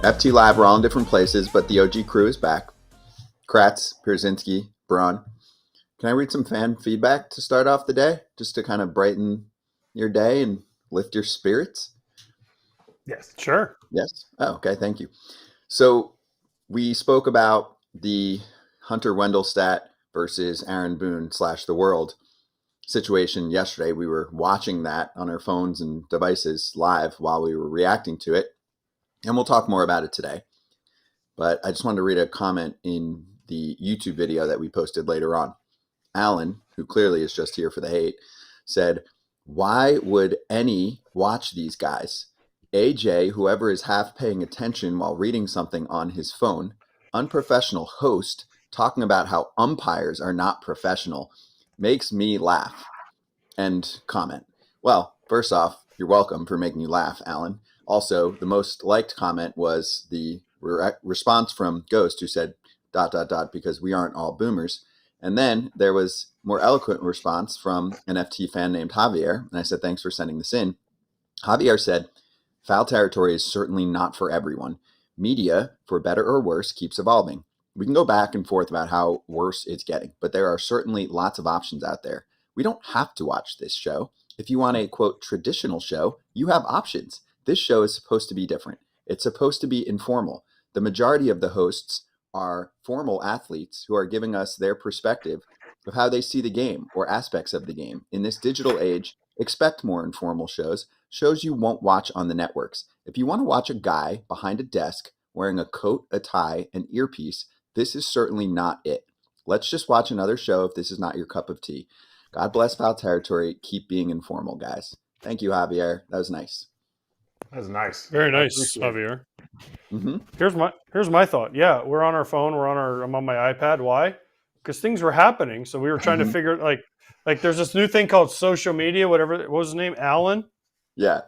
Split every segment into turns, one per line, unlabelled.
FT Live, we're all in different places, but the OG crew is back. Kratz, Pierzynski, Braun. Can I read some fan feedback to start off the day, just to kind of brighten your day and lift your spirits?
Yes. Sure.
Yes? Oh, okay, thank you. So we spoke about the Hunter Wendelstedt versus Aaron Boone / the world situation yesterday. We were watching that on our phones and devices live while we were reacting to it. And we'll talk more about it today. But I just wanted to read a comment in the YouTube video that we posted later on. Alan, who clearly is just here for the hate, said, "Why would any watch these guys? AJ, whoever is half paying attention while reading something on his phone, unprofessional host talking about how umpires are not professional, makes me laugh." End comment. Well, first off, you're welcome for making you laugh, Alan. Also, the most liked comment was the response from Ghost, who said, ... because we aren't all boomers. And then there was more eloquent response from an FT fan named Javier. And I said, thanks for sending this in. Javier said, "Foul territory is certainly not for everyone. Media, for better or worse, keeps evolving. We can go back and forth about how worse it's getting, but there are certainly lots of options out there. We don't have to watch this show. If you want a, quote, traditional show, you have options. This show is supposed to be different. It's supposed to be informal. The majority of the hosts are formal athletes who are giving us their perspective of how they see the game or aspects of the game. In this digital age, expect more informal shows you won't watch on the networks. If you want to watch a guy behind a desk wearing a coat, a tie, an earpiece, this is certainly not it. Let's just watch another show if this is not your cup of tea. God bless Foul Territory. Keep being informal, guys." Thank you, Javier. That was nice.
That was nice.
Very nice, Javier.
Mm-hmm.
Here's my thought. Yeah, we're on our phone. I'm on my iPad. Why? Because things were happening. So we were trying to figure like there's this new thing called social media. What was his name? Alan.
Yeah.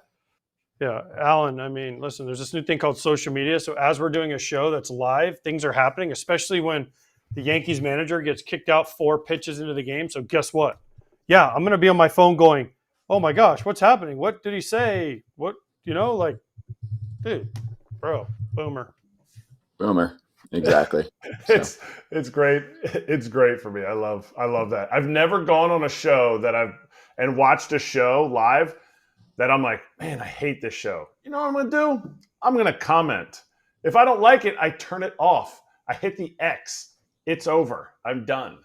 Yeah, Alan. I mean, listen. There's this new thing called social media. So as we're doing a show that's live, things are happening. Especially when the Yankees manager gets kicked out 4 pitches into the game. So guess what? Yeah, I'm gonna be on my phone going, "Oh my gosh, what's happening? What did he say? What?" Dude, bro, boomer.
Exactly.
It's great. It's great for me. I love that. I've never gone on a show and watched a show live that I'm like, man, I hate this show. You know what I'm gonna do? I'm gonna comment. If I don't like it, I turn it off. I hit the X. It's over. I'm done.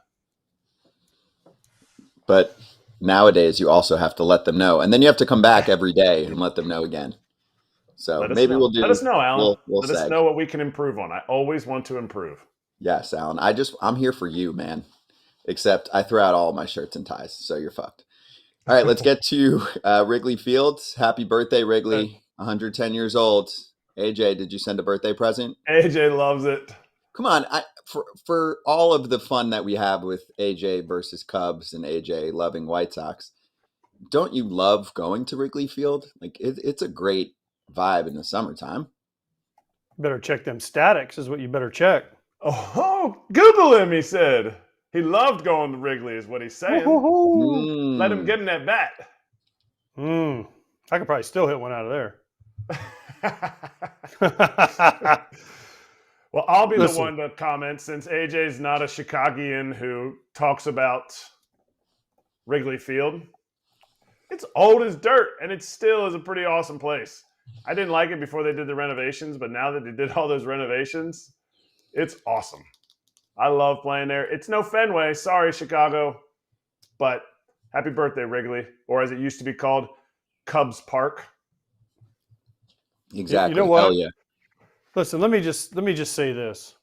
But nowadays, you also have to let them know, and then you have to come back every day and let them know again. So maybe we'll do.
Let us know, Alan.
We'll
let us know what we can improve on. I always want to improve.
Yes, Alan. I'm here for you, man. Except I throw out all my shirts and ties, so you're fucked. All right, let's get to Wrigley Field. Happy birthday, Wrigley! 110 years old. AJ, did you send a birthday present?
AJ loves it.
Come on, for all of the fun that we have with AJ versus Cubs and AJ loving White Sox, don't you love going to Wrigley Field? Like it's a great vibe in the summertime.
Better check them statics is what you better check.
Oh, Google him, he said. He loved going to Wrigley is what he's saying. Let him get in that bat.
I could probably still hit one out of there.
Well, I'll be the one to comment since AJ's not a Chicagoan who talks about Wrigley Field. It's old as dirt, and it still is a pretty awesome place. I didn't like it before they did the renovations, but now that they did all those renovations, it's awesome. I love playing there. It's no Fenway. Sorry, Chicago. But happy birthday, Wrigley, or as it used to be called, Cubs Park.
Exactly.
You know what?
Hell yeah.
Listen, let me just say this.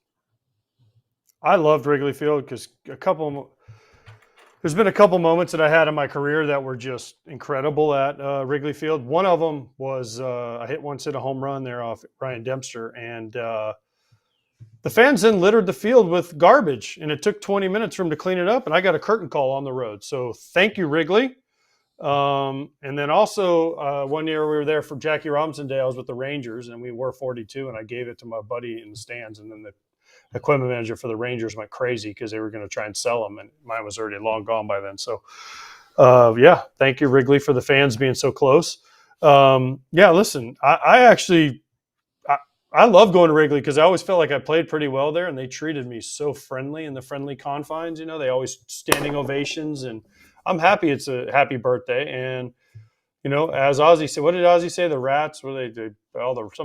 I loved Wrigley Field because there's been a couple moments that I had in my career that were just incredible at Wrigley Field. One of them was I hit a home run there off Ryan Dempster, and the fans then littered the field with garbage, and it took 20 minutes for them to clean it up, and I got a curtain call on the road. So thank you, Wrigley. And then also one year we were there for Jackie Robinson Day. I was with the Rangers, and we wore 42, and I gave it to my buddy in the stands, and then the equipment manager for the Rangers went crazy because they were going to try and sell them, and mine was already long gone by then. So, thank you, Wrigley, for the fans being so close. Listen, I I love going to Wrigley because I always felt like I played pretty well there, and they treated me so friendly in the friendly confines. They always standing ovations, and I'm happy it's a happy birthday. And as Ozzy said, what did Ozzy say? The rats, something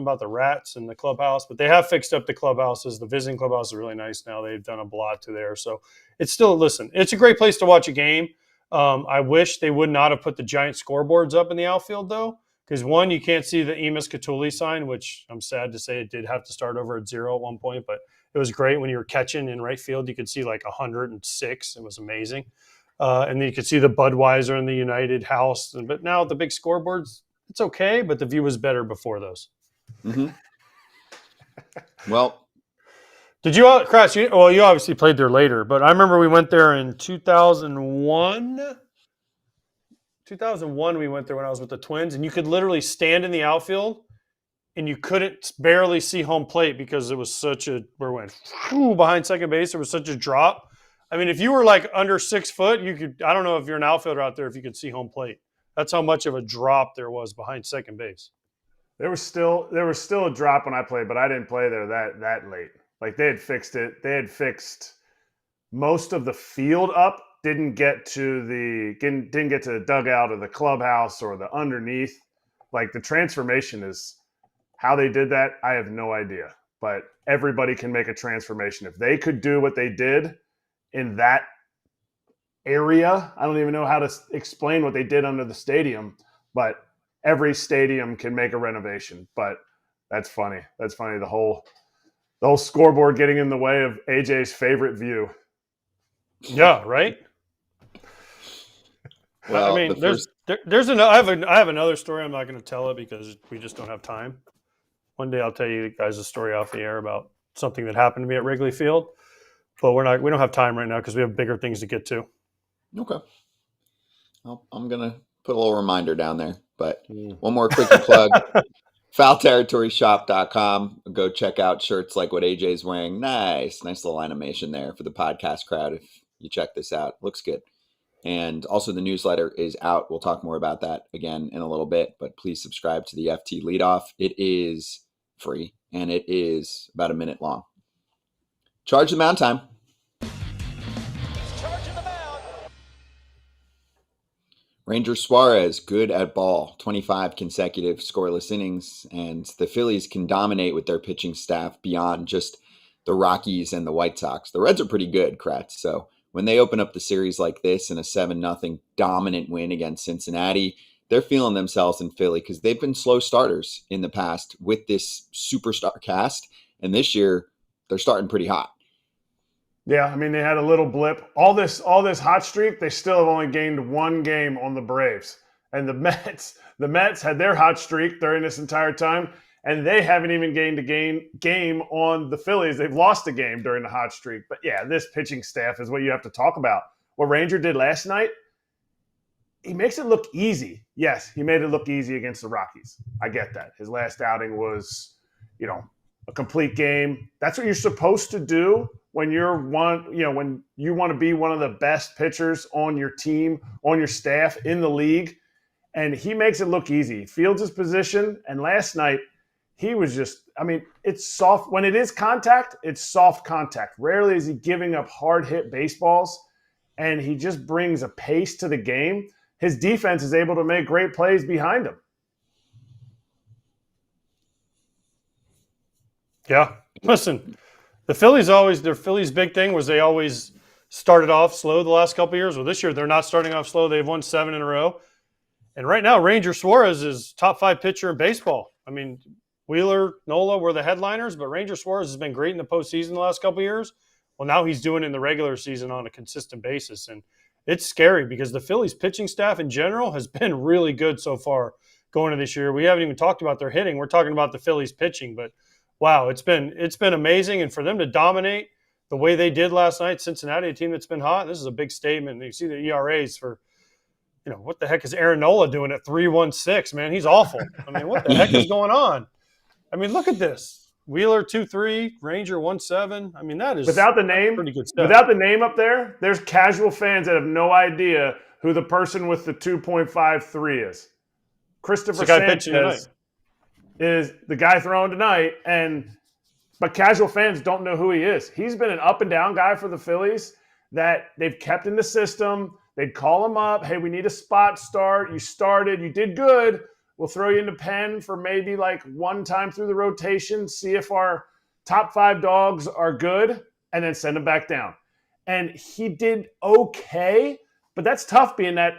about the rats in the clubhouse, but they have fixed up the clubhouses. The visiting clubhouse is really nice now. They've done a lot to there. So it's still, listen, it's a great place to watch a game. I wish they would not have put the giant scoreboards up in the outfield though. Because one, you can't see the Emus Catuli sign, which I'm sad to say it did have to start over at 0 at one point, but it was great when you were catching in right field. You could see like 106. It was amazing. And then you could see the Budweiser and the United House. But now the big scoreboards, it's okay, but the view was better before those.
Mm-hmm. Well,
did you, Kratz, you obviously played there later, but I remember we went there in 2001. 2001, we went there when I was with the Twins, and you could literally stand in the outfield, and you couldn't barely see home plate because it was behind second base. There was such a drop. I mean, if you were like under 6 foot, you could. I don't know if you're an outfielder out there if you could see home plate. That's how much of a drop there was behind second base.
There was still a drop when I played, but I didn't play there that late. Like they had fixed it. They had fixed most of the field up. Didn't get to the dugout or the clubhouse or the underneath. Like the transformation is how they did that. I have no idea, but everybody can make a transformation. If they could do what they did in that area, I don't even know how to explain what they did under the stadium, but every stadium can make a renovation. But that's funny. That's funny. The whole scoreboard getting in the way of AJ's favorite view.
Yeah, right.
Well,
I mean, I have another story. I'm not going to tell it because we just don't have time. One day I'll tell you guys a story off the air about something that happened to me at Wrigley Field, but we don't have time right now because we have bigger things to get to.
Okay. Well, I'm going to put a little reminder down there, but one more quick plug. FoulTerritoryShop.com. Go check out shirts like what AJ's wearing. Nice little animation there for the podcast crowd. If you check this out, looks good. And also the newsletter is out. We'll talk more about that again in a little bit, but please subscribe to the FT Leadoff. It is free and it is about a minute long. Charge the Mound time.
Charging the Mound.
Ranger Suarez, good at ball, 25 consecutive scoreless innings, and the Phillies can dominate with their pitching staff beyond just the Rockies and the White Sox. The Reds are pretty good, Kratz, so when they open up the series like this in a 7-0 dominant win against Cincinnati, they're feeling themselves in Philly because they've been slow starters in the past with this superstar cast. And this year, they're starting pretty hot.
Yeah, I mean, they had a little blip. All this hot streak, they still have only gained one game on the Braves. And the Mets had their hot streak during this entire time, and they haven't even gained a game on the Phillies. They've lost a game during the hot streak. But yeah, this pitching staff is what you have to talk about. What Ranger did last night, he makes it look easy. Yes, he made it look easy against the Rockies. I get that. His last outing was, a complete game. That's what you're supposed to do when when you want to be one of the best pitchers on your team, on your staff, in the league. And he makes it look easy. Fields his position. And last night, he was it's soft. When it is contact, it's soft contact. Rarely is he giving up hard hit baseballs. And he just brings a pace to the game. His defense is able to make great plays behind him.
Yeah. Listen, the Phillies' big thing was they always started off slow the last couple of years. Well, this year they're not starting off slow. They've won 7 in a row. And right now, Ranger Suarez is top 5 pitcher in baseball. I mean, Wheeler, Nola were the headliners, but Ranger Suarez has been great in the postseason the last couple of years. Well, now he's doing it in the regular season on a consistent basis. And it's scary because the Phillies pitching staff in general has been really good so far going into this year. We haven't even talked about their hitting. We're talking about the Phillies pitching, but wow, it's been amazing. And for them to dominate the way they did last night, Cincinnati, a team that's been hot, this is a big statement. You see the ERAs for, what the heck is Aaron Nola doing at 3.16, man? He's awful. I mean, what the heck is going on? I mean, look at this. Wheeler 2.3, Ranger 1.7. I mean, that is
without the name,
pretty good stuff.
Without the name up there, there's casual fans that have no idea who the person with the 2.53 is. Christopher Sanchez. is the guy throwing tonight, but casual fans don't know who he is. He's been an up and down guy for the Phillies that they've kept in the system. They'd call him up. Hey, we need a spot start. You started. You did good. We'll throw you in the pen for maybe like one time through the rotation, see if our top 5 dogs are good, and then send him back down. And he did okay, but that's tough being that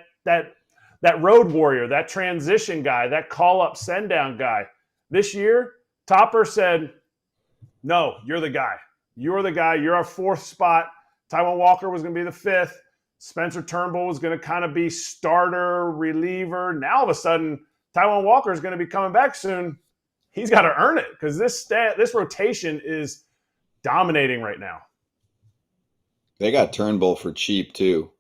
road warrior, that transition guy, that call-up, send-down guy. This year, Topper said, no, you're the guy. You're the guy. You're our 4th spot. Taijuan Walker was going to be the 5th. Spencer Turnbull was going to kind of be starter, reliever. Now, all of a sudden, Taijuan Walker is going to be coming back soon. He's got to earn it because this rotation is dominating right now.
They got Turnbull for cheap, too.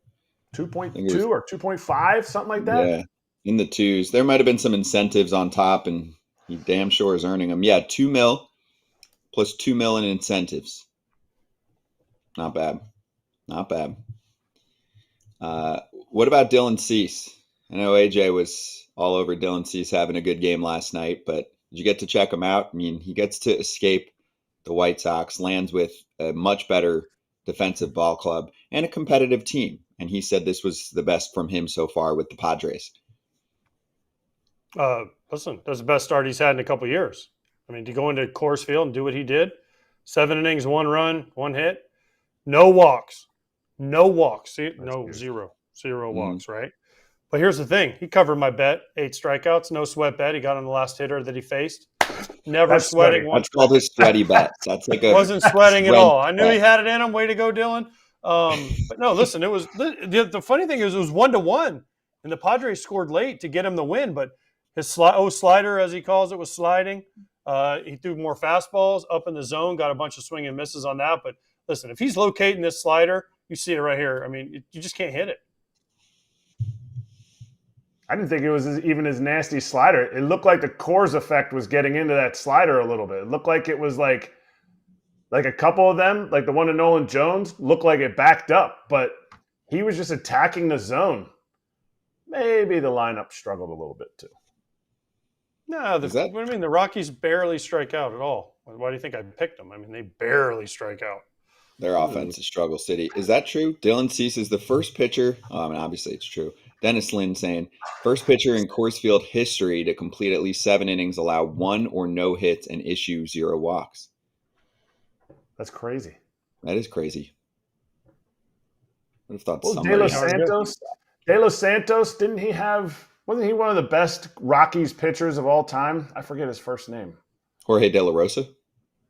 2.2 or 2.5, something like that?
Yeah, in the 2s. There might have been some incentives on top, and he damn sure is earning them. Yeah, $2 million plus $2 million in incentives. Not bad. Not bad. What about Dylan Cease? I know AJ was all over Dylan Cease having a good game last night, but did you get to check him out? I mean, he gets to escape the White Sox, lands with a much better defensive ball club and a competitive team. And he said this was the best from him so far with the Padres.
Listen, that's the best start he's had in a couple of years. I mean, to go into Coors Field and do what he did, 7 innings, 1 run, 1 hit, no walks. No walks. See, no, good. Zero walks, right? But here's the thing. He covered my bet. 8 strikeouts, no sweat bet. He got on the last hitter that he faced. Never
That's
sweating.
That's called his sweaty bets. That's like a
wasn't sweating at all. I knew he had it in him. Way to go, Dylan. But no, listen, it was the funny thing is it was 1-1, and the Padres scored late to get him the win. But his slider, as he calls it, was sliding. He threw more fastballs up in the zone, got a bunch of swing and misses on that. But listen, if he's locating this slider, you see it right here. I mean, you just can't hit it.
I didn't think it was even his nasty slider. It looked like the Coors effect was getting into that slider a little bit. It looked like it was like a couple of them, like the one to Nolan Jones, looked like it backed up, but he was just attacking the zone. Maybe the lineup struggled a little bit too.
No, what do you mean? The Rockies barely strike out at all. Why do you think I picked them? I mean, they barely strike out.
Their offense is struggle city. Is that true? Dylan Cease is the first pitcher. I mean, obviously it's true. Dennis Lynn saying, first pitcher in Coors Field history to complete at least 7 innings, allow 1 or no hits, and issue 0 walks.
That's crazy.
That is crazy. I would have thought
De Los Santos, wasn't he one of the best Rockies pitchers of all time? I forget his first name.
Jorge De La Rosa?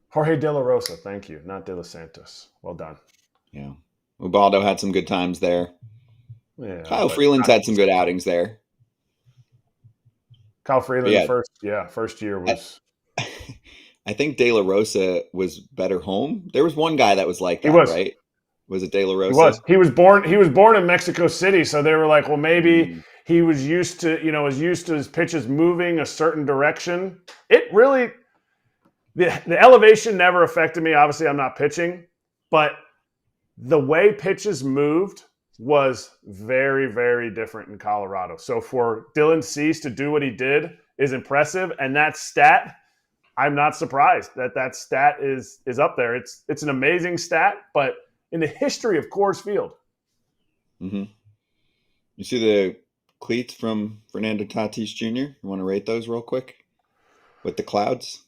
Jorge De La Rosa, thank you. Not De Los Santos. Well done.
Yeah. Ubaldo had some good times there.
Yeah,
Kyle Freeland's had some good outings there.
Kyle Freeland, first year was.
I think De La Rosa was better home. There was one guy that was like that, right? Was it De La Rosa?
He was born in Mexico City, so they were like, well, maybe he was used to his pitches moving a certain direction. It really, the elevation never affected me. Obviously, I'm not pitching, but the way pitches moved was very, very different in Colorado. So for Dylan Cease to do what he did is impressive, and that stat, I'm not surprised that stat is up there. It's an amazing stat, but in the history of Coors Field.
Mm-hmm. You see the cleats from Fernando Tatis Jr.? You want to rate those real quick? With the clouds?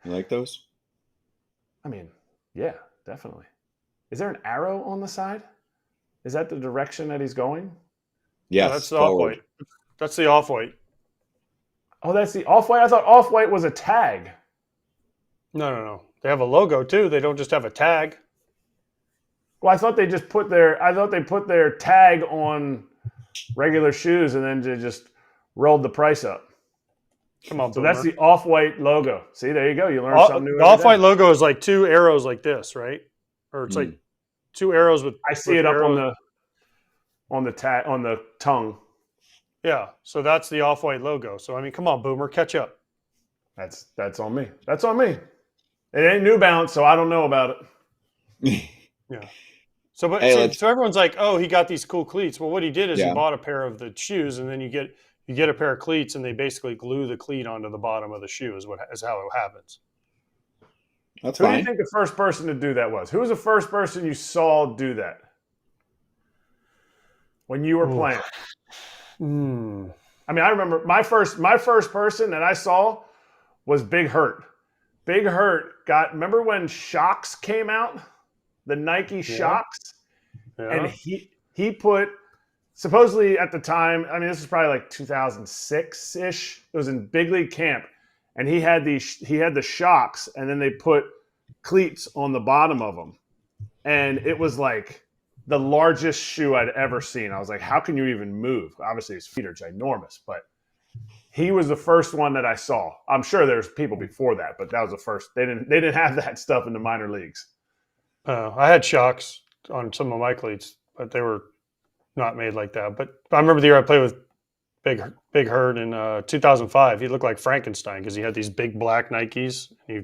You like those?
I mean, yeah, definitely. Is there an arrow on the side? Is that the direction that he's going?
Yes,
no, that's the off-white. That's the off-white.
Oh, that's the off-white? I thought off-white was a tag.
No. They have a logo too. They don't just have a tag.
Well, I thought they put their tag on regular shoes and then they just rolled the price up.
Come on,
so
Boomer.
That's the off-white logo. See, there you go. You learned something new.
The off-white logo is like 2 arrows like this, right? Or it's like 2 arrows with.
I see it up on the tongue.
Yeah, so that's the off-white logo. So I mean, come on, Boomer, catch up.
That's on me. That's on me. It ain't New Balance, so I don't know about
it. Yeah. So, so everyone's like, "Oh, he got these cool cleats." Well, what he did is he bought a pair of the shoes, and then you you get a pair of cleats and they basically glue the cleat onto the bottom of the shoe is how it happens.
That's
Who
fine.
do you think the first person to do that was? Who was the first person you saw do that when you were playing? I mean, I remember my first person that I saw was Big Hurt. Big Hurt remember when Shocks came out? The Nike Shocks?
Yeah.
And he put, supposedly at the time, I mean, this is probably like 2006-ish. It was in big league camp. And he had the Shocks, and then they put cleats on the bottom of them. And it was like the largest shoe I'd ever seen. I was like, how can you even move? Obviously, his feet are ginormous, but he was the first one that I saw. I'm sure there's people before that, but that was the first. They didn't have that stuff in the minor leagues.
I had Shocks on some of my cleats, but they were not made like that. But I remember the year I played with Big Hurt in 2005. He looked like Frankenstein because he had these big black Nikes. He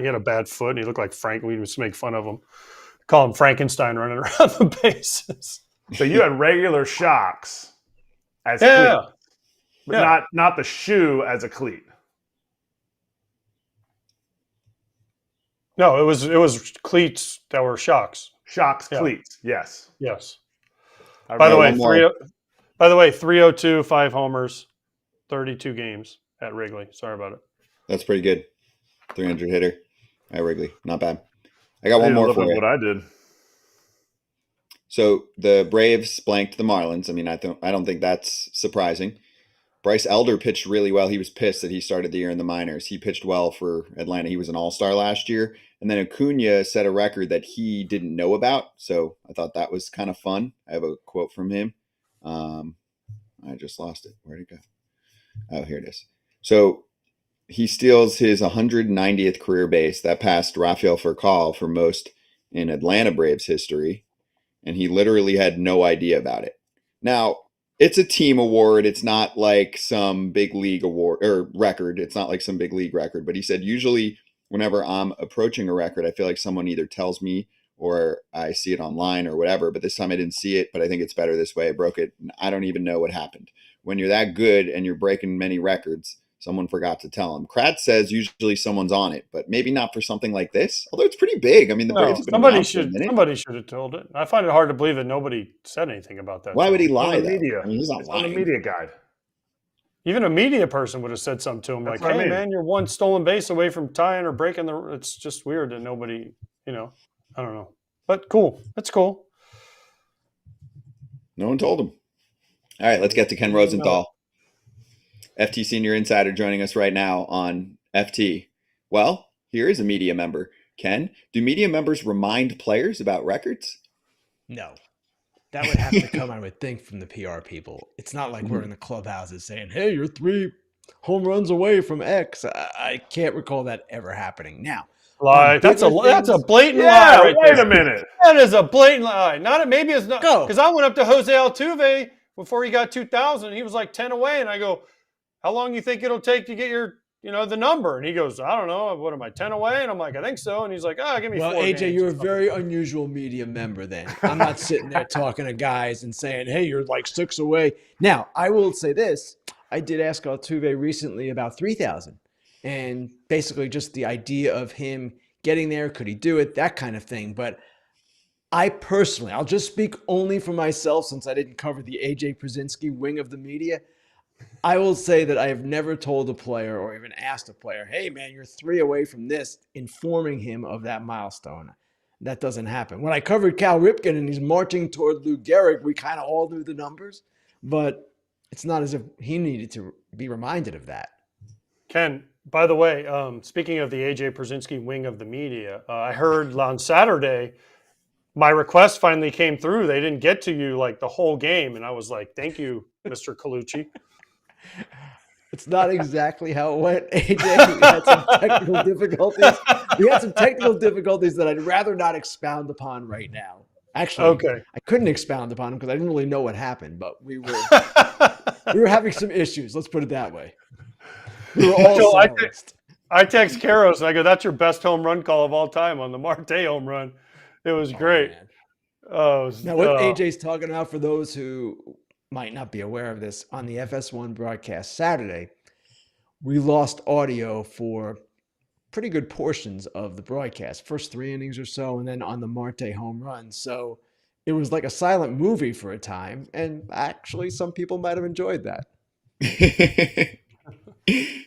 had a bad foot, and he looked like Frank. We used to make fun of him, call him Frankenstein running around the bases.
So you had regular Shocks as cleats, but not the shoe as a cleat.
No, it was cleats that were Shocks.
Shocks cleats, yes.
Yes.
By
the way, 302, 5 homers, 32 games at Wrigley. Sorry about it.
That's pretty good. 300 hitter at Wrigley. Not bad. I got one more for you.
What I did.
So the Braves blanked the Marlins. I mean, I don't think that's surprising. Bryce Elder pitched really well. He was pissed that he started the year in the minors. He pitched well for Atlanta. He was an all-star last year. And then Acuña set a record that he didn't know about. So I thought that was kind of fun. I have a quote from him. I just lost it. Where'd it go? Oh, here it is. So he steals his 190th career base. That passed Rafael Furcal for most in Atlanta Braves history. And he literally had no idea about it. Now, it's a team award. It's not like some big league award or record. It's not like some big league record. But he said, usually whenever I'm approaching a record, I feel like someone either tells me or I see it online or whatever. But this time I didn't see it, but I think it's better this way. I broke it. I don't even know what happened. When you're that good and you're breaking many records, someone forgot to tell him. Kratz says usually someone's on it, but maybe not for something like this. Although it's pretty big. I mean, the Braves have been
somebody should have told it. I find it hard to believe that nobody said anything about that.
Why would he lie?
Media.
I mean, he's not lying.
On the media guide.
Even a media person would have said something to him like, "Hey, man, you're one stolen base away from tying or breaking the." It's just weird that nobody, I don't know. But cool. That's cool.
No one told him. All right, let's get to Ken Rosenthal. FT Senior Insider joining us right now on FT. Well, here is a media member. Ken, do media members remind players about records?
No. That would have to come, I would think, from the PR people. It's not like we're in the clubhouses saying, hey, you're 3 home runs away from X. I can't recall that ever happening. Now,
lie. That's a blatant lie. Right
wait a minute.
That is a blatant lie. Maybe it's not.
Go.
Because I went up to Jose Altuve before he got 2,000. He was like 10 away, and I go, "How long do you think it'll take to get your, the number?" And he goes, "I don't know. What am I, 10 away?" And I'm like, "I think so." And he's like, give me 4
AJ,
games.
you're a very unusual media member. Then I'm not sitting there talking to guys and saying, "Hey, you're like 6 away." Now, I will say this: I did ask Altuve recently about 3,000. And basically just the idea of him getting there, could he do it, that kind of thing. But I personally, I'll just speak only for myself since I didn't cover the AJ Pierzynski wing of the media. I will say that I have never told a player or even asked a player, "Hey, man, you're 3 away from this," informing him of that milestone. That doesn't happen. When I covered Cal Ripken and he's marching toward Lou Gehrig, we kind of all knew the numbers. But it's not as if he needed to be reminded of that.
Ken, by the way, speaking of the AJ Pierzynski wing of the media, I heard on Saturday my request finally came through. They didn't get to you like the whole game, and I was like, "Thank you, Mr. Colucci."
It's not exactly how it went, AJ. We had some technical difficulties. That I'd rather not expound upon right now. Actually,
okay.
I couldn't expound upon them because I didn't really know what happened, but we were having some issues. Let's put it that way. We were all silenced.
I text Karos and I go, "That's your best home run call of all time on the Marte home run." It was great.
Now, what AJ's talking about, for those who might not be aware of this. On the FS1 broadcast Saturday, we lost audio for pretty good portions of the broadcast, first 3 innings or so, and then on the Marte home run. So it was like a silent movie for a time, and actually some people might have enjoyed that.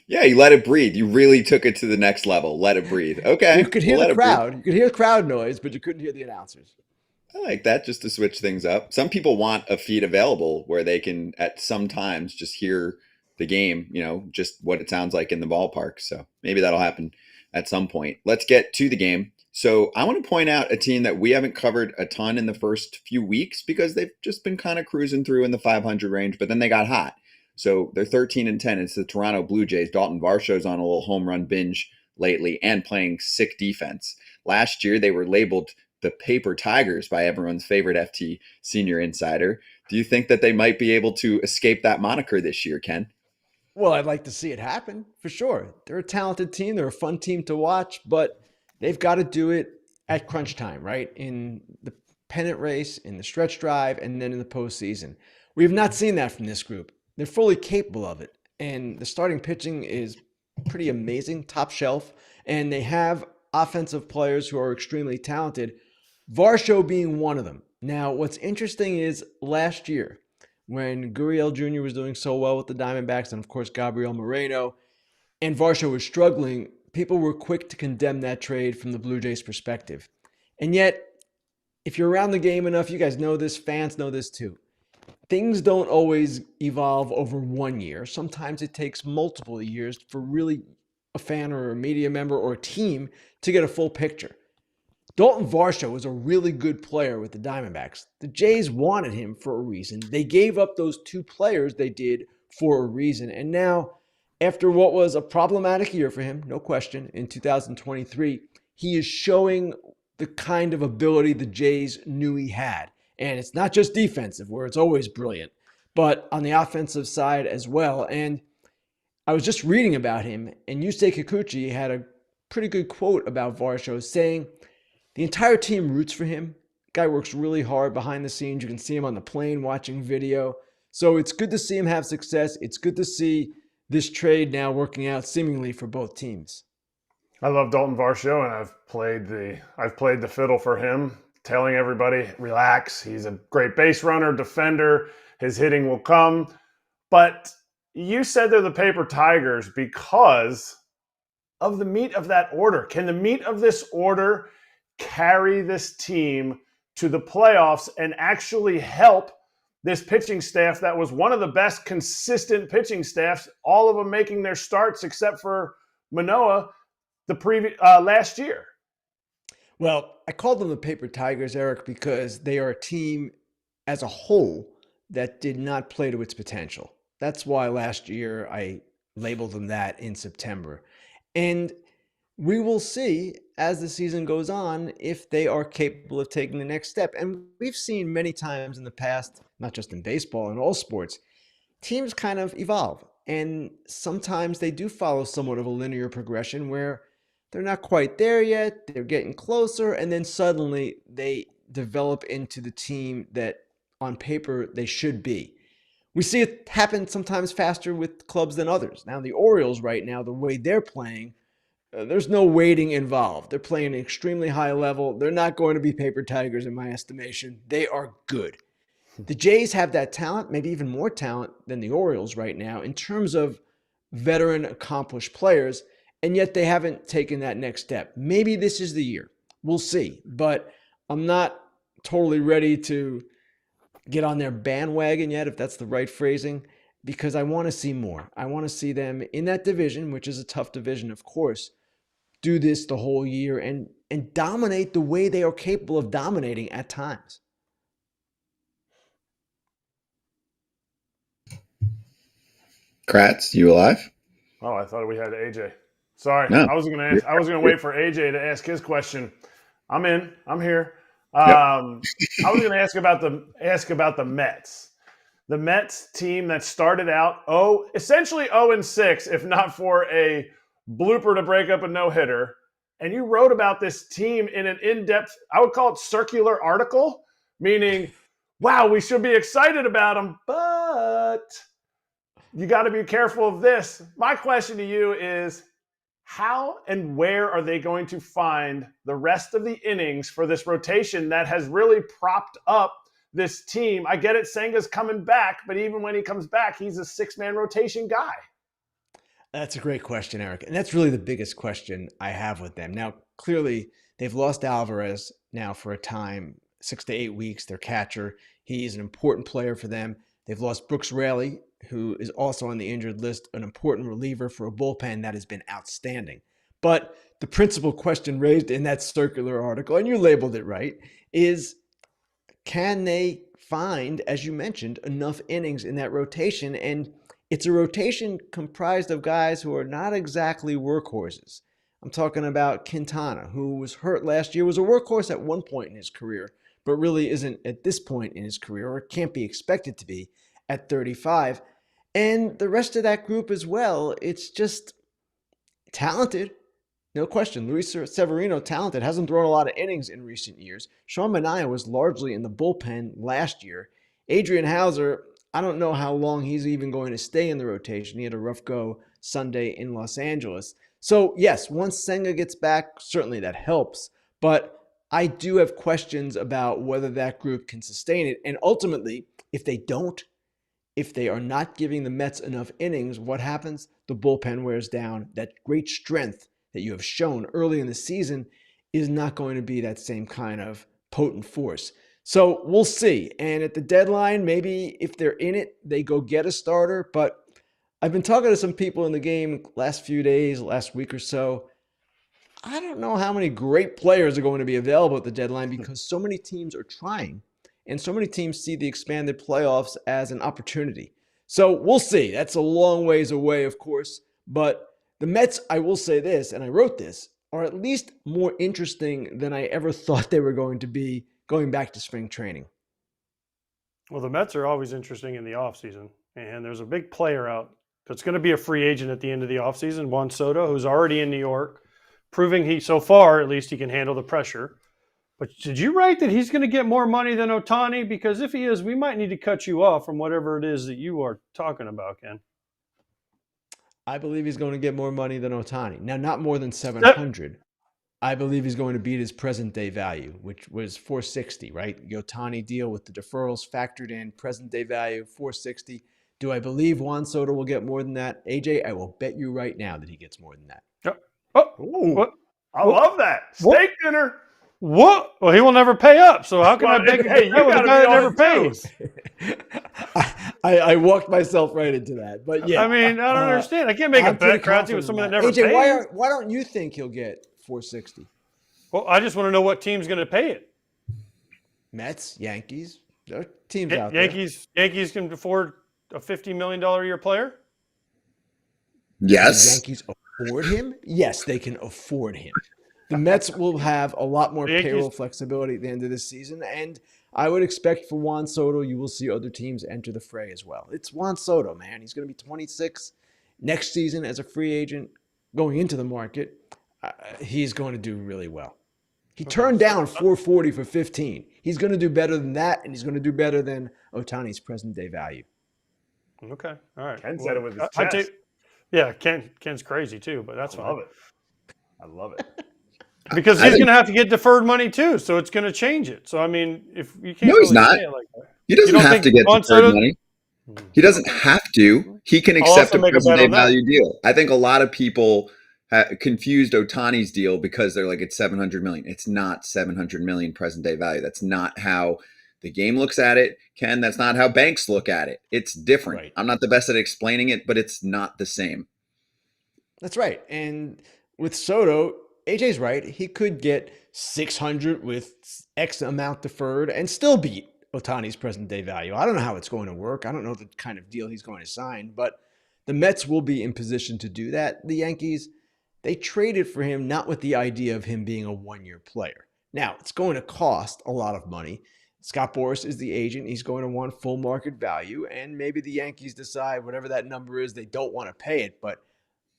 Yeah, you let it breathe. You really took it to the next level. Let it breathe. Okay.
You could hear
we'll
the
let it breathe.
crowd. You could hear the crowd noise, but you couldn't hear the announcers.
I like that, just to switch things up. Some people want a feed available where they can at some times just hear the game, just what it sounds like in the ballpark. So maybe that'll happen at some point. Let's get to the game. So I want to point out a team that we haven't covered a ton in the first few weeks because they've just been kind of cruising through in the 500 range, but then they got hot. So they're 13-10. It's the Toronto Blue Jays. Dalton Varsho's on a little home run binge lately and playing sick defense. Last year, they were labeled the Paper Tigers by everyone's favorite FT senior insider. Do you think that they might be able to escape that moniker this year, Ken?
Well, I'd like to see it happen for sure. They're a talented team. They're a fun team to watch, but they've got to do it at crunch time, right? In the pennant race, in the stretch drive, and then in the postseason. We have not seen that from this group. They're fully capable of it. And the starting pitching is pretty amazing, top shelf. And they have offensive players who are extremely talented, Varsho being one of them. Now, what's interesting is last year, when Gurriel Jr. was doing so well with the Diamondbacks, and of course Gabriel Moreno, and Varsho was struggling, people were quick to condemn that trade from the Blue Jays' perspective. And yet, if you're around the game enough, you guys know this, fans know this too. Things don't always evolve over 1 year. Sometimes it takes multiple years for really a fan or a media member or a team to get a full picture. Dalton Varsho was a really good player with the Diamondbacks. The Jays wanted him for a reason. They gave up those 2 players they did for a reason. And now, after what was a problematic year for him, no question, in 2023, he is showing the kind of ability the Jays knew he had. And it's not just defensive, where it's always brilliant, but on the offensive side as well. And I was just reading about him, and Yusei Kikuchi had a pretty good quote about Varsho saying, the entire team roots for him. Guy works really hard behind the scenes. You can see him on the plane watching video. So it's good to see him have success. It's good to see this trade now working out seemingly for both teams.
I love Dalton Varsho, and I've played the fiddle for him, telling everybody, relax. He's a great base runner, defender. His hitting will come. But you said they're the Paper Tigers because of the meat of that order. Can the meat of this order carry this team to the playoffs and actually help this pitching staff that was one of the best consistent pitching staffs, all of them making their starts except for Manoah last year?
Well, I called them the Paper Tigers, Eric, because they are a team as a whole that did not play to its potential. That's why last year I labeled them that in September. And we will see as the season goes on if they are capable of taking the next step. And we've seen many times in the past, not just in baseball, in all sports, teams kind of evolve. And sometimes they do follow somewhat of a linear progression where they're not quite there yet, they're getting closer, and then suddenly they develop into the team that on paper they should be. We see it happen sometimes faster with clubs than others. Now the Orioles right now, the way they're playing, there's no waiting involved. They're playing an extremely high level. They're not going to be Paper Tigers in my estimation. They are good. The Jays have that talent, maybe even more talent than the Orioles right now in terms of veteran accomplished players, and yet they haven't taken that next step. Maybe this is the year. We'll see. But I'm not totally ready to get on their bandwagon yet, if that's the right phrasing, because I want to see more. I want to see them in that division, which is a tough division, of course, do this the whole year and dominate the way they are capable of dominating at times.
Kratz, you alive?
Oh, I thought we had AJ. Sorry,
No.
I was gonna wait for AJ to ask his question. I'm in. I'm here.
Yep.
I was gonna ask about the Mets. The Mets team that started out essentially 0-6, if not for a blooper to break up a no-hitter. And you wrote about this team in an in-depth, I would call it circular article, meaning wow, we should be excited about him, but you got to be careful of this. My question to you is, how and where are they going to find the rest of the innings for this rotation that has really propped up this team? I get it, Senga's coming back, but even when he comes back, he's a 6-man rotation guy.
That's a great question, Eric. And that's really the biggest question I have with them. Now, clearly, they've lost Alvarez now for a time, 6 to 8 weeks, their catcher. He's an important player for them. They've lost Brooks Raley, who is also on the injured list, an important reliever for a bullpen that has been outstanding. But the principal question raised in that circular article, and you labeled it right, is can they find, as you mentioned, enough innings in that rotation? And it's a rotation comprised of guys who are not exactly workhorses. I'm talking about Quintana, who was hurt last year, was a workhorse at one point in his career, but really isn't at this point in his career, or can't be expected to be at 35. And the rest of that group as well, it's just talented. No question. Luis Severino, talented, hasn't thrown a lot of innings in recent years. Sean Manaea was largely in the bullpen last year. Adrian Hauser, I don't know how long he's even going to stay in the rotation. He had a rough go Sunday in Los Angeles. So yes, once Senga gets back, certainly that helps. But I do have questions about whether that group can sustain it. And ultimately, if they don't, if they are not giving the Mets enough innings, what happens? The bullpen wears down. That great strength that you have shown early in the season is not going to be that same kind of potent force. So we'll see. And at the deadline, maybe if they're in it, they go get a starter. But I've been talking to some people in the game last few days, last week or so. I don't know how many great players are going to be available at the deadline because so many teams are trying and so many teams see the expanded playoffs as an opportunity. So we'll see. That's a long ways away, of course. But the Mets, I will say this, and I wrote this, are at least more interesting than I ever thought they were going to be going back to spring training.
Well, the Mets are always interesting in the offseason. And there's a big player out that's going to be a free agent at the end of the offseason, Juan Soto, who's already in New York, proving so far, at least he can handle the pressure. But did you write that he's going to get more money than Ohtani? Because if he is, we might need to cut you off from whatever it is that you are talking about, Ken.
I believe he's going to get more money than Ohtani. Now, not more than 700. I believe he's going to beat his present day value, which was 460, right? The Ohtani deal with the deferrals factored in, present day value, 460. Do I believe Juan Soto will get more than that? AJ, I will bet you right now that he gets more than that.
What? I love that. Steak dinner.
What? Well, he will never pay up. So how can I beg you with a guy that never pays?
I walked myself right into that. But yeah.
I mean, I don't understand. I can't make a bet, Kratzy, with someone that never
AJ,
pays.
why don't you think he'll get 460?
Well, I just want to know what team's going to pay it.
Mets, Yankees. There are teams out there.
Yankees can afford a $50 million a year player?
Yes.
The Yankees afford him? Yes, they can afford him. The Mets will have a lot more payroll flexibility at the end of this season, and I would expect for Juan Soto, you will see other teams enter the fray as well. It's Juan Soto, man. He's going to be 26 next season as a free agent going into the market. He's going to do really well. He turned down 440 for 15. He's going to do better than that, and he's going to do better than Ohtani's present day value.
Okay, all right.
Ken said it with his chest.
Yeah, Ken's crazy too, but that's fine.
I love it.
Because he's going to have to get deferred money too, so it's going to change it. So I mean, if you can't,
no, he's not.
Say it like that.
He doesn't have to get deferred money. He doesn't have to. He can accept a present day value deal. I think a lot of people confused Ohtani's deal because they're like, it's $700 million. It's not $700 million present day value. That's not how the game looks at it, Ken. That's not how banks look at it. It's different. Right. I'm not the best at explaining it, but it's not the same.
That's right. And with Soto, AJ's right. He could get 600 with X amount deferred and still beat Ohtani's present day value. I don't know how it's going to work. I don't know the kind of deal he's going to sign, but the Mets will be in position to do that. The Yankees, they traded for him not with the idea of him being a one-year player. Now, it's going to cost a lot of money. Scott Boras is the agent. He's going to want full market value, and maybe the Yankees decide whatever that number is, they don't want to pay it, but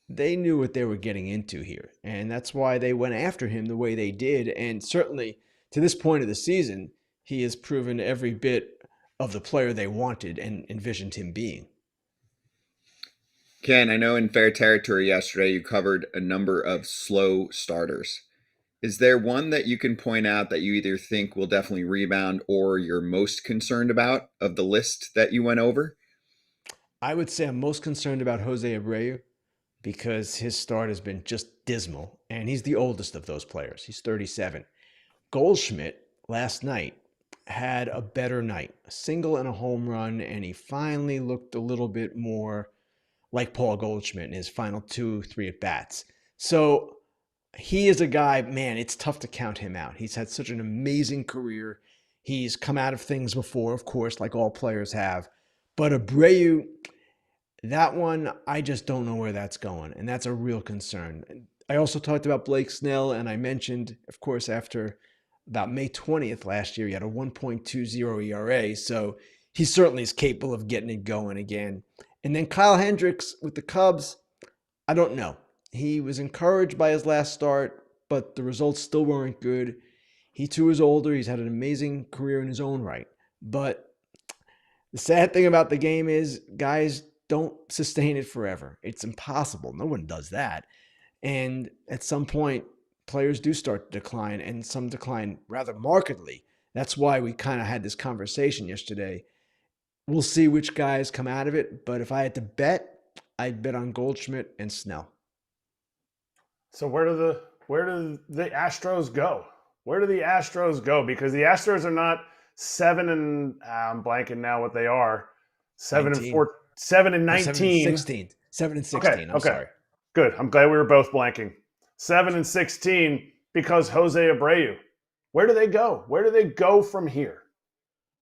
they knew what they were getting into here, and that's why they went after him the way they did. And certainly to this point of the season, he has proven every bit of the player they wanted and envisioned him being.
Ken, I know in Fair Territory yesterday you covered a number of slow starters. Is there one that you can point out that you either think will definitely rebound or you're most concerned about of the list that you went over?
I would say I'm most concerned about Jose Abreu because his start has been just dismal, and he's the oldest of those players. He's 37. Goldschmidt last night had a better night, a single and a home run, and he finally looked a little bit more like Paul Goldschmidt in his final 2-3 at bats. So he is a guy, man, it's tough to count him out. He's had such an amazing career. He's come out of things before, of course, like all players have. But Abreu, that one, I just don't know where that's going, and that's a real concern. I also talked about Blake Snell, and I mentioned, of course, after about May 20th last year, he had a 1.20 ERA, so he certainly is capable of getting it going again. And then Kyle Hendricks with the Cubs, I don't know. He was encouraged by his last start, but the results still weren't good. He too is older. He's had an amazing career in his own right. But the sad thing about the game is guys don't sustain it forever. It's impossible. No one does that. And at some point, players do start to decline, and some decline rather markedly. That's why we kind of had this conversation yesterday. We'll see which guys come out of it, but if I had to bet, I'd bet on Goldschmidt and Snell.
So where do the Astros go? Where do the Astros go? Because the Astros are not 7 and I'm blanking now what they are. 7 and 4, 7 and 19.
7 and 16. I'm sorry.
Good. I'm glad we were both blanking. 7 and 16 because Jose Abreu. Where do they go? Where do they go from here?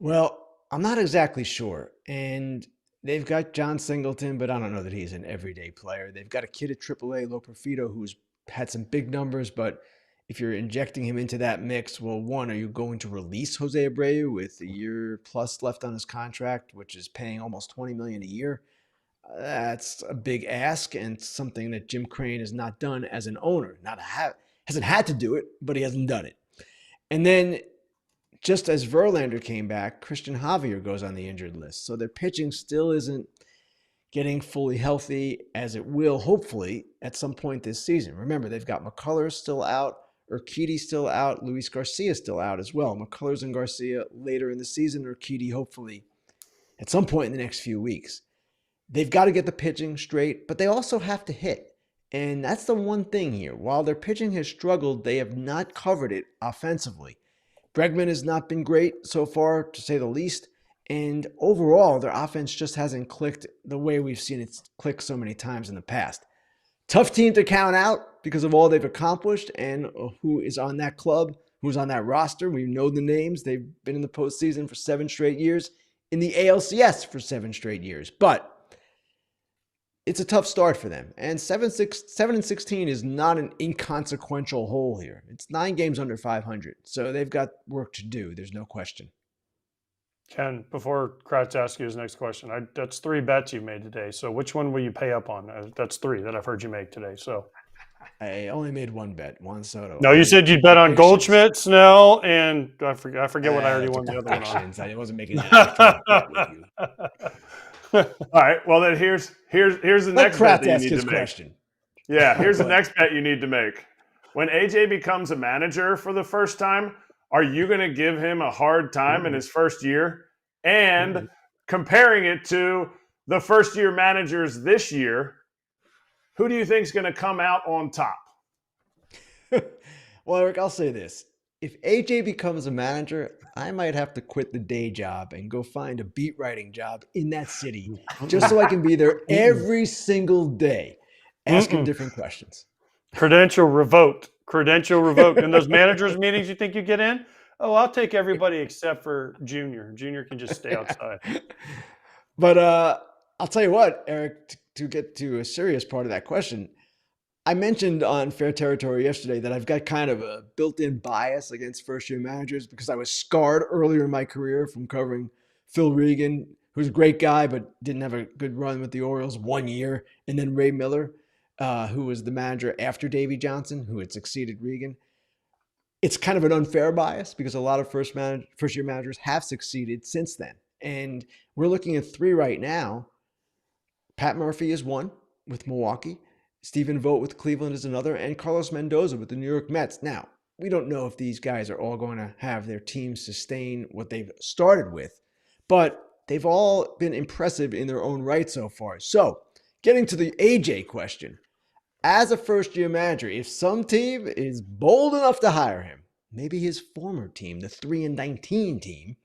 Well, I'm not exactly sure. And they've got John Singleton, but I don't know that he's an everyday player. They've got a kid at AAA, Loperfido, who's had some big numbers, but if you're injecting him into that mix, well, one, are you going to release Jose Abreu with a year plus left on his contract, which is paying almost $20 million a year? That's a big ask and something that Jim Crane has not done as an owner. Hasn't had to do it, but he hasn't done it. And then just as Verlander came back, Christian Javier goes on the injured list. So their pitching still isn't getting fully healthy as it will, hopefully, at some point this season. Remember, they've got McCullers still out, Urquidy still out, Luis Garcia still out as well. McCullers and Garcia later in the season, Urquidy hopefully at some point in the next few weeks. They've got to get the pitching straight, but they also have to hit. And that's the one thing here. While their pitching has struggled, they have not covered it offensively. Bregman has not been great so far, to say the least. And overall, their offense just hasn't clicked the way we've seen it click so many times in the past. Tough team to count out because of all they've accomplished and who is on that club, who's on that roster. We know the names. They've been in the postseason for 7 straight years, in the ALCS for 7 straight years. But it's a tough start for them. And 7 and 16 is not an inconsequential hole here. It's 9 games under 500. So they've got work to do. There's no question.
Ken, before Kratz asks you his next question, that's 3 bets you made today. So which one will you pay up on? That's 3 that I've heard you make today. So
I only made 1 bet, Juan Soto.
No, you said you'd bet on Goldschmidt, Snell, and I forget what I already won the other one on.
I wasn't making that bet with you.
All right. Well, then here's the next bet that you need to make.
Question.
Yeah, here's the next bet you need to make. When AJ becomes a manager for the first time, are you going to give him a hard time in his first year? And comparing it to the first-year managers this year, who do you think is going to come out on top?
Well, Eric, I'll say this. If AJ becomes a manager, I might have to quit the day job and go find a beat writing job in that city just so I can be there every single day asking different questions.
Credential revoked. In those managers meetings, you think you get in? Oh, I'll take everybody except for Junior. Junior can just stay outside.
But I'll tell you what, Eric, to get to a serious part of that question, I mentioned on Fair Territory yesterday that I've got kind of a built-in bias against first-year managers because I was scarred earlier in my career from covering Phil Regan, who's a great guy but didn't have a good run with the Orioles 1 year, and then Ray Miller, who was the manager after Davey Johnson, who had succeeded Regan. It's kind of an unfair bias because a lot of first-year managers have succeeded since then. And we're looking at 3 right now. Pat Murphy is 1 with Milwaukee. Stephen Vogt with Cleveland is another. And Carlos Mendoza with the New York Mets. Now, we don't know if these guys are all going to have their teams sustain what they've started with, but they've all been impressive in their own right so far. So, getting to the AJ question, as a first-year manager, if some team is bold enough to hire him, maybe his former team, the 3-19 team,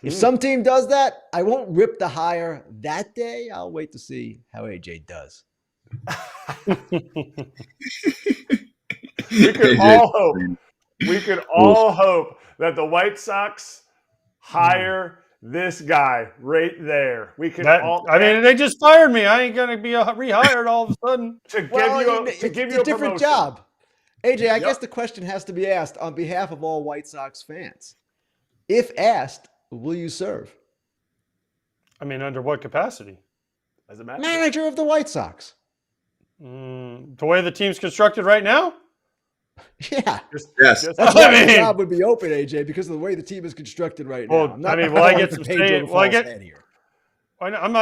if some team does that, I won't rip the hire that day. I'll wait to see how AJ does.
We could all hope. We could all hope that the White Sox hire this guy right there. We could all.
I mean, they just fired me. I ain't gonna be rehired all of a sudden
to give you a
different
promotion.
job. AJ, I guess the question has to be asked on behalf of all White Sox fans. If asked, will you serve?
I mean, under what capacity?
As a
manager of the White Sox.
The way the team's constructed right now?
Yeah.
Yes.
That's why the job would be open, AJ, because of the way the team is constructed right now.
I'm not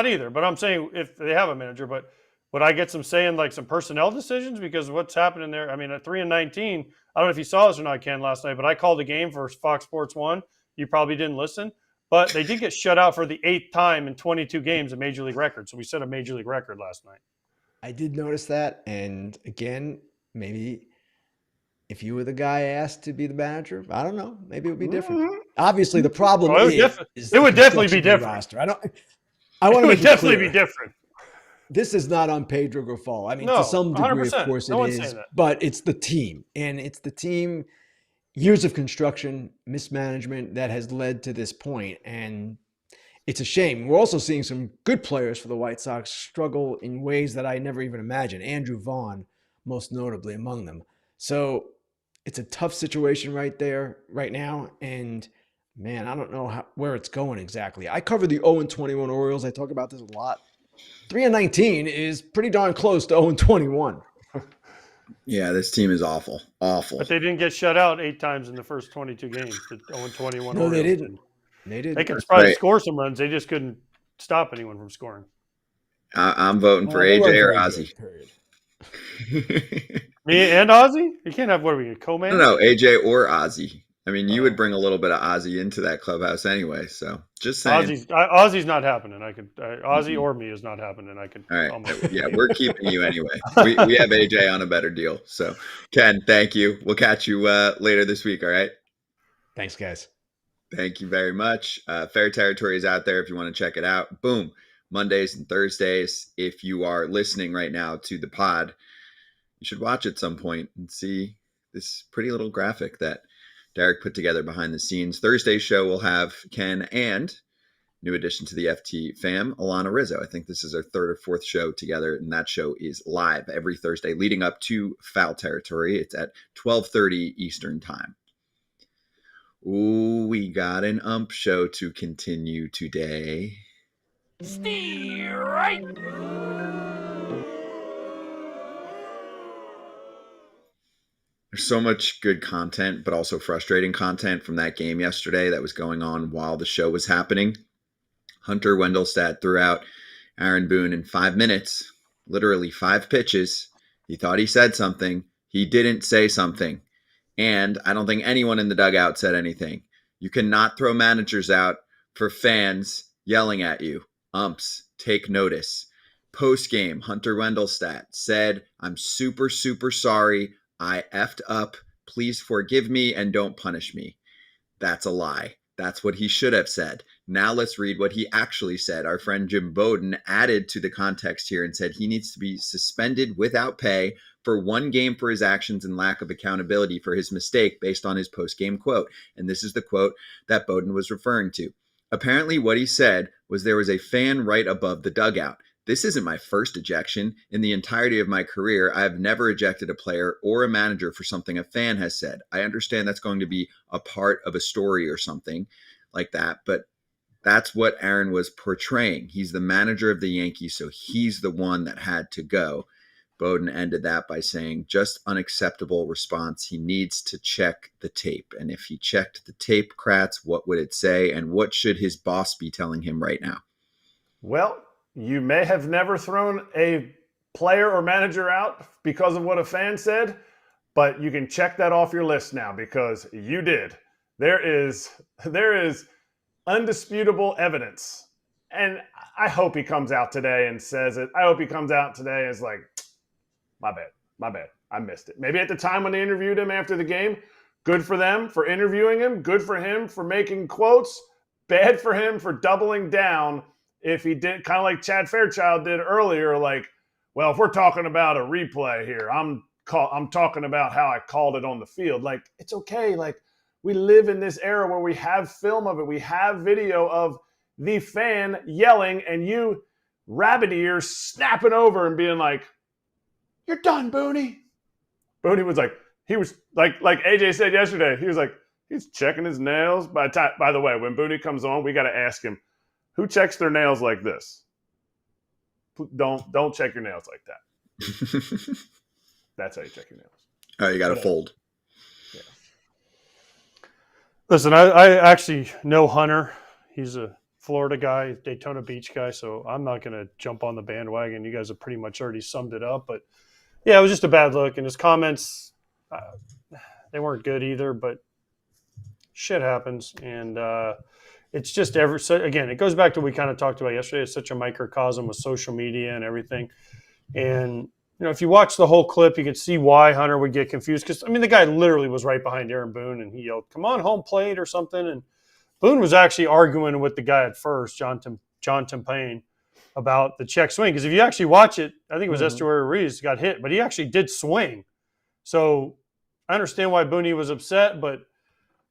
either, but I'm saying if they have a manager, but would I get some say in like some personnel decisions because of what's happening there? I mean, at 3-19, I don't know if you saw this or not, Ken, last night, but I called a game for Fox Sports 1. You probably didn't listen, but they did get shut out for the 8th time in 22 games, a major league record. So we set a major league record last night.
I did notice that. And again, maybe if you were the guy asked to be the manager, I don't know, maybe it would be different. Obviously, the problem is
it would definitely be different.
Roster. I want to
definitely be different.
This is not on Pedro Grifol. I mean, to some degree,
100%.
of course it is, but it's the team. And it's the team, years of construction, mismanagement that has led to this point. And it's a shame. We're also seeing some good players for the White Sox struggle in ways that I never even imagined. Andrew Vaughn, most notably among them. So it's a tough situation right now. And man, I don't know where it's going exactly. I cover the 0-21 Orioles. I talk about this a lot. 3-19 is pretty darn close to 0-21.
Yeah, this team is awful. Awful.
But they didn't get shut out 8 times in the first 22 games. The 0-21
No,
Orioles
they didn't. They
could probably score some runs. They just couldn't stop anyone from scoring.
I'm voting for AJ or Ozzy.
Me and Ozzy? You can't have, what are we, a co-man?
No, AJ or Ozzy. I mean, you would bring a little bit of Ozzy into that clubhouse anyway. So just saying.
Ozzy's not happening. Ozzy or me is not happening. I could.
All right. Yeah, we're keeping you anyway. We have AJ on a better deal. So, Ken, thank you. We'll catch you later this week. All right.
Thanks, guys.
Thank you very much. Fair Territory is out there if you want to check it out. Boom. Mondays and Thursdays. If you are listening right now to the pod, you should watch at some point and see this pretty little graphic that Derek put together behind the scenes. Thursday's show will have Ken and new addition to the FT fam, Alana Rizzo. I think this is our 3rd or 4th show together, and that show is live every Thursday leading up to Foul Territory. It's at 12:30 Eastern time. Ooh, we got an Ump Show to continue today.
Steer right.
There's so much good content, but also frustrating content from that game yesterday that was going on while the show was happening. Hunter Wendelstedt threw out Aaron Boone in 5 minutes, literally 5 pitches. He thought he said something. He didn't say something. And I don't think anyone in the dugout said anything. You cannot throw managers out for fans yelling at you. Umps, take notice. Post-game, Hunter Wendelstedt said, "I'm super, super sorry. I effed up. Please forgive me and don't punish me." That's a lie. That's what he should have said. Now let's read what he actually said. Our friend Jim Bowden added to the context here and said he needs to be suspended without pay for 1 game for his actions and lack of accountability for his mistake based on his post-game quote. And this is the quote that Bowden was referring to. Apparently what he said was there was a fan right above the dugout. This isn't my first ejection. In the entirety of my career, I have never ejected a player or a manager for something a fan has said. I understand that's going to be a part of a story or something like that, but that's what Aaron was portraying. He's the manager of the Yankees, so he's the one that had to go. Bowden ended that by saying, just unacceptable response. He needs to check the tape. And if he checked the tape, Kratz, what would it say? And what should his boss be telling him right now?
Well, you may have never thrown a player or manager out because of what a fan said, but you can check that off your list now because you did. There is undisputable evidence. And I hope he comes out today and says it. I hope he comes out today and is like, my bad. I missed it. Maybe at the time when they interviewed him after the game, good for them for interviewing him. Good for him for making quotes. Bad for him for doubling down if he did, kind of like Chad Fairchild did earlier, like, well, if we're talking about a replay here, I'm talking about how I called it on the field. Like, it's okay. Like, we live in this era where we have film of it. We have video of the fan yelling and you rabbit ears snapping over and being like, you're done, Booney. Booney was like, he was like AJ said yesterday, he was like, he's checking his nails. By the way, when Booney comes on, we got to ask him, who checks their nails like this? Don't check your nails like that. That's how you check your nails.
Oh, you got to fold.
Yeah.
Listen, I actually know Hunter. He's a Florida guy, Daytona Beach guy, so I'm not going to jump on the bandwagon. You guys have pretty much already summed it up. But, yeah, it was just a bad look. And his comments, they weren't good either, but shit happens. And it's just again, it goes back to what we kind of talked about yesterday. It's such a microcosm with social media and everything. And, you know, if you watch the whole clip, you can see why Hunter would get confused. Because, I mean, the guy literally was right behind Aaron Boone, and he yelled, come on, home plate or something. And Boone was actually arguing with the guy at first, John Tempane, about the check swing. Because if you actually watch it, I think it was Estuary Ruiz got hit, but he actually did swing. So I understand why Boone was upset, but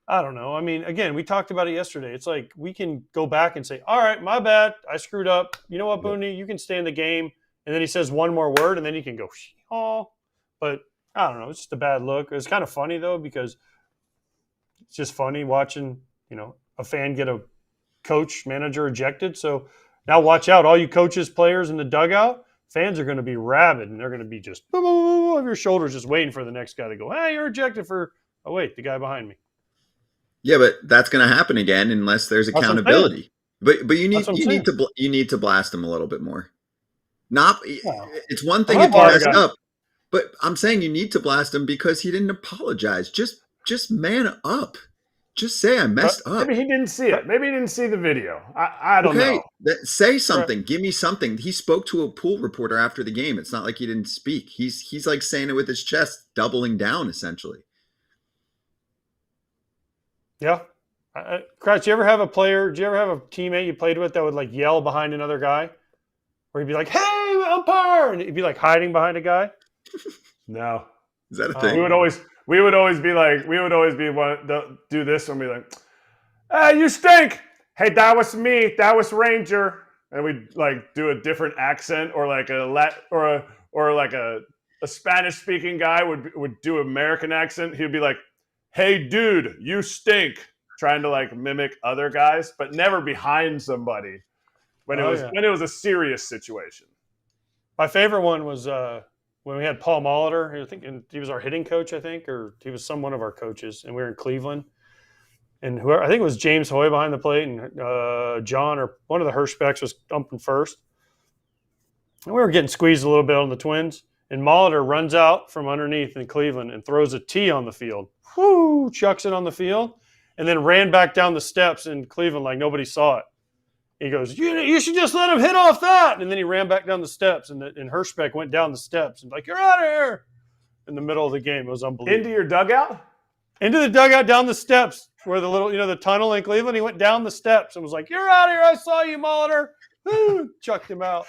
I don't know. I mean, again, we talked about it yesterday. It's like we can go back and say, all right, my bad. I screwed up. You know what, Boone? You can stay in the game. And then he says one more word, and then you can go, oh. But I don't know. It's just a bad look. It's kind of funny, though, because it's just funny watching, you know, a fan get a coach, manager ejected. So now watch out. All you coaches, players in the dugout, fans are going to be rabid, and they're going to be just over your shoulders just waiting for the next guy to go, hey, you're ejected for, oh, wait, the guy behind me.
Yeah, but that's going to happen again unless there's accountability. But you need to blast him a little bit more. It's one thing if he messed up, but I'm saying you need to blast him because he didn't apologize. Just man up. Just say I messed up.
Maybe he didn't see it. Maybe he didn't see the video. I don't know.
Say something. Right. Give me something. He spoke to a pool reporter after the game. It's not like he didn't speak. He's like saying it with his chest, doubling down essentially.
Yeah. Kratz, do you ever have a teammate you played with that would like yell behind another guy? Where he'd be like, hey, umpire! And he'd be like hiding behind a guy?
No.
Is that a thing?
We would always do this and be like, hey, you stink! Hey, that was me. That was Ranger. And we'd like do a different accent or like a Spanish speaking guy would do an American accent. He'd be like, hey, dude, you stink. Trying to like mimic other guys, but never behind somebody. When it was a serious situation.
My favorite one was when we had Paul Molitor. I think he was our hitting coach, or he was one of our coaches, and we were in Cleveland. And I think it was James Hoy behind the plate, and John or one of the Hirschbecks was umping first. And we were getting squeezed a little bit on the Twins, and Molitor runs out from underneath in Cleveland and throws a tee on the field. Whoo! Chucks it on the field, and then ran back down the steps in Cleveland like nobody saw it. He goes, you should just let him hit off that. And then he ran back down the steps, and Hirschbeck went down the steps and like, you're out of here. In the middle of the game. It was unbelievable.
Into your dugout?
Into the dugout, down the steps where the little, the tunnel in Cleveland. He went down the steps and was like, you're out of here. I saw you, Molitor. Chucked him out.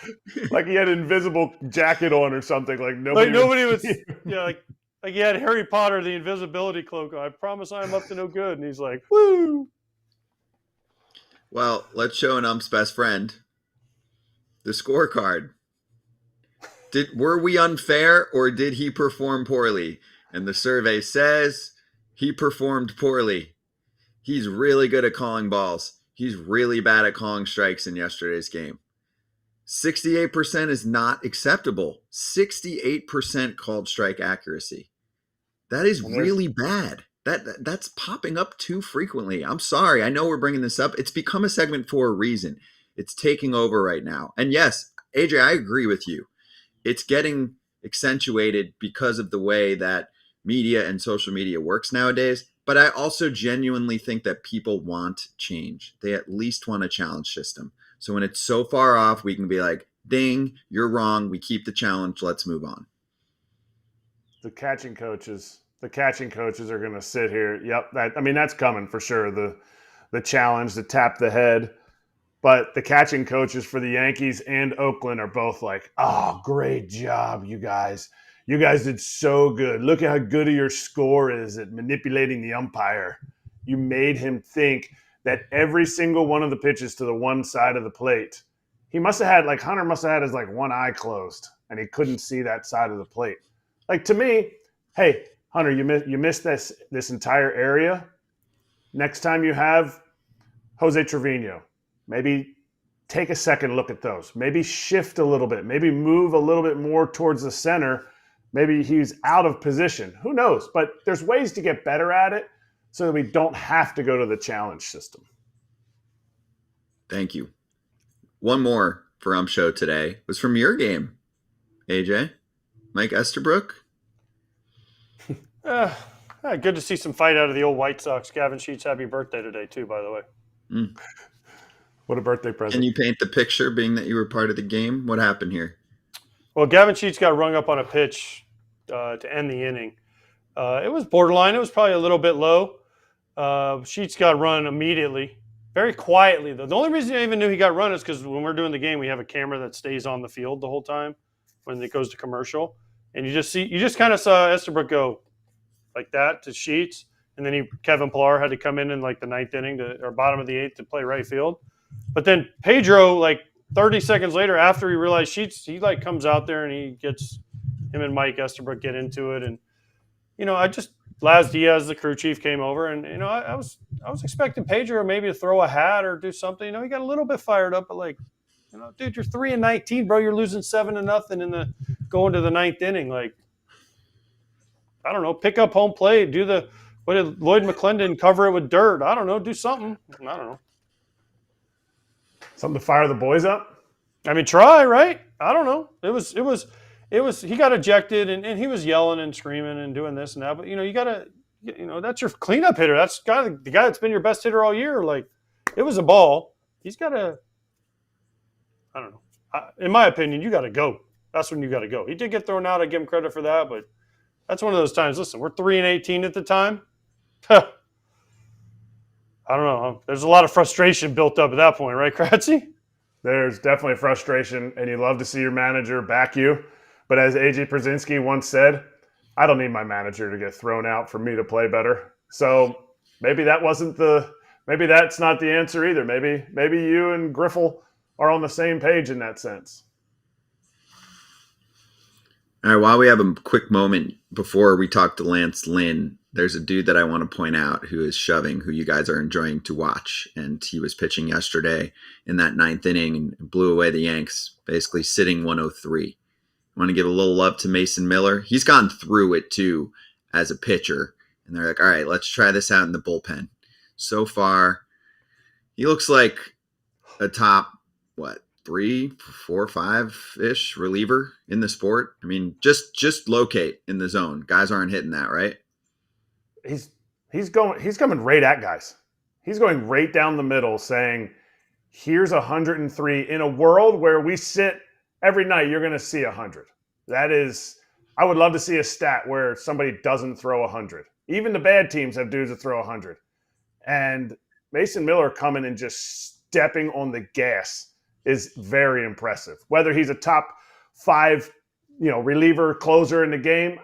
Like he had an invisible jacket on or something. Like
nobody was, like he had Harry Potter, the invisibility cloak. I promise I'm up to no good. And he's like, woo.
Well, let's show an ump's best friend, the scorecard. Were we unfair or did he perform poorly? And the survey says he performed poorly. He's really good at calling balls. He's really bad at calling strikes in yesterday's game. 68% is not acceptable. 68% called strike accuracy. That is really bad. That's popping up too frequently. I'm sorry. I know we're bringing this up. It's become a segment for a reason. It's taking over right now. And yes, AJ, I agree with you. It's getting accentuated because of the way that media and social media works nowadays. But I also genuinely think that people want change. They at least want a challenge system. So when it's so far off, we can be like, ding, you're wrong. We keep the challenge. Let's move on.
The catching coaches are going to sit here. Yep. That's coming for sure. The challenge, the tap the head. But the catching coaches for the Yankees and Oakland are both like, oh, great job, you guys. You guys did so good. Look at how good of your score is at manipulating the umpire. You made him think that every single one of the pitches to the one side of the plate, Hunter must have had his one eye closed and he couldn't see that side of the plate. Like, to me, hey, Hunter, you missed this entire area. Next time you have Jose Trevino, maybe take a second look at those. Maybe shift a little bit. Maybe move a little bit more towards the center. Maybe he's out of position. Who knows? But there's ways to get better at it so that we don't have to go to the challenge system.
Thank you. One more for Ump Show today was from your game, AJ. Mike Estabrook.
Good to see some fight out of the old White Sox. Gavin Sheets, happy birthday today, too, by the way.
What a birthday present.
Can you paint the picture, being that you were part of the game? What happened here?
Well, Gavin Sheets got rung up on a pitch to end the inning. It was borderline. It was probably a little bit low. Sheets got run immediately, very quietly, though. The only reason I even knew he got run is because when we're doing the game, we have a camera that stays on the field the whole time when it goes to commercial. And you just kind of saw Estabrook go like that to Sheets. And then Kevin Pillar had to come in the ninth inning or bottom of the eighth to play right field. But then Pedro, 30 seconds later, after he realized Sheets, he comes out there and he gets him and Mike Estabrook get into it. And, Laz Diaz, the crew chief, came over and, I was expecting Pedro maybe to throw a hat or do something. He got a little bit fired up, but dude, you're 3-19, bro. You're losing 7-0 going to the ninth inning. I don't know, pick up home plate, what did Lloyd McClendon cover it with dirt? I don't know, do something. I don't know.
Something to fire the boys up?
Try, right? I don't know. It was he got ejected and he was yelling and screaming and doing this and that. But, you got to, that's your cleanup hitter. That's the guy that's been your best hitter all year. It was a ball. He's got to, I don't know. In my opinion, you got to go. That's when you got to go. He did get thrown out. I give him credit for that, but that's one of those times. Listen, we're 3-18 at the time. I don't know. There's a lot of frustration built up at that point, right, Kratzy?
There's definitely frustration, and you love to see your manager back you. But as AJ Pierzynski once said, I don't need my manager to get thrown out for me to play better. So maybe that's not the answer either. Maybe you and Griffel are on the same page in that sense.
All right, while we have a quick moment before we talk to Lance Lynn, there's a dude that I want to point out who is shoving, who you guys are enjoying to watch. And he was pitching yesterday in that ninth inning and blew away the Yanks, basically sitting 103. I want to give a little love to Mason Miller. He's gone through it too as a pitcher. And they're like, all right, let's try this out in the bullpen. So far, he looks like a top, 3, 4, 5-ish reliever in the sport. Just locate in the zone. Guys aren't hitting that, right?
He's coming right at guys. He's going right down the middle saying, here's 103. In a world where we sit every night, you're going to see 100. I would love to see a stat where somebody doesn't throw 100. Even the bad teams have dudes that throw 100. And Mason Miller coming and just stepping on the gas is very impressive. Whether he's a top 5, reliever closer in the game,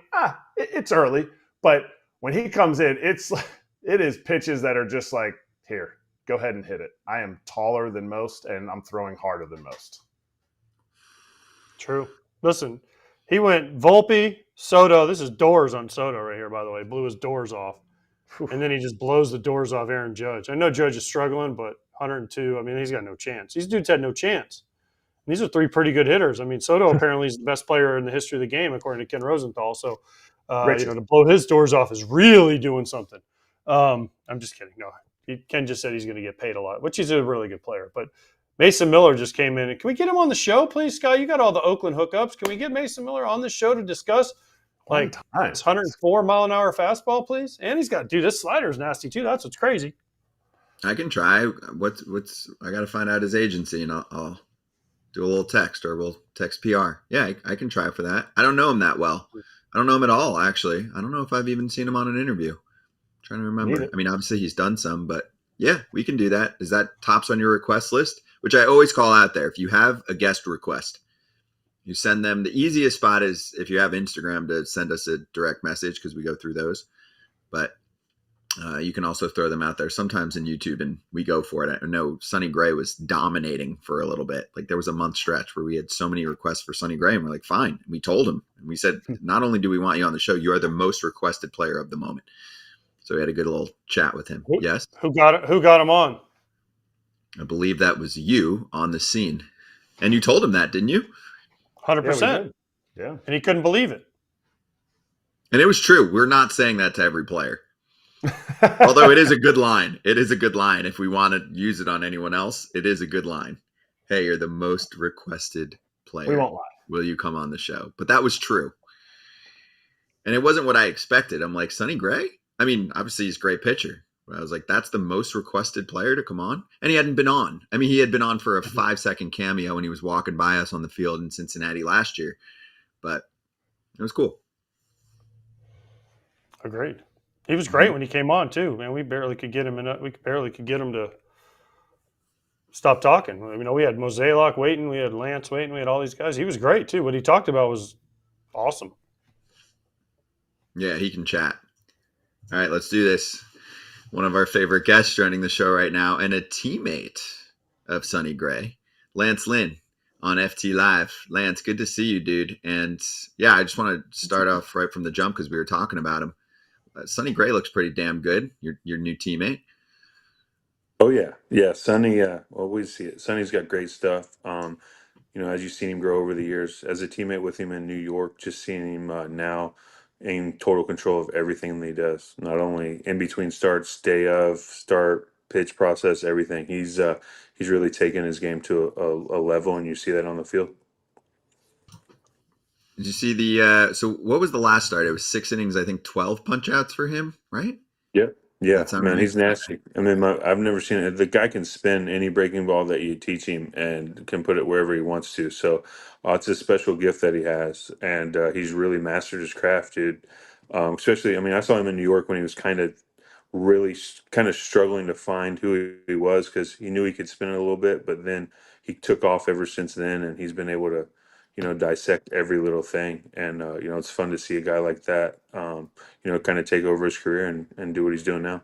it's early. But when he comes in, it is pitches that are just like, here, go ahead and hit it. I am taller than most, and I'm throwing harder than most.
True. Listen, he went Volpe, Soto. This is doors on Soto right here, by the way. Blew his doors off. And then he just blows the doors off Aaron Judge. I know Judge is struggling, but 102, he's got no chance. These dudes had no chance. These are three pretty good hitters. I mean, Soto apparently is the best player in the history of the game, according to Ken Rosenthal. So, to blow his doors off is really doing something. I'm just kidding. No, Ken just said he's going to get paid a lot, which he's a really good player. But Mason Miller just came in. Can we get him on the show, please, Scott? You got all the Oakland hookups. Can we get Mason Miller on the show to discuss like his 104-mile-an-hour fastball, please? And he's got, dude, this slider is nasty too. That's what's crazy.
I can try. What's I got to find out his agency, and I'll do a little text, or we'll text PR. Yeah, I can try for that. I don't know him that well. I don't know him at all, actually. I don't know if I've even seen him on an interview. I'm trying to remember. I mean, obviously he's done some, but yeah, we can do that. Is that tops on your request list? Which I always call out there. If you have a guest request, you send them. The easiest spot is if you have Instagram to send us a direct message, because we go through those. But you can also throw them out there sometimes in YouTube, and we go for it. I know Sonny Gray was dominating for a little bit. Like there was a month stretch where we had so many requests for Sonny Gray, and we're like, fine. And we told him, and we said, not only do we want you on the show, you are the most requested player of the moment. So we had a good little chat with him. Yes.
Who got him on?
I believe that was you on the scene, and you told him that, didn't you?
100%.
Yeah.
And he couldn't believe it.
And it was true. We're not saying that to every player. Although it is a good line. It is a good line. If we want to use it on anyone else, it is a good line. Hey, you're the most requested player.
We won't lie.
Will you come on the show? But that was true. And it wasn't what I expected. I'm like, Sonny Gray? I mean, obviously he's a great pitcher. But I was like, that's the most requested player to come on? And he hadn't been on. I mean, he had been on for a 5-second cameo when he was walking by us on the field in Cincinnati last year. But it was cool.
Agreed. He was great when he came on too, man. We barely could get him to stop talking. You know, we had Mozeliak waiting, we had Lance waiting, we had all these guys. He was great too. What he talked about was awesome.
Yeah, he can chat. All right, let's do this. One of our favorite guests joining the show right now, and a teammate of Sonny Gray, Lance Lynn on FT Live. Lance, good to see you, dude. And yeah, I just want to start off right from the jump because we were talking about him. Sonny Gray looks pretty damn good. Your new teammate.
Oh yeah. Sonny. Well, we see it. Sonny's got great stuff. As you've seen him grow over the years, as a teammate with him in New York, just seeing him now in total control of everything that he does. Not only in between starts, day of, start, pitch process, everything. He's really taken his game to a level, and you see that on the field.
Did you see the so what was the last start? It was 6 innings, I think 12 punch outs for him, right?
Yep. Yeah,
That's
man,
right.
he's nasty. I mean, I've never seen it. The guy can spin any breaking ball that you teach him and can put it wherever he wants to. So it's a special gift that he has, and he's really mastered his craft, dude. Especially, I mean, I saw him in New York when he was kind of struggling to find who he was because he knew he could spin it a little bit, but then he took off ever since then, and he's been able to dissect every little thing. And, it's fun to see a guy like that, kind of take over his career and do what he's doing now.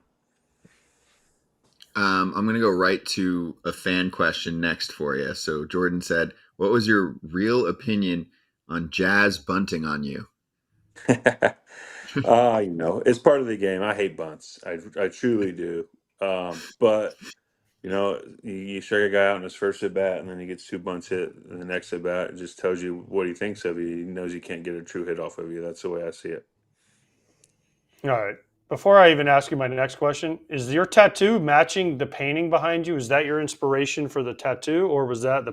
I'm going to go right to a fan question next for you. So Jordan said, what was your real opinion on Jazz bunting on you?
It's part of the game. I hate bunts. I truly do. But you strike a guy out in his first at bat, and then he gets 2 bunts hit in the next at bat. It just tells you what he thinks of you. He knows he can't get a true hit off of you. That's the way I see it.
All right. Before I even ask you my next question, is your tattoo matching the painting behind you? Is that your inspiration for the tattoo, or was that the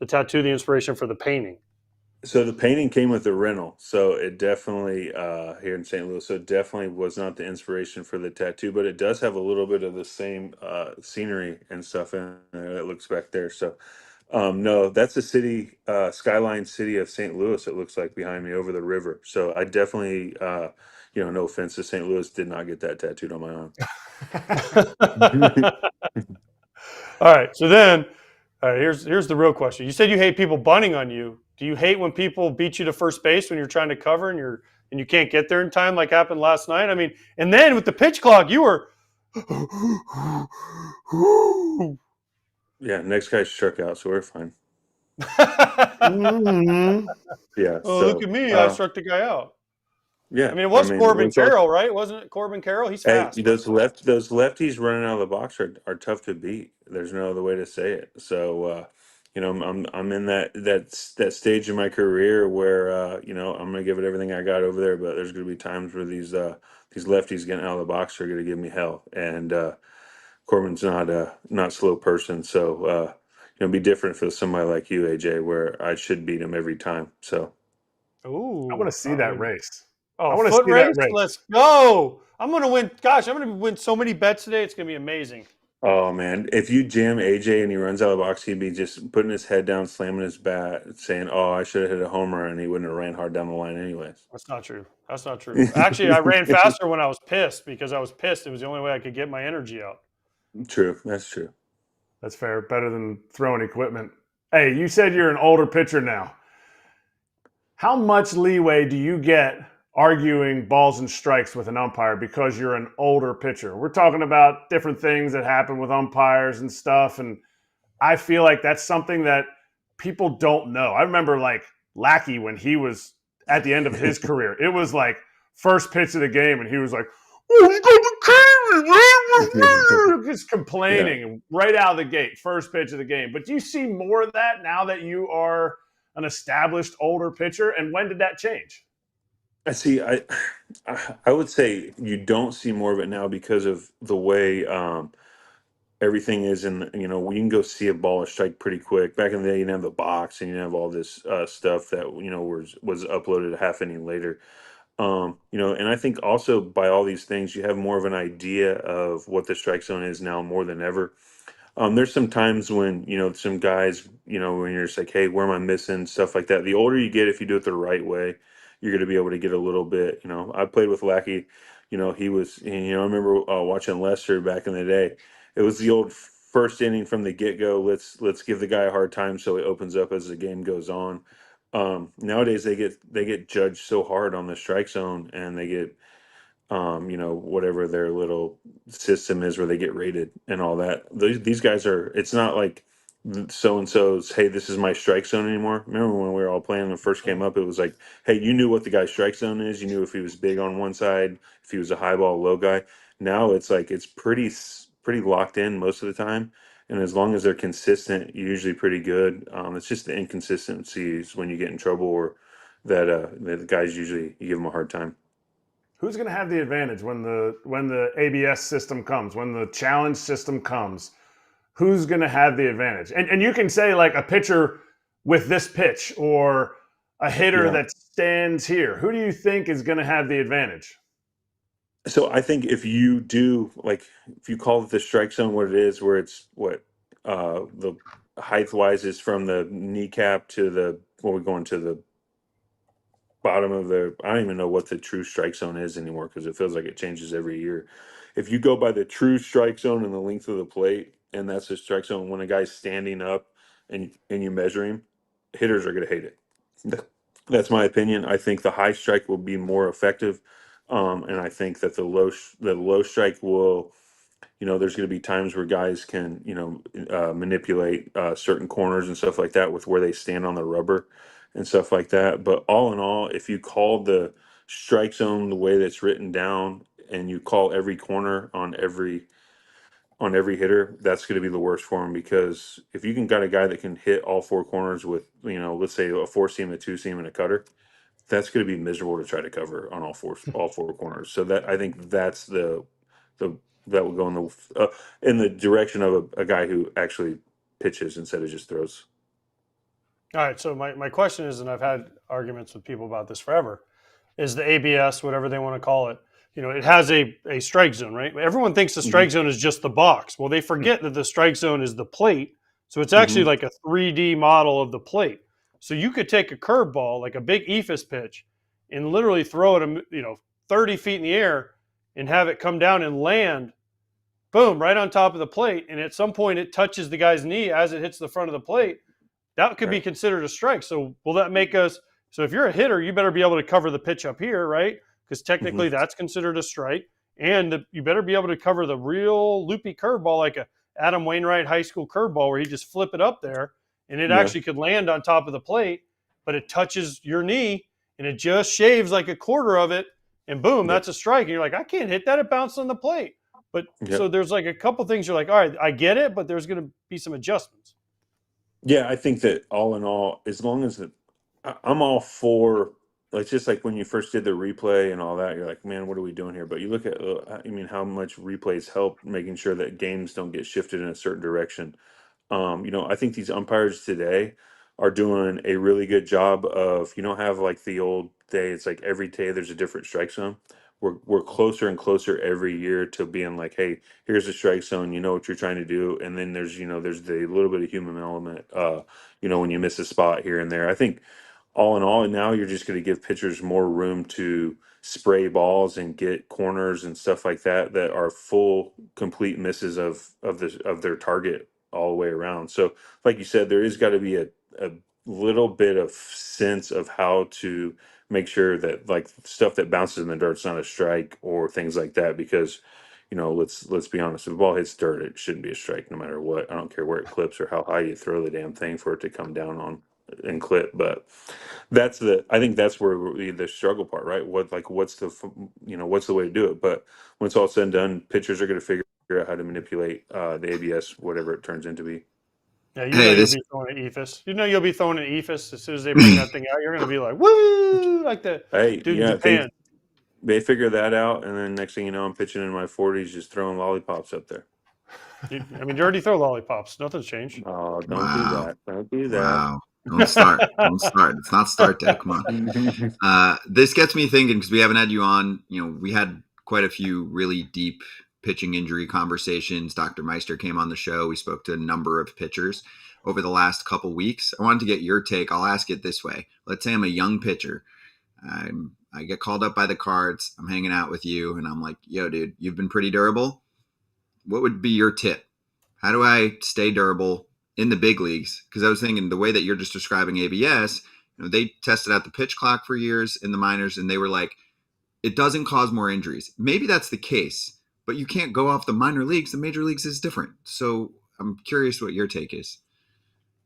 tattoo, the inspiration for the painting?
So the painting came with the rental. So it definitely, here in St. Louis, so it definitely was not the inspiration for the tattoo, but it does have a little bit of the same scenery and stuff in there that looks back there. So no, that's the city, skyline city of St. Louis, it looks like behind me over the river. So I definitely, no offense to St. Louis, did not get that tattooed on my arm.
All right. So then, here's the real question. You said you hate people bunting on you. Do you hate when people beat you to first base when you're trying to cover and you can't get there in time, like happened last night? I mean, and then with the pitch clock, you were.
Yeah, next guy struck out, so we're fine. Yeah.
Oh,
so,
look at me! I struck the guy out.
Yeah,
I mean, it was Corbin Carroll, right? Wasn't it Corbin Carroll? He's fast.
Hey, those lefties running out of the box are tough to beat. There's no other way to say it. So, I'm in that stage in my career where I'm gonna give it everything I got over there, but there's gonna be times where these lefties getting out of the box are gonna give me hell, and Corbin's not slow person, so it'd be different for somebody like you, AJ, where I should beat him every time. So
I
Ooh,
want to see that race. I
oh,
want to
foot
see that
race.
race.
Let's go. I'm gonna win. Gosh, I'm gonna win so many bets today. It's gonna be amazing.
oh man, if you jam AJ and he runs out of the box, he'd be just putting his head down, slamming his bat, saying, "Oh, I should have hit a homer," and he wouldn't have ran hard down the line anyways.
That's not true. That's not true. Actually, I ran faster when I was pissed because I was pissed. It was the only way I could get my energy out.
True, that's true.
That's fair. Better than throwing equipment. Hey, you said you're an older pitcher now. How much leeway do you get arguing balls and strikes with an umpire because you're an older pitcher? We're talking about different things that happen with umpires and stuff, and I feel like that's something that people don't know. I remember like Lackey when he was at the end of his career. It was like first pitch of the game, and he was like, "Oh, you got to carry me," just complaining right out of the gate, first pitch of the game. But do you see more of that now that you are an established older pitcher? And when did that change?
I see. I would say you don't see more of it now because of the way everything is in. We can go see a ball or strike pretty quick. Back in the day, you didn't have the box and you didn't have all this stuff that was uploaded a half inning later. And I think also by all these things, you have more of an idea of what the strike zone is now more than ever. There's some times when, some guys, when you're just like, hey, where am I missing? Stuff like that. The older you get, if you do it the right way, you're going to be able to get a little bit, I played with Lackey, he was, I remember watching Lester back in the day. It was the old first inning from the get-go. Let's give the guy a hard time so he opens up as the game goes on. Nowadays they get judged so hard on the strike zone, and they get whatever their little system is where they get rated and all that. These guys are, it's not like so and so's, hey, this is my strike zone anymore. Remember when we were all playing and first came up, it was like, hey, you knew what the guy's strike zone is. You knew if he was big on one side, if he was a high ball, low guy. Now it's like it's pretty locked in most of the time. And as long as they're consistent, you're usually pretty good. It's just the inconsistencies when you get in trouble, or that the guys usually, you give them a hard time.
Who's going to have the advantage when the ABS system comes, when the challenge system comes? Who's going to have the advantage? And you can say like a pitcher with this pitch or a hitter that stands here. Who do you think is going to have the advantage?
So I think if you do, like, if you call it the strike zone, what it is, where it's the height wise is from the kneecap to we're going to the bottom of I don't even know what the true strike zone is anymore because it feels like it changes every year. If you go by the true strike zone and the length of the plate, and that's the strike zone, when a guy's standing up and you measure him, hitters are going to hate it. That's my opinion. I think the high strike will be more effective, and I think that the low strike will. There's going to be times where guys can, manipulate certain corners and stuff like that with where they stand on the rubber and stuff like that. But all in all, if you call the strike zone the way that's written down, and you call every corner on every hitter, that's going to be the worst for him, because if you can got a guy that can hit all four corners with, let's say a four seam, a two seam, and a cutter, that's going to be miserable to try to cover on all four corners. So that, I think that's the that will go in the direction of a guy who actually pitches instead of just throws.
All right. So my question is, and I've had arguments with people about this forever, is the ABS, whatever they want to call it, it has a strike zone, right? Everyone thinks the strike zone is just the box. Well, they forget that the strike zone is the plate. So it's actually like a 3D model of the plate. So you could take a curveball, like a big ephus pitch, and literally throw it, 30 feet in the air and have it come down and land, boom, right on top of the plate. And at some point it touches the guy's knee as it hits the front of the plate. That could be considered a strike. So will that make us, so if you're a hitter, you better be able to cover the pitch up here, right? Because technically that's considered a strike. And you better be able to cover the real loopy curveball, like a Adam Wainwright high school curveball where you just flip it up there and it actually could land on top of the plate, but it touches your knee and it just shaves like a quarter of it, and boom, that's a strike. And you're like, I can't hit that. It bounced on the plate. But so there's like a couple things you're like, all right, I get it, but there's going to be some adjustments.
Yeah, I think that all in all, as long as I'm all for, like, just like when you first did the replay and all that, you're like, man, what are we doing here? But you look at, I mean, how much replays help making sure that games don't get shifted in a certain direction. I think these umpires today are doing a really good job of, you don't have like the old day, it's like every day there's a different strike zone. We're closer and closer every year to being like, hey, here's the strike zone, you know what you're trying to do. And then there's the little bit of human element, when you miss a spot here and there. I think all in all, and now you're just going to give pitchers more room to spray balls and get corners and stuff like that that are full, complete misses of their target all the way around. So, like you said, there is got to be a little bit of sense of how to make sure that like stuff that bounces in the dirt's not a strike or things like that because let's be honest, if the ball hits dirt, it shouldn't be a strike no matter what. I don't care where it clips or how high you throw the damn thing for it to come down on and clip. But I think that's where the struggle part, right? What's the way to do it? But when it's all said and done, pitchers are going to figure out how to manipulate the ABS, whatever it turns into be.
Yeah,
Hey,
you'll
this
be throwing an ephus. You'll be throwing an ephus as soon as they bring that thing out. You're going to be like, woo, like the
Hey,
dude in
yeah,
Japan.
they figure that out, and then next thing you know, I'm pitching in my 40s, just throwing lollipops up there.
You already throw lollipops. Nothing's changed.
Oh, don't do
wow,
that! Don't do that.
wow. Don't start. Don't start. It's not start day. Come on. This gets me thinking because we haven't had you on. We had quite a few really deep pitching injury conversations. Dr. Meister came on the show. We spoke to a number of pitchers over the last couple weeks. I wanted to get your take. I'll ask it this way. Let's say I'm a young pitcher. I get called up by the Cards. I'm hanging out with you, and I'm like, yo, dude, you've been pretty durable. What would be your tip? How do I stay durable in the big leagues? Because I was thinking the way that you're just describing ABS, they tested out the pitch clock for years in the minors, and they were like, it doesn't cause more injuries. Maybe that's the case, but you can't go off the minor leagues. The major leagues is different. So I'm curious what your take is.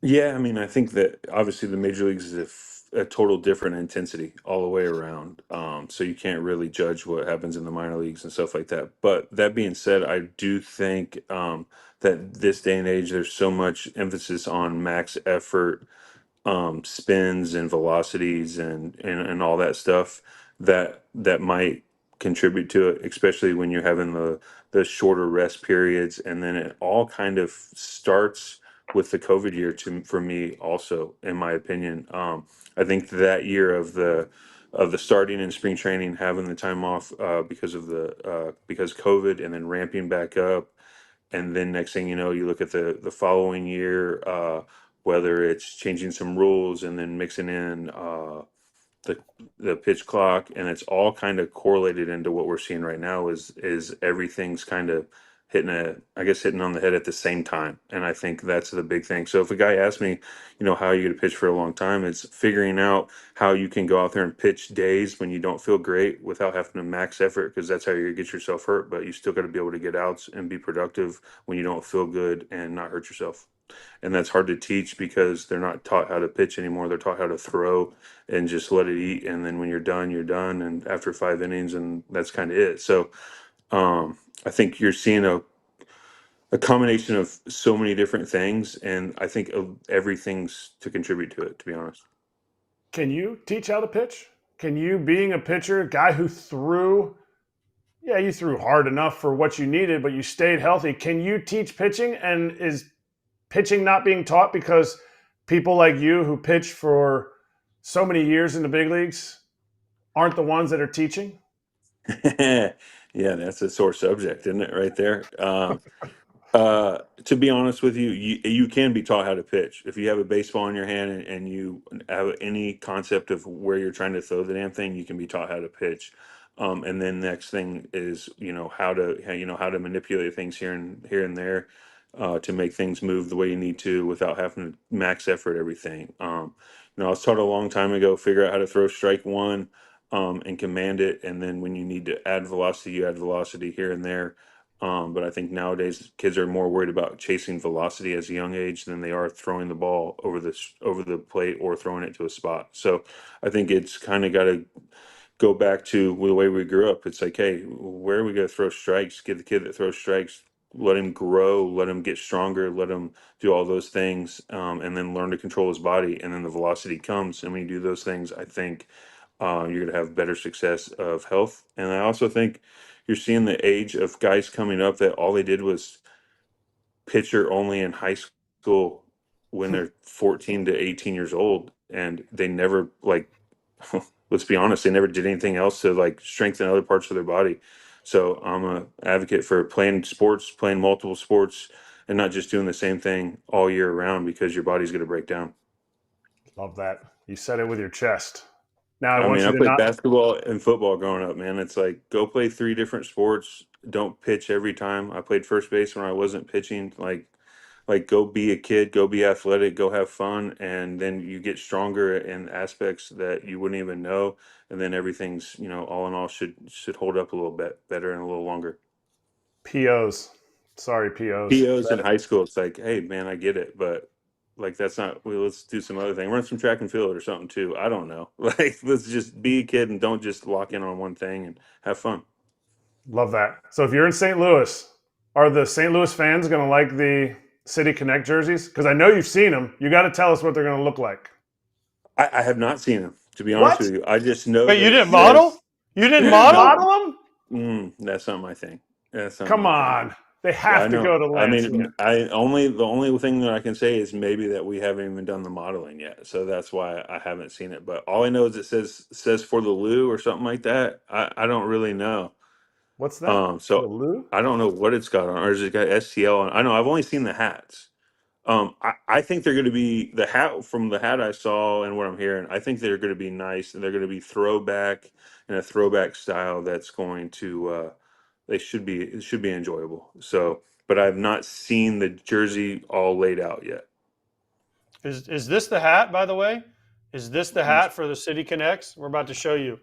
Yeah, I mean, I think that obviously the major leagues is a total different intensity all the way around. So you can't really judge what happens in the minor leagues and stuff like that. But that being said, I do think that this day and age, there's so much emphasis on max effort spins and velocities and all that stuff that might contribute to it, especially when you're having the shorter rest periods, and then it all kind of starts with the COVID year for me also, in my opinion. I think that year of the starting in spring training, having the time off because COVID, and then ramping back up, and then next thing you know, you look at the following year, whether it's changing some rules and then mixing in the the pitch clock, and it's all kind of correlated into what we're seeing right now is everything's kind of hitting on the head at the same time. And I think that's the big thing. So if a guy asks me, how are you going to pitch for a long time, it's figuring out how you can go out there and pitch days when you don't feel great without having to max effort, because that's how you're going to get yourself hurt. But you still got to be able to get outs and be productive when you don't feel good and not hurt yourself. And that's hard to teach because they're not taught how to pitch anymore. They're taught how to throw and just let it eat. And then when you're done, you're done. And after 5 innings, and that's kind of it. So I think you're seeing a combination of so many different things. And I think everything's to contribute to it, to be honest.
Can you teach how to pitch? Can you, being a pitcher, a guy who you threw hard enough for what you needed, but you stayed healthy. Can you teach pitching? And is pitching not being taught because people like you who pitch for so many years in the big leagues aren't the ones that are teaching?
Yeah, that's a sore subject, isn't it, right there? To be honest with you, you can be taught how to pitch. If you have a baseball in your hand and you have any concept of where you're trying to throw the damn thing, you can be taught how to pitch. And then next thing is, how to manipulate things here and there, to make things move the way you need to without having to max effort everything. I was taught a long time ago, figure out how to throw strike one, and command it. And then when you need to add velocity, you add velocity here and there. But I think nowadays kids are more worried about chasing velocity as a young age than they are throwing the ball over the plate or throwing it to a spot. So I think it's kind of got to go back to the way we grew up. It's like, hey, where are we going to throw strikes? Give the kid that throws strikes let him grow, let him get stronger, let him do all those things, and then learn to control his body. And then the velocity comes. And when you do those things, I think you're going to have better success of health. And I also think you're seeing the age of guys coming up that all they did was pitcher only in high school when they're 14 to 18 years old. And they never, like, let's be honest, they never did anything else to like strengthen other parts of their body. So I'm a advocate for playing sports, playing multiple sports, and not just doing the same thing all year round because your body's going to break down.
Love that. You said it with your chest. Now
I
want
mean, I
you to
played
not.
basketball and football growing up, man. It's like go play 3 different sports. Don't pitch every time. I played first base when I wasn't pitching. Like go be a kid, go be athletic, go have fun, and then you get stronger in aspects that you wouldn't even know, and then everything's, all in all should hold up a little bit better and a little longer.
POs. Sorry, POs.
POs in high school, it's like, hey man, I get it, but like that's not. Well, let's do some other thing. Run some track and field or something too. I don't know. Like let's just be a kid and don't just lock in on one thing and have fun.
Love that. So if you're in St. Louis, are the St. Louis fans going to like the City Connect jerseys? Because I know you've seen them. You got to tell us what they're going to look like.
I have not seen them, to be honest with you. I just know.
Wait,
that
you
it
didn't
says-
model? You didn't
No.
model?
Them?
That's not my thing. That's not
Come
my thing.
on. They have
I
to
know.
go to
I
Lance.
mean, the only thing that I can say is maybe that we haven't even done the modeling yet, so that's why I haven't seen it. But all I know is it says for the Lou or something like that. I don't really know.
What's that?
So
The Lou?
I don't know what it's got on, or is it got STL on? I know I've only seen the hats. I think they're going to be the hat from the hat I saw and what I'm hearing. I think they're going to be nice and they're going to be throwback in a throwback style that's going to. It should be enjoyable. So, but I've not seen the jersey all laid out yet.
Is this the hat, by the way? Is this the hat for the City Connects? We're about to show you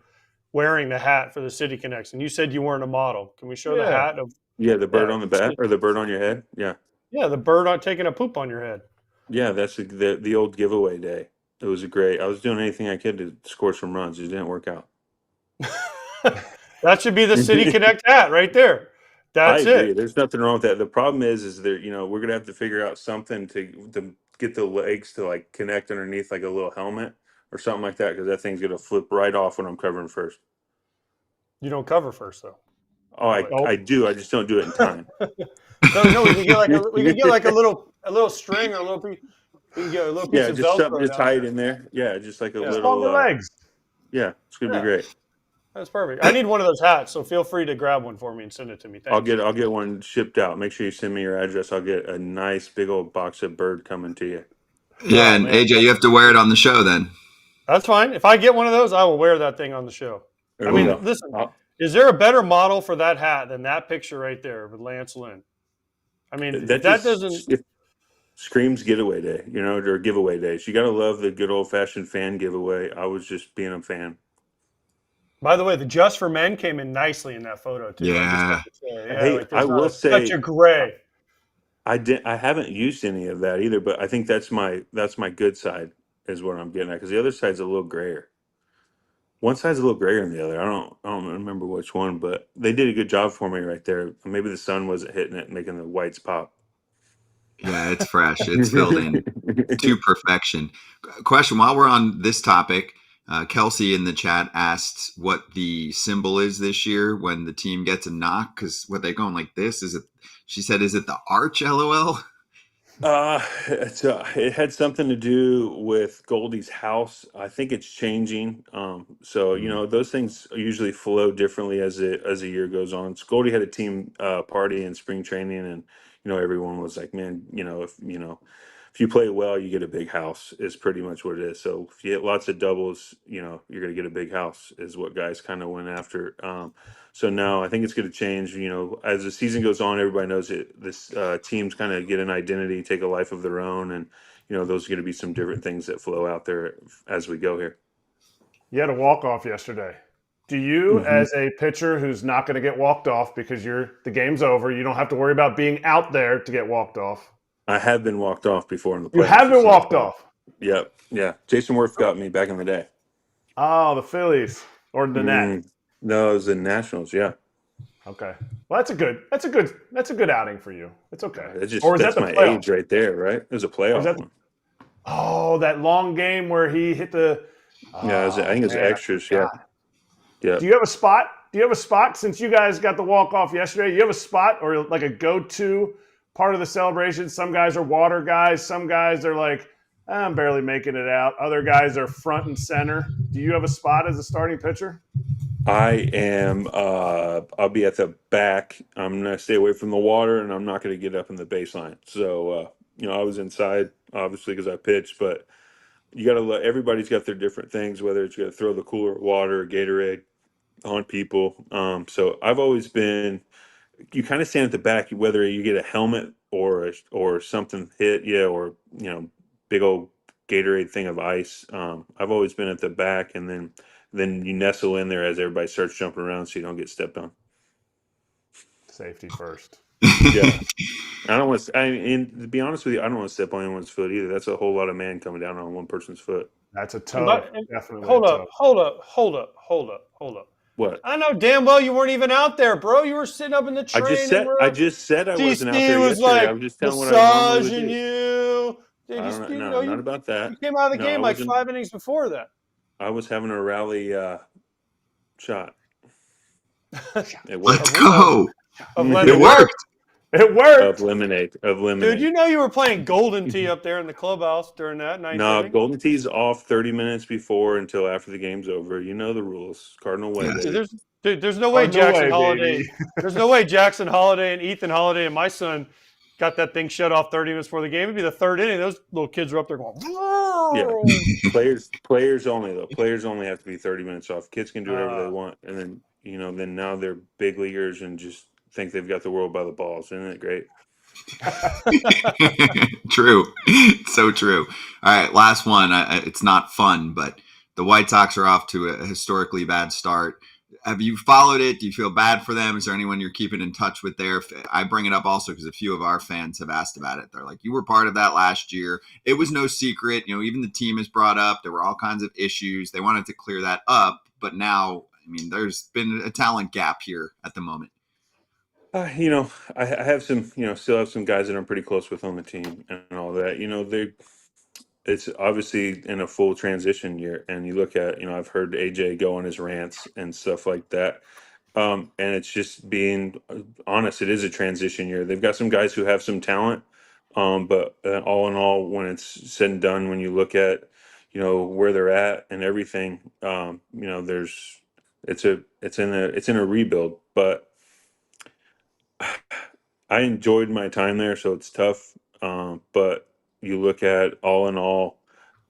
wearing the hat for the City Connects. And you said you weren't a model. Can we show the hat of
Yeah, the bird on the back or the bird on your head. Yeah,
the bird on taking a poop on your head?
yeah. That's the old giveaway day. It was great. I was doing anything I could to score some runs. It didn't work out.
That should be the City Connect hat right there. That's
I agree.
it.
There's nothing wrong with that. The problem is there, we're gonna have to figure out something to get the legs to like connect underneath like a little helmet or something like that because that thing's gonna flip right off when I'm covering first.
You don't cover first though.
Oh, I do. I just don't do it in time.
No, we can get like a little string or a little piece. We can get a little piece
Yeah,
of
just
Velcro
something to
down
tie it
there.
in there. Yeah, just like a
Just
little.
on the legs.
Yeah, it's gonna
Yeah.
be great.
That's perfect. I need one of those hats, so feel free to grab one for me and send it to me. Thanks.
I'll get one shipped out. Make sure you send me your address. I'll get a nice big old box of bird coming to you.
Yeah, and
man.
AJ, you have to wear it on the show then.
That's fine. If I get one of those, I will wear that thing on the show.
There
I
we
mean,
go.
listen, is there a better model for that hat than that picture right there with Lance Lynn? I mean, that
just
doesn't.
it screams getaway day, or giveaway days. You got to love the good old fashioned fan giveaway. I was just being a fan.
By the way, the Just for Men came in nicely in that photo too.
Yeah.
Hey,
like
I
there's not
will say-
such a gray.
I haven't used any of that either, but I think that's my good side is what I'm getting at because the other side's a little grayer. One side's a little grayer than the other. I don't remember which one, but they did a good job for me right there. Maybe the sun wasn't hitting it, making the whites pop.
Yeah, it's fresh. It's filled in to perfection. Question: while we're on this topic, Kelsey in the chat asked what the symbol is this year when the team gets a knock. Because what they're going like this is it? She said, "Is it the arch?" LOL.
It had something to do with Goldie's house. I think it's changing. So those things usually flow differently as a year goes on. So Goldie had a team party in spring training, and everyone was like, "Man, if you play well, you get a big house." Is pretty much what it is. So if you hit lots of doubles, you're gonna get a big house. Is what guys kind of went after. So now I think it's going to change. As the season goes on, everybody knows it. This teams kind of get an identity, take a life of their own, and those are going to be some different things that flow out there as we go here.
You had a walk-off yesterday. Do you, as a pitcher who's not going to get walked off because the game's over, you don't have to worry about being out there to get walked off?
I have been walked off before in the playoffs.
You have been walked off?
Yep. Yeah. Jason Worth got me back in the day.
Oh, the Phillies or the Nats?
No, it was the Nationals. Yeah.
Okay. Well, that's a good outing for you. It's okay. Or is
That's
that the
my
playoff?
age right there, right? It was a
Or is
playoff
that
one.
that long game where he hit the.
Yeah, I think it was
Man, I
extras. Yeah,
forgot.
yeah.
Do you have a spot? Since you guys got the walk off yesterday? You have a spot or like a go-to part of the celebration? Some guys are water guys. Some guys are like, I'm barely making it out. Other guys are front and center. Do you have a spot as a starting pitcher?
I am. I'll be at the back. I'm gonna stay away from the water, and I'm not gonna get up in the baseline. So, I was inside obviously because I pitched, but you got to let everybody's got their different things. Whether it's you got to throw the cooler of water, or Gatorade on people. So I've always been. You kind of stand at the back, whether you get a helmet or something hit you, or big old Gatorade thing of ice. I've always been at the back, and then you nestle in there as everybody starts jumping around, so you don't get stepped on.
Safety first.
Yeah, I don't want to. To be honest with you, I don't want to step on anyone's foot either. That's a whole lot of man coming down on one person's foot.
That's a
And
toe. Definitely
hold
a
up,
toe.
hold up.
What?
I know damn well you weren't even out there, bro. You were sitting up in the
I
training room.
just said I wasn't out
DC
there
was
yesterday.
like
I was just telling what I normally would
massaging
do.
you. They
I
just,
don't
you
know.
know,
Not about that.
you came out of the
No, I
game like
wasn't.
5 innings before that.
I was having a rally shot. It
Let's
worked.
go.
Of
It
lemonade.
worked.
It worked.
Of lemonade.
Dude, you know you were playing Golden Tee up there in the clubhouse during that ninth
No,
inning.
Golden Tea's off 30 minutes before until after the game's over. You know the rules. Cardinal way,
Yeah.
baby.
There's no way
No
Jackson
way,
Holiday.
baby.
There's no way Jackson Holiday and Ethan Holiday and my son got that thing shut off 30 minutes before the game. It'd be the third inning. Those little kids were up there going.
Yeah. Players only though. Players only have to be 30 minutes off. Kids can do whatever they want, and then now they're big leaguers and just think they've got the world by the balls. Isn't it great?
True. So true. All right, last one. It's not fun, but the White Sox are off to a historically bad start. Have you followed it? Do you feel bad for them? Is there anyone you're keeping in touch with there? I bring it up also because a few of our fans have asked about it. They're like, you were part of that last year. It was no secret. Even the team has brought up there were all kinds of issues. They wanted to clear that up, but now, there's been a talent gap here at the moment.
I have some, still have some guys that I'm pretty close with on the team and all that. It's obviously in a full transition year, and you look at, I've heard AJ go on his rants and stuff like that. And it's just being honest. It is a transition year. They've got some guys who have some talent, but all in all, when it's said and done, when you look at, where they're at and everything, it's in a rebuild, but I enjoyed my time there, so it's tough. But you look at all in all,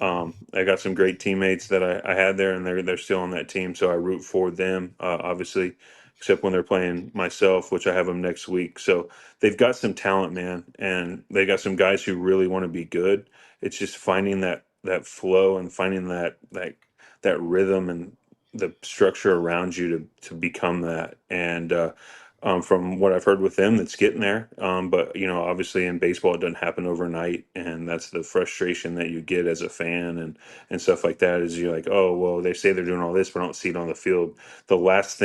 I got some great teammates that I had there, and they're still on that team, so I root for them, obviously, except when they're playing myself, which I have them next week. So they've got some talent, man, and they got some guys who really want to be good. It's just finding that flow and finding that rhythm and the structure around you to become that. And from what I've heard with them, that's getting there. But obviously in baseball, it doesn't happen overnight, and that's the frustration that you get as a fan and stuff like that. Is you're like, oh well, they say they're doing all this, but I don't see it on the field. The last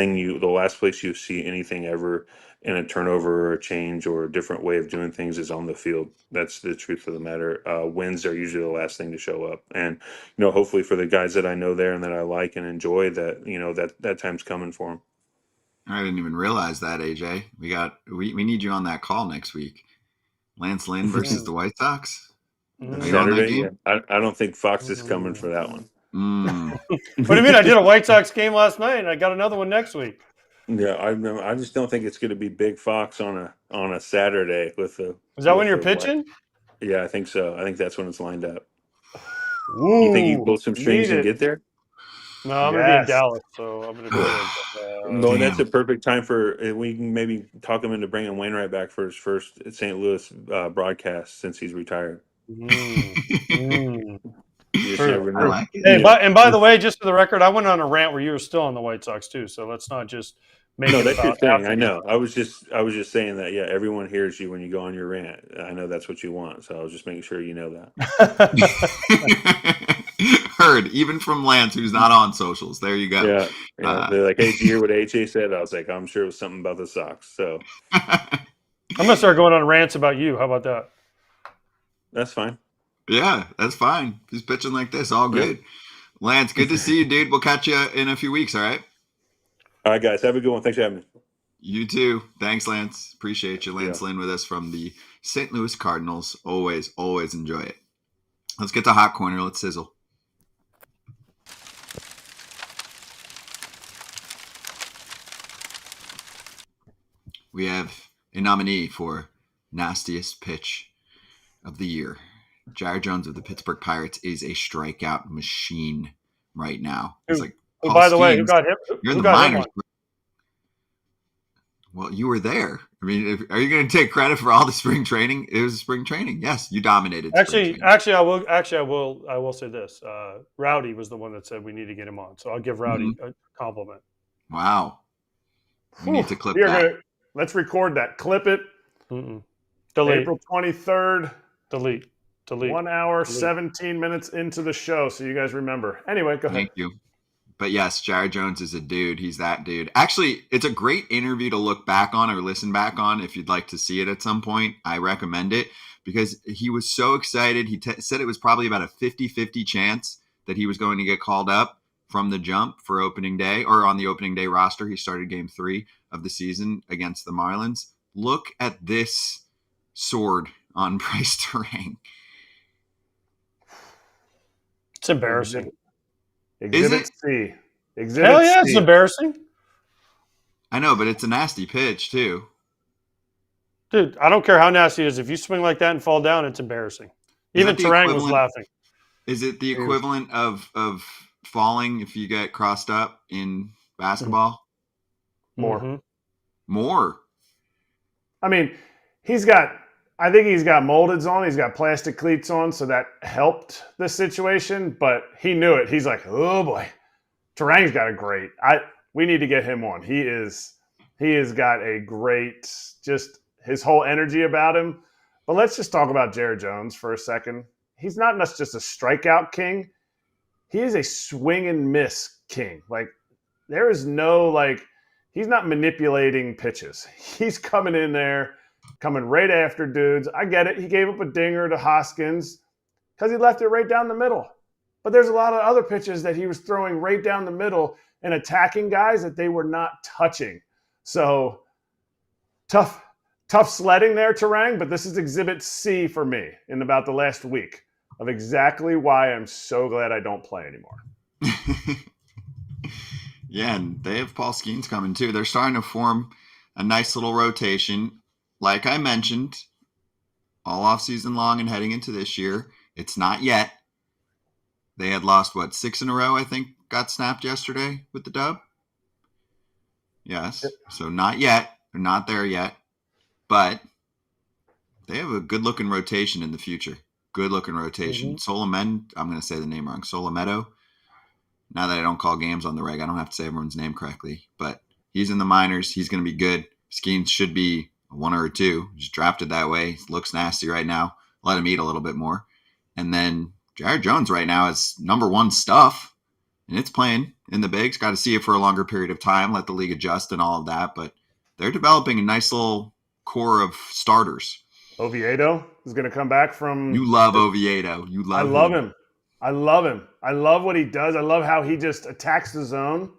place you see anything ever in a turnover or a change or a different way of doing things is on the field. That's the truth of the matter. Wins are usually the last thing to show up, and hopefully for the guys that I know there and that I like and enjoy, that that time's coming for them.
I didn't even realize that, AJ. We need you on that call next week. Lance Lynn versus the White Sox. Are you on that
Saturday,
game?
yeah. I don't think Fox is coming for that one.
What do you mean? I did a White Sox game last night, and I got another one next week.
Yeah, I just don't think it's going to be Big Fox on a Saturday with the.
Is that when
with
you're
the
pitching?
Yeah, I think so. I think that's when it's lined up.
Ooh,
You think you can pull some strings
need
and
it.
get there?
No, I'm going to be in
Yes.
Dallas, so I'm going to be
No, and
Damn.
that's a perfect time for we can maybe talk him into bringing Wainwright back for his first St. Louis broadcast since he's retired. You just
True.
never
I
know.
like it.
Hey, by the way, just for the record, I went on a rant where you were still on the White Sox too. So let's not just make
No,
it
that's your
about
thing.
after
I
the
know. I was just saying that. Yeah, everyone hears you when you go on your rant. I know that's what you want, so I was just making sure you know that.
game.
Heard, even from Lance, who's not on socials. There you go.
Yeah. They're like, hey, did you hear what AJ said? I was like, I'm sure it was something about the Sox. So
I'm gonna start going on rants about you. How about that?
that's fine.
Yeah, that's fine. He's pitching like this, all
Yep.
good. Lance, good to see you, dude. We'll catch you in a few weeks, all right?
All right, guys. Have a good one. Thanks for having me.
You too. Thanks, Lance. Appreciate you. Lance
Yeah.
Lynn with us from the St. Louis Cardinals. Always enjoy it. Let's get to Hot Corner. Let's sizzle. We have a nominee for nastiest pitch of the year. Jared Jones of the Pittsburgh Pirates is a strikeout machine right now. It's like,
Oh, by the way, who
Skeens,
got him?
you're in
Who
the
got him
minors.
on?
Well, you were there. I mean, are you going to take credit for all the spring training? It was spring training. Yes, you dominated.
Actually, I will say this. Rowdy was the one that said we need to get him on, so I'll give Rowdy a compliment.
Wow. We need to clip
We are
that.
let's record that. Clip it.
Delete.
April 23rd.
Delete.
1 hour,
Delete.
17 minutes into the show, so you guys remember. Anyway, go ahead.
Thank you. But yes, Jared Jones is a dude. He's that dude. Actually, it's a great interview to look back on or listen back on if you'd like to see it at some point. I recommend it because he was so excited. He said it was probably about a 50-50 chance that he was going to get called up from the jump for opening day or on the opening day roster. He started game 3 of the season against the Marlins. Look at this sword on Bryce Terang.
It's embarrassing.
Exhibit
Is
C. Exhibit
Hell yeah,
C.
it's embarrassing.
I know, but it's a nasty pitch too.
Dude, I don't care how nasty it is. If you swing like that and fall down, it's embarrassing.
Is
Even
that the
Terang was
equivalent-
laughing.
Is it the equivalent of falling if you get crossed up in basketball?
More.
Mhm.
More.
I mean, I think he's got moldeds on. He's got plastic cleats on, so that helped the situation. But he knew it. He's like, oh boy, Terang's got a great. We need to get him on. He has got a great, just his whole energy about him. But let's just talk about Jared Jones for a second. He's not just a strikeout king. He is a swing and miss king. Like there is no he's not manipulating pitches. He's coming in there. Coming right after dudes. I get it. He gave up a dinger to Hoskins because he left it right down the middle. But there's a lot of other pitches that he was throwing right down the middle and attacking guys that they were not touching. So tough sledding there, Terang, but this is Exhibit C for me in about the last week of exactly why I'm so glad I don't play anymore.
Yeah, and they have Paul Skeens coming too. They're starting to form a nice little rotation. Like I mentioned, all offseason long and heading into this year, it's not yet. They had lost, 6 in a row, I think, got snapped yesterday with the dub? Yes. So not yet. They're not there yet. But they have a good-looking rotation in the future. Good-looking rotation. I'm going to say the name wrong. Solomedo. Now that I don't call games on the reg, I don't have to say everyone's name correctly. But he's in the minors. He's going to be good. Skeens should be a 1 or a 2. He's drafted that way. He looks nasty right now. Let him eat a little bit more. And then Jared Jones right now is number 1 stuff. And it's playing in the bigs. Got to see it for a longer period of time. Let the league adjust and all of that. But they're developing a nice little core of starters.
Oviedo is going to come back from...
You love Oviedo.
I love him. I love him. I love what he does. I love how he just attacks the zone.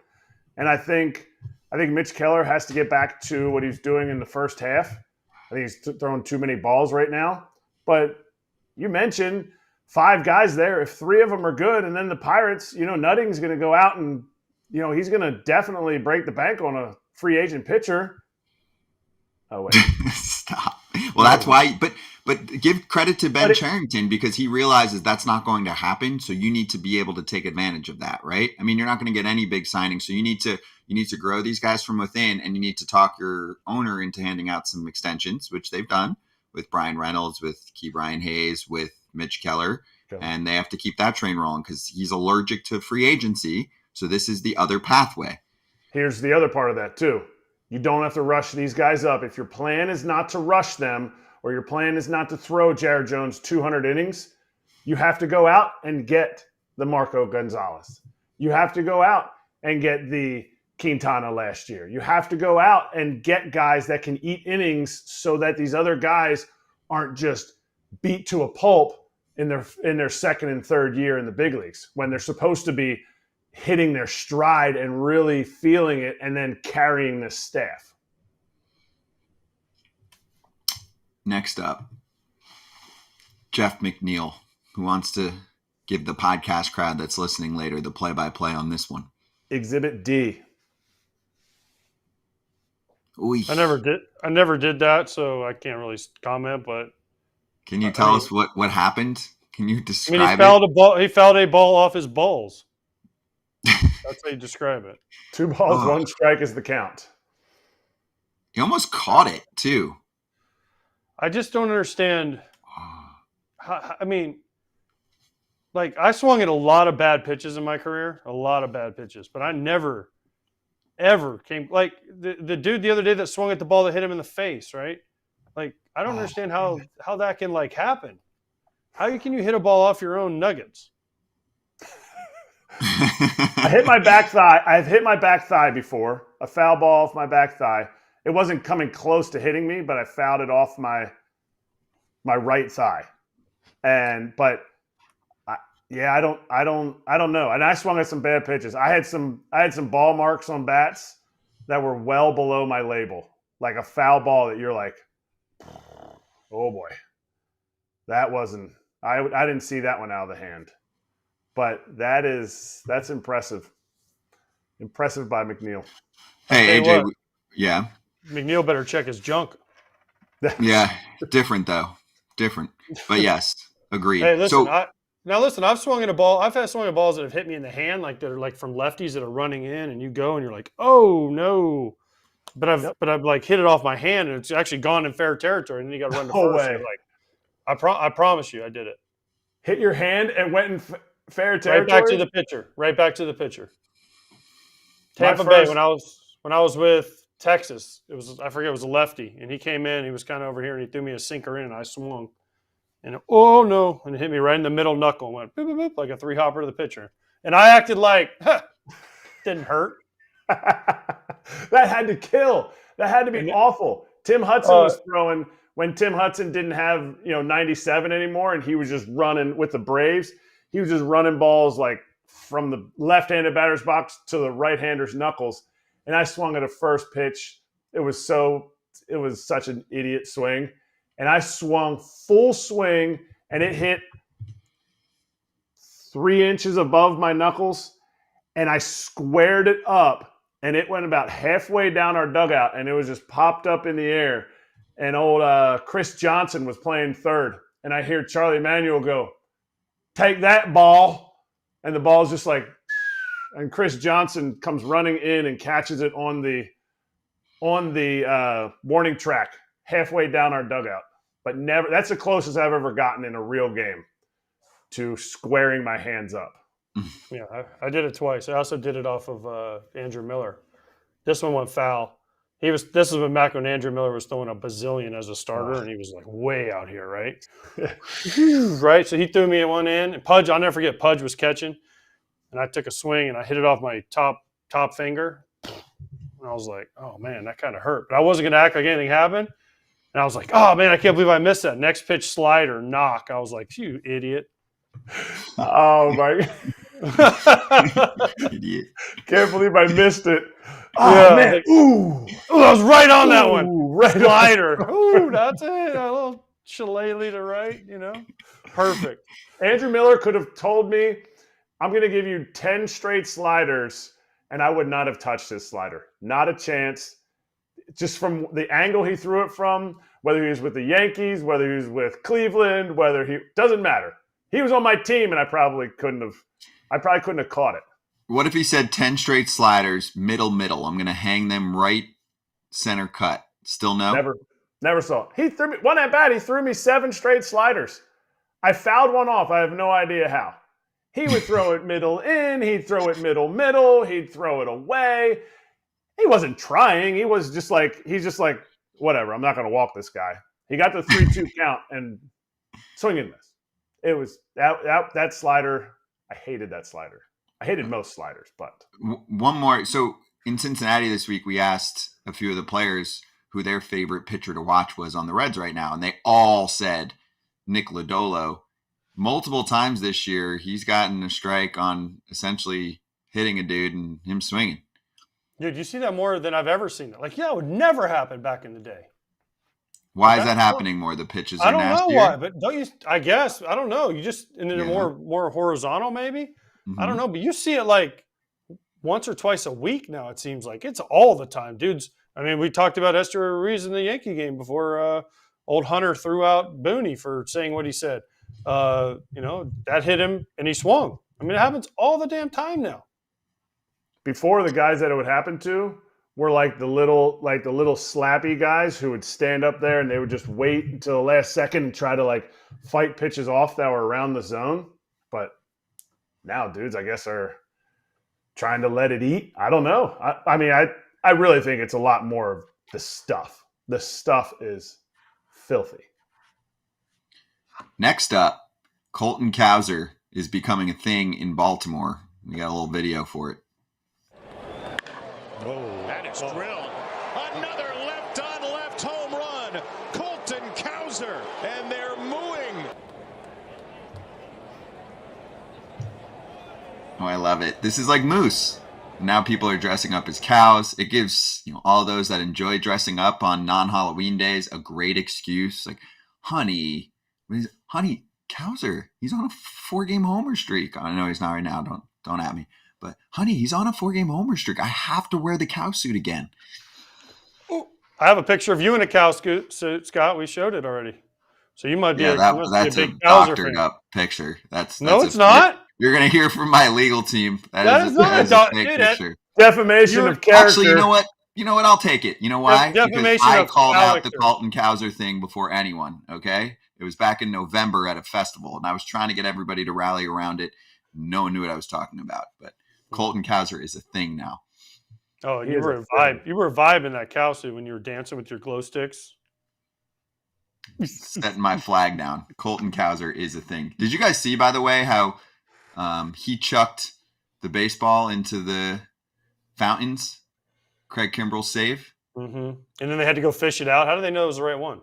And I think Mitch Keller has to get back to what he's doing in the first half. I think he's throwing too many balls right now. But you mentioned 5 guys there. If 3 of them are good, and then the Pirates, Nutting's going to go out and, he's going to definitely break the bank on a free agent pitcher. Oh, wait.
Stop. Well, that's why. But give credit to Ben Cherington because he realizes that's not going to happen. So you need to be able to take advantage of that, right? I mean, you're not going to get any big signings. So you need to grow these guys from within, and you need to talk your owner into handing out some extensions, which they've done with Brian Reynolds, with Key Brian Hayes, with Mitch Keller. Okay. And they have to keep that train rolling because he's allergic to free agency. So this is the other pathway.
Here's the other part of that, too. You don't have to rush these guys up. If your plan is not to rush them or your plan is not to throw Jared Jones 200 innings, you have to go out and get the Marco Gonzalez. You have to go out and get the Quintana last year. You have to go out and get guys that can eat innings so that these other guys aren't just beat to a pulp in their second and third year in the big leagues when they're supposed to be hitting their stride and really feeling it and then carrying the staff.
Next up, Jeff McNeil, who wants to give the podcast crowd that's listening later the play-by-play on this one.
Exhibit D.
Oy.
I never did that, so I can't really comment. But
can you tell us what happened? Can you describe
he fouled a ball. He fouled a ball off his balls. That's how you describe it.
2 balls, 1 strike is the count.
He almost caught it too.
I just don't understand. I mean, like, I swung at a lot of bad pitches in my career, but I never, ever came like the dude the other day that swung at the ball that hit him in the face, right? Like, I don't understand how that can like happen. How can you hit a ball off your own nuggets?
I hit my back thigh. I've hit my back thigh before. A foul ball off my back thigh. It wasn't coming close to hitting me, but I fouled it off my right thigh. I don't know. And I swung at some bad pitches. I had some ball marks on bats that were well below my label. Like a foul ball that you're like, oh boy. That wasn't I didn't see that one out of the hand. But that's impressive. Impressive by McNeil.
Hey, AJ, yeah.
McNeil better check his junk.
Yeah, different though. Different. But yes, agreed.
Hey, listen, I've swung at a ball. I've had swung at balls that have hit me in the hand, like that are like from lefties that are running in, and you go and you're like, oh no. But I've like hit it off my hand, and it's actually gone in fair territory, and then you got to run to first.
Way.
Like, I promise you, I did it.
Hit your hand and went in fair territory.
Right back to the pitcher. Tampa Bay when I was with Texas, it was a lefty, and he came in. He was kind of over here, and he threw me a sinker in, and I swung, and and it hit me right in the middle knuckle, and went boop, boop, boop, like a 3-hopper to the pitcher, and I acted like didn't hurt.
That had to kill. That had to be awful. Tim Hudson was throwing when Tim Hudson didn't have 97 anymore, and he was just running with the Braves. He was just running balls like from the left-handed batter's box to the right-hander's knuckles. And I swung at a first pitch. It was such an idiot swing. And I swung full swing, and it hit 3 inches above my knuckles. And I squared it up, and it went about halfway down our dugout, and it was just popped up in the air. And old Chris Johnson was playing third. And I hear Charlie Emanuel go, "Take that, ball." And the ball's just like, and Chris Johnson comes running in and catches it on the warning track halfway down our dugout. But never, that's the closest I've ever gotten in a real game to squaring my hands up.
Yeah, I did it twice. I also did it off of Andrew Miller. This one went foul. This is when back when Andrew Miller was throwing a bazillion as a starter, and he was like way out here, right? Right. So he threw me at one end, and Pudge, I'll never forget, Pudge was catching, and I took a swing and I hit it off my top finger. And I was like, oh man, that kind of hurt. But I wasn't gonna act like anything happened. And I was like, oh man, I can't believe I missed that. Next pitch, slider, knock. I was like, you idiot.
Oh my
Idiot.
Can't believe I missed it.
Oh yeah, man. Like, ooh, I was right on that one.
Right
slider. Ooh, that's it. A little shillelagh to right, Perfect.
Andrew Miller could have told me, I'm going to give you 10 straight sliders, and I would not have touched his slider. Not a chance. Just from the angle he threw it from, whether he was with the Yankees, whether he was with Cleveland, doesn't matter. He was on my team, and I probably couldn't have caught it.
What if he said 10 straight sliders, middle? I'm going to hang them right center cut. Still no?
Never saw it. He threw me one at bat. He threw me 7 straight sliders. I fouled one off. I have no idea how. He would throw it middle in. He'd throw it middle. He'd throw it away. He wasn't trying. He's just like, whatever. I'm not going to walk this guy. He got the 3-2 count and swing and miss. It was that slider I hated that slider. I hated most sliders, but
One more. So in Cincinnati this week, we asked a few of the players who their favorite pitcher to watch was on the Reds right now, and they all said Nick Lodolo. Multiple times this year, he's gotten a strike on essentially hitting a dude and him swinging.
Dude, you see that more than I've ever seen it. Like, yeah, it would never happen back in the day.
Why is that happening more? The pitches are
I don't know
nastier?
why, but don't you? I guess I don't know. You just in a
Yeah.
more horizontal, maybe. I don't
Mhm.
know, but you see it like once or twice a week now. It seems like it's all the time, dudes. I mean, we talked about Esther Ruiz in the Yankee game before. Old Hunter threw out Boone for saying what he said. That hit him and he swung. I mean, it happens all the damn time now.
before the guys that it would happen to were like the little slappy guys who would stand up there and they would just wait until the last second and try to like fight pitches off that were around the zone. But now dudes, I guess, are trying to let it eat. I don't know. I really think it's a lot more of the stuff. The stuff is filthy.
Next up, Colton Cowser is becoming a thing in Baltimore. We got a little video for it.
That is drilled. Another left-on-left home run. Colton Cowser, and they're mooing.
Oh, I love it. This is like Moose. Now people are dressing up as cows. It gives all those that enjoy dressing up on non-Halloween days a great excuse. Like, honey, Cowser, he's on a 4-game homer streak. I know he's not right now. Don't at me. But honey, he's on a 4-game homer streak. I have to wear the cow suit again.
I have a picture of you in a cow suit, Scott. We showed it already. So you might be,
that's
a
a
big Cowser
doctored
fan.
up picture.
No, it's not.
You're gonna hear from my legal team.
That is not a
fake
dude,
picture.
Defamation of character.
Actually, you know what? I'll take it. You know why?
Defamation
Because I
of
called out the
character.
Colton Cowser thing before anyone. Okay, it was back in November at a festival, and I was trying to get everybody to rally around it. No one knew what I was talking about, but Colton Cowser is a thing now.
Oh,
He
you
is
were
a
a vibe.
thing.
You were a vibe in that cow suit when you were dancing with your glow sticks.
Setting my flag down. Colton Cowser is a thing. Did you guys see, by the way, how he chucked the baseball into the fountains? Craig Kimbrell's save?
Mm-hmm. And then they had to go fish it out. How do they know it was the right one?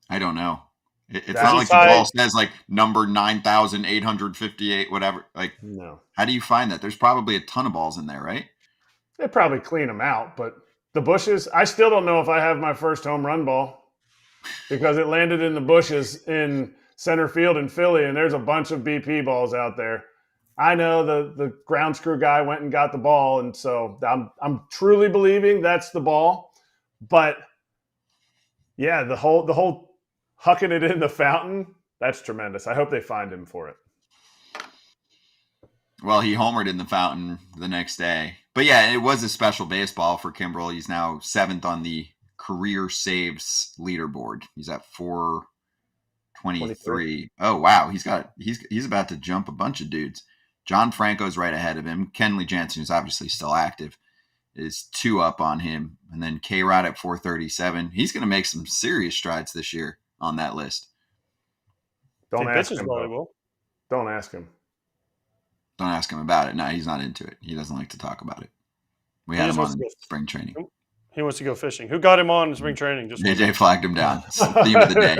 I don't know. It's
That's
not like the
tight.
ball says like number 9,858, whatever. Like,
No.
how do you find that? There's probably a ton of balls in there, right?
They probably clean them out, but the bushes, I still don't know if I have my first home run ball because it landed in the bushes in center field in Philly, and there's a bunch of BP balls out there. I know the ground screw guy went and got the ball, and so I'm truly believing that's the ball. But yeah, the whole hucking it in the fountain, that's tremendous. I hope they find him for it.
Well, he homered in the fountain the next day. But yeah, it was a special baseball for Kimbrell. He's now 7th on the career saves leaderboard. He's at 423. Oh wow, he's about to jump a bunch of dudes. John Franco's right ahead of him. Kenley Jansen, who's obviously still active, is 2 up on him. And then K-Rod at 437. He's going to make some serious strides this year on that list.
Don't
He
ask
pitches
him.
well, he
Though.
will.
Don't ask him.
Don't ask him about it. No, he's not into it. He doesn't like to talk about it. We
He
had
just
him
wants
on
to go-
spring training.
He wants to go fishing. Who got him on in spring training? Just
AJ flagged him down. It's the theme of the day.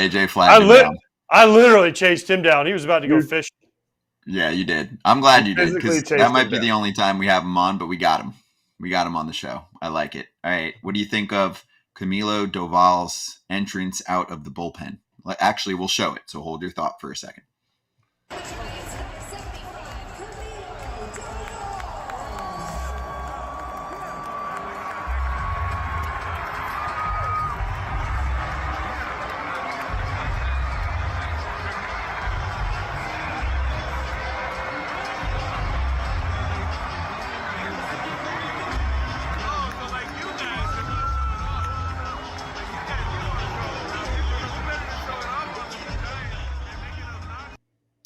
AJ flagged him down.
I literally chased him down. He was about to go fishing.
Yeah, you did. I'm glad you did,
physically
because
chased
that might
him
be
down.
the only time we have him on, but we got him. We got him on the show. I like it. All right. What do you think of Camilo Doval's entrance out of the bullpen? Actually, we'll show it, so hold your thought for a second.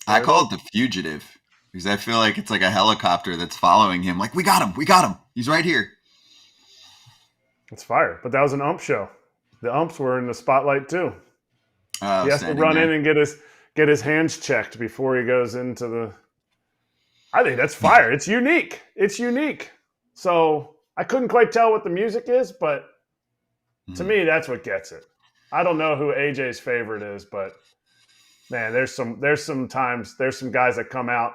I call it the fugitive because I feel like it's like a helicopter that's following him. Like, we got him. He's right here.
It's fire. But that was an ump show. The umps were in the spotlight too.
Oh,
He has to
standing
run
there.
in and get his hands checked before he goes into the. I think that's fire. It's unique. It's unique. So I couldn't quite tell what the music is, but to me, that's what gets it. I don't know who AJ's favorite is, but man, there's some times there's some guys that come out.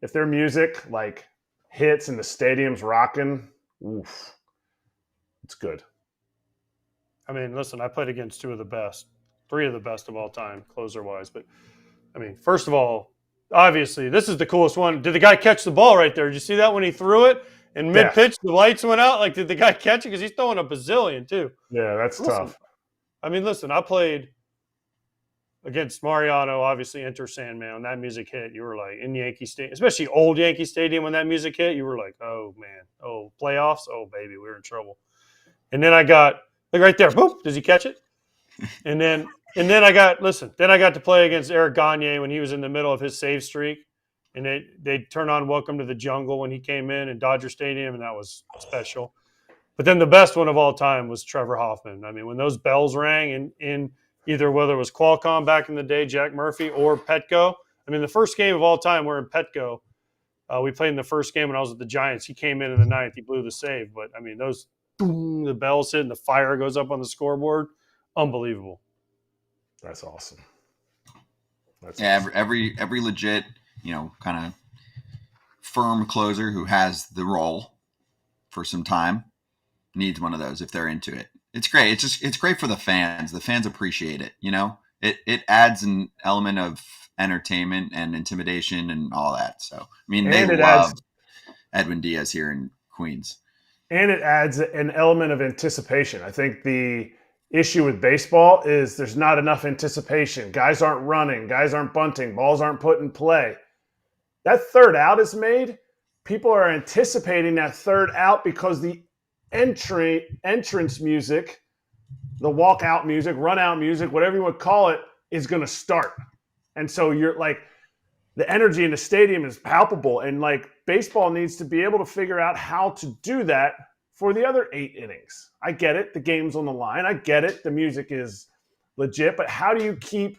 If their music like hits and the stadium's rocking, oof, it's good.
I mean, listen, I played against three of the best of all time, closer-wise. But, I mean, first of all, obviously, this is the coolest one. Did the guy catch the ball right there? Did you see that when he threw it? And mid-pitch, the lights went out? Like, did the guy catch it? Because he's throwing a bazillion, too.
Yeah, that's tough.
I mean, listen, I played against Mariano, obviously, Enter Sandman. When that music hit, you were like, in Yankee Stadium, especially old Yankee Stadium, when that music hit, you were like, oh, man. Oh, playoffs? Oh, baby, we're in trouble. And then I got, like right there, boop, does he catch it? And then I got to play against Eric Gagne when he was in the middle of his save streak. And they turned on Welcome to the Jungle when he came in Dodger Stadium, and that was special. But then the best one of all time was Trevor Hoffman. I mean, when those bells rang in either whether it was Qualcomm back in the day, Jack Murphy, or Petco. I mean, the first game of all time, we're in Petco. We played in the first game when I was with the Giants. He came in the ninth. He blew the save. But, I mean, those boom, the bells hit and the fire goes up on the scoreboard. Unbelievable.
That's awesome.
Awesome. Every legit, kind of firm closer who has the role for some time needs one of those if they're into it. It's great. It's great for the fans. The fans appreciate it. It adds an element of entertainment and intimidation and all that. So, I mean, they love Edwin Diaz here in Queens.
And it adds an element of anticipation. I think the issue with baseball is there's not enough anticipation. Guys aren't running. Guys aren't bunting. Balls aren't put in play. That third out is made. People are anticipating that third out because the entrance music, the walkout music, run out music, whatever you would call it, is going to start. And so you're like, the energy in the stadium is palpable. And like baseball needs to be able to figure out how to do that for the other 8 innings. I get it. The game's on the line. I get it. The music is legit. But how do you keep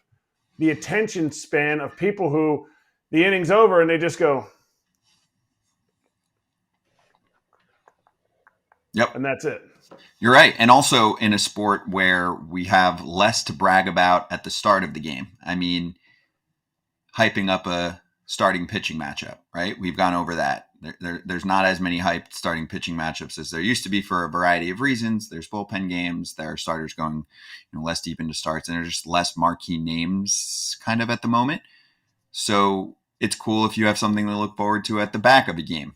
the attention span of people who the inning's over and they just go,
yep.
And that's it.
You're right. And also in a sport where we have less to brag about at the start of the game. I mean, hyping up a starting pitching matchup, right? We've gone over that. There's not as many hyped starting pitching matchups as there used to be for a variety of reasons. There's bullpen games. There are starters going less deep into starts, and there's just less marquee names kind of at the moment. So it's cool if you have something to look forward to at the back of a game.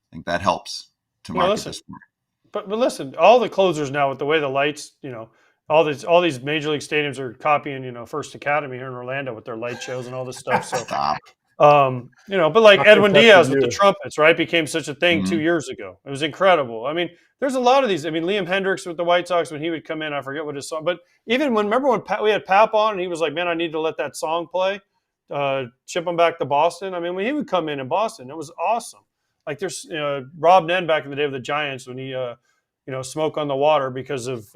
I think that helps to market this sport.
But listen, all the closers now with the way the lights, all these major league stadiums are copying, First Academy here in Orlando with their light shows and all this stuff. So,
Stop.
but like Edwin Diaz with the trumpets, right, became such a thing 2 years ago. It was incredible. I mean, there's a lot of these. I mean, Liam Hendricks with the White Sox when he would come in, I forget what his song. But even remember when we had Pap on and he was like, "Man, I need to let that song play, ship him back to Boston." I mean, when he would come in Boston, it was awesome. Like there's Rob Nen back in the day with the Giants when he smoke on the water because of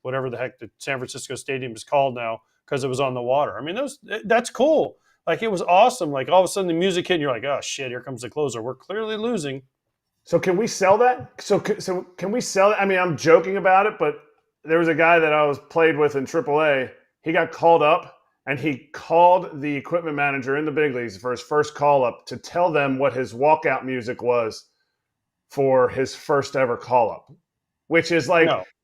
whatever the heck the San Francisco Stadium is called now because it was on the water. I mean, that's cool. Like, it was awesome. Like, all of a sudden the music hit and you're like, oh, shit, here comes the closer. We're clearly losing.
So can we sell that? So can we sell it? I mean, I'm joking about it, but there was a guy that I was played with in AAA. He got called up, and he called the equipment manager in the big leagues for his first call-up to tell them what his walkout music was for his first ever call-up. Which is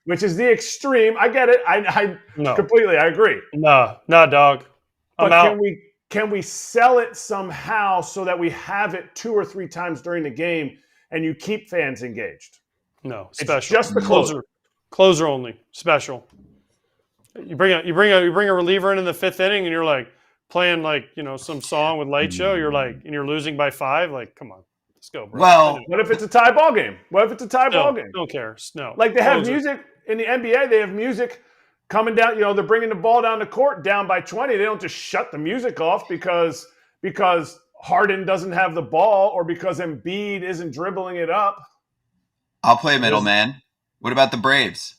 which is the extreme. I get it. I completely, I agree.
No, dog. I'm out.
Can we sell it somehow so that we have it 2 or 3 times during the game and you keep fans engaged?
No,
it's
special.
Just the
closer only. Special. You bring a reliever in the 5th inning and you're like playing some song with light show. You're like, and you're losing by 5. Like, come on. Let's go, bro.
Well,
what if it's a tie ball game? Ball game?
Don't care. No.
Like they have music in the NBA. They have music coming down. They're bringing the ball down the court down by 20. They don't just shut the music off because Harden doesn't have the ball or because Embiid isn't dribbling it up.
I'll play middleman. What about the Braves?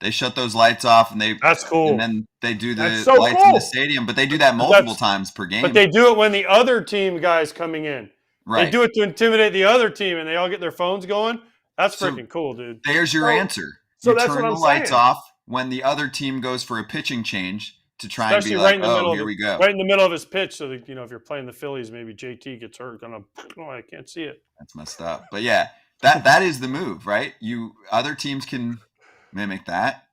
They shut those lights off, and
That's cool.
And then they do the
That's so
lights in the
cool.
stadium, but they do that multiple times per game.
But they do it when the other team guy's coming in.
Right.
They do it to intimidate the other team, and they all get their phones going. That's freaking cool, dude.
There's your answer.
So
You
that's
turn
what I'm
the lights
saying.
off when the other team goes for a pitching change to try
Especially
and be
right
like,
in the middle
here we go.
Right in the middle of his pitch, so that if you're playing the Phillies, maybe JT gets hurt. I can't see it.
That's messed up. But yeah, that is the move, right? Other teams can mimic that.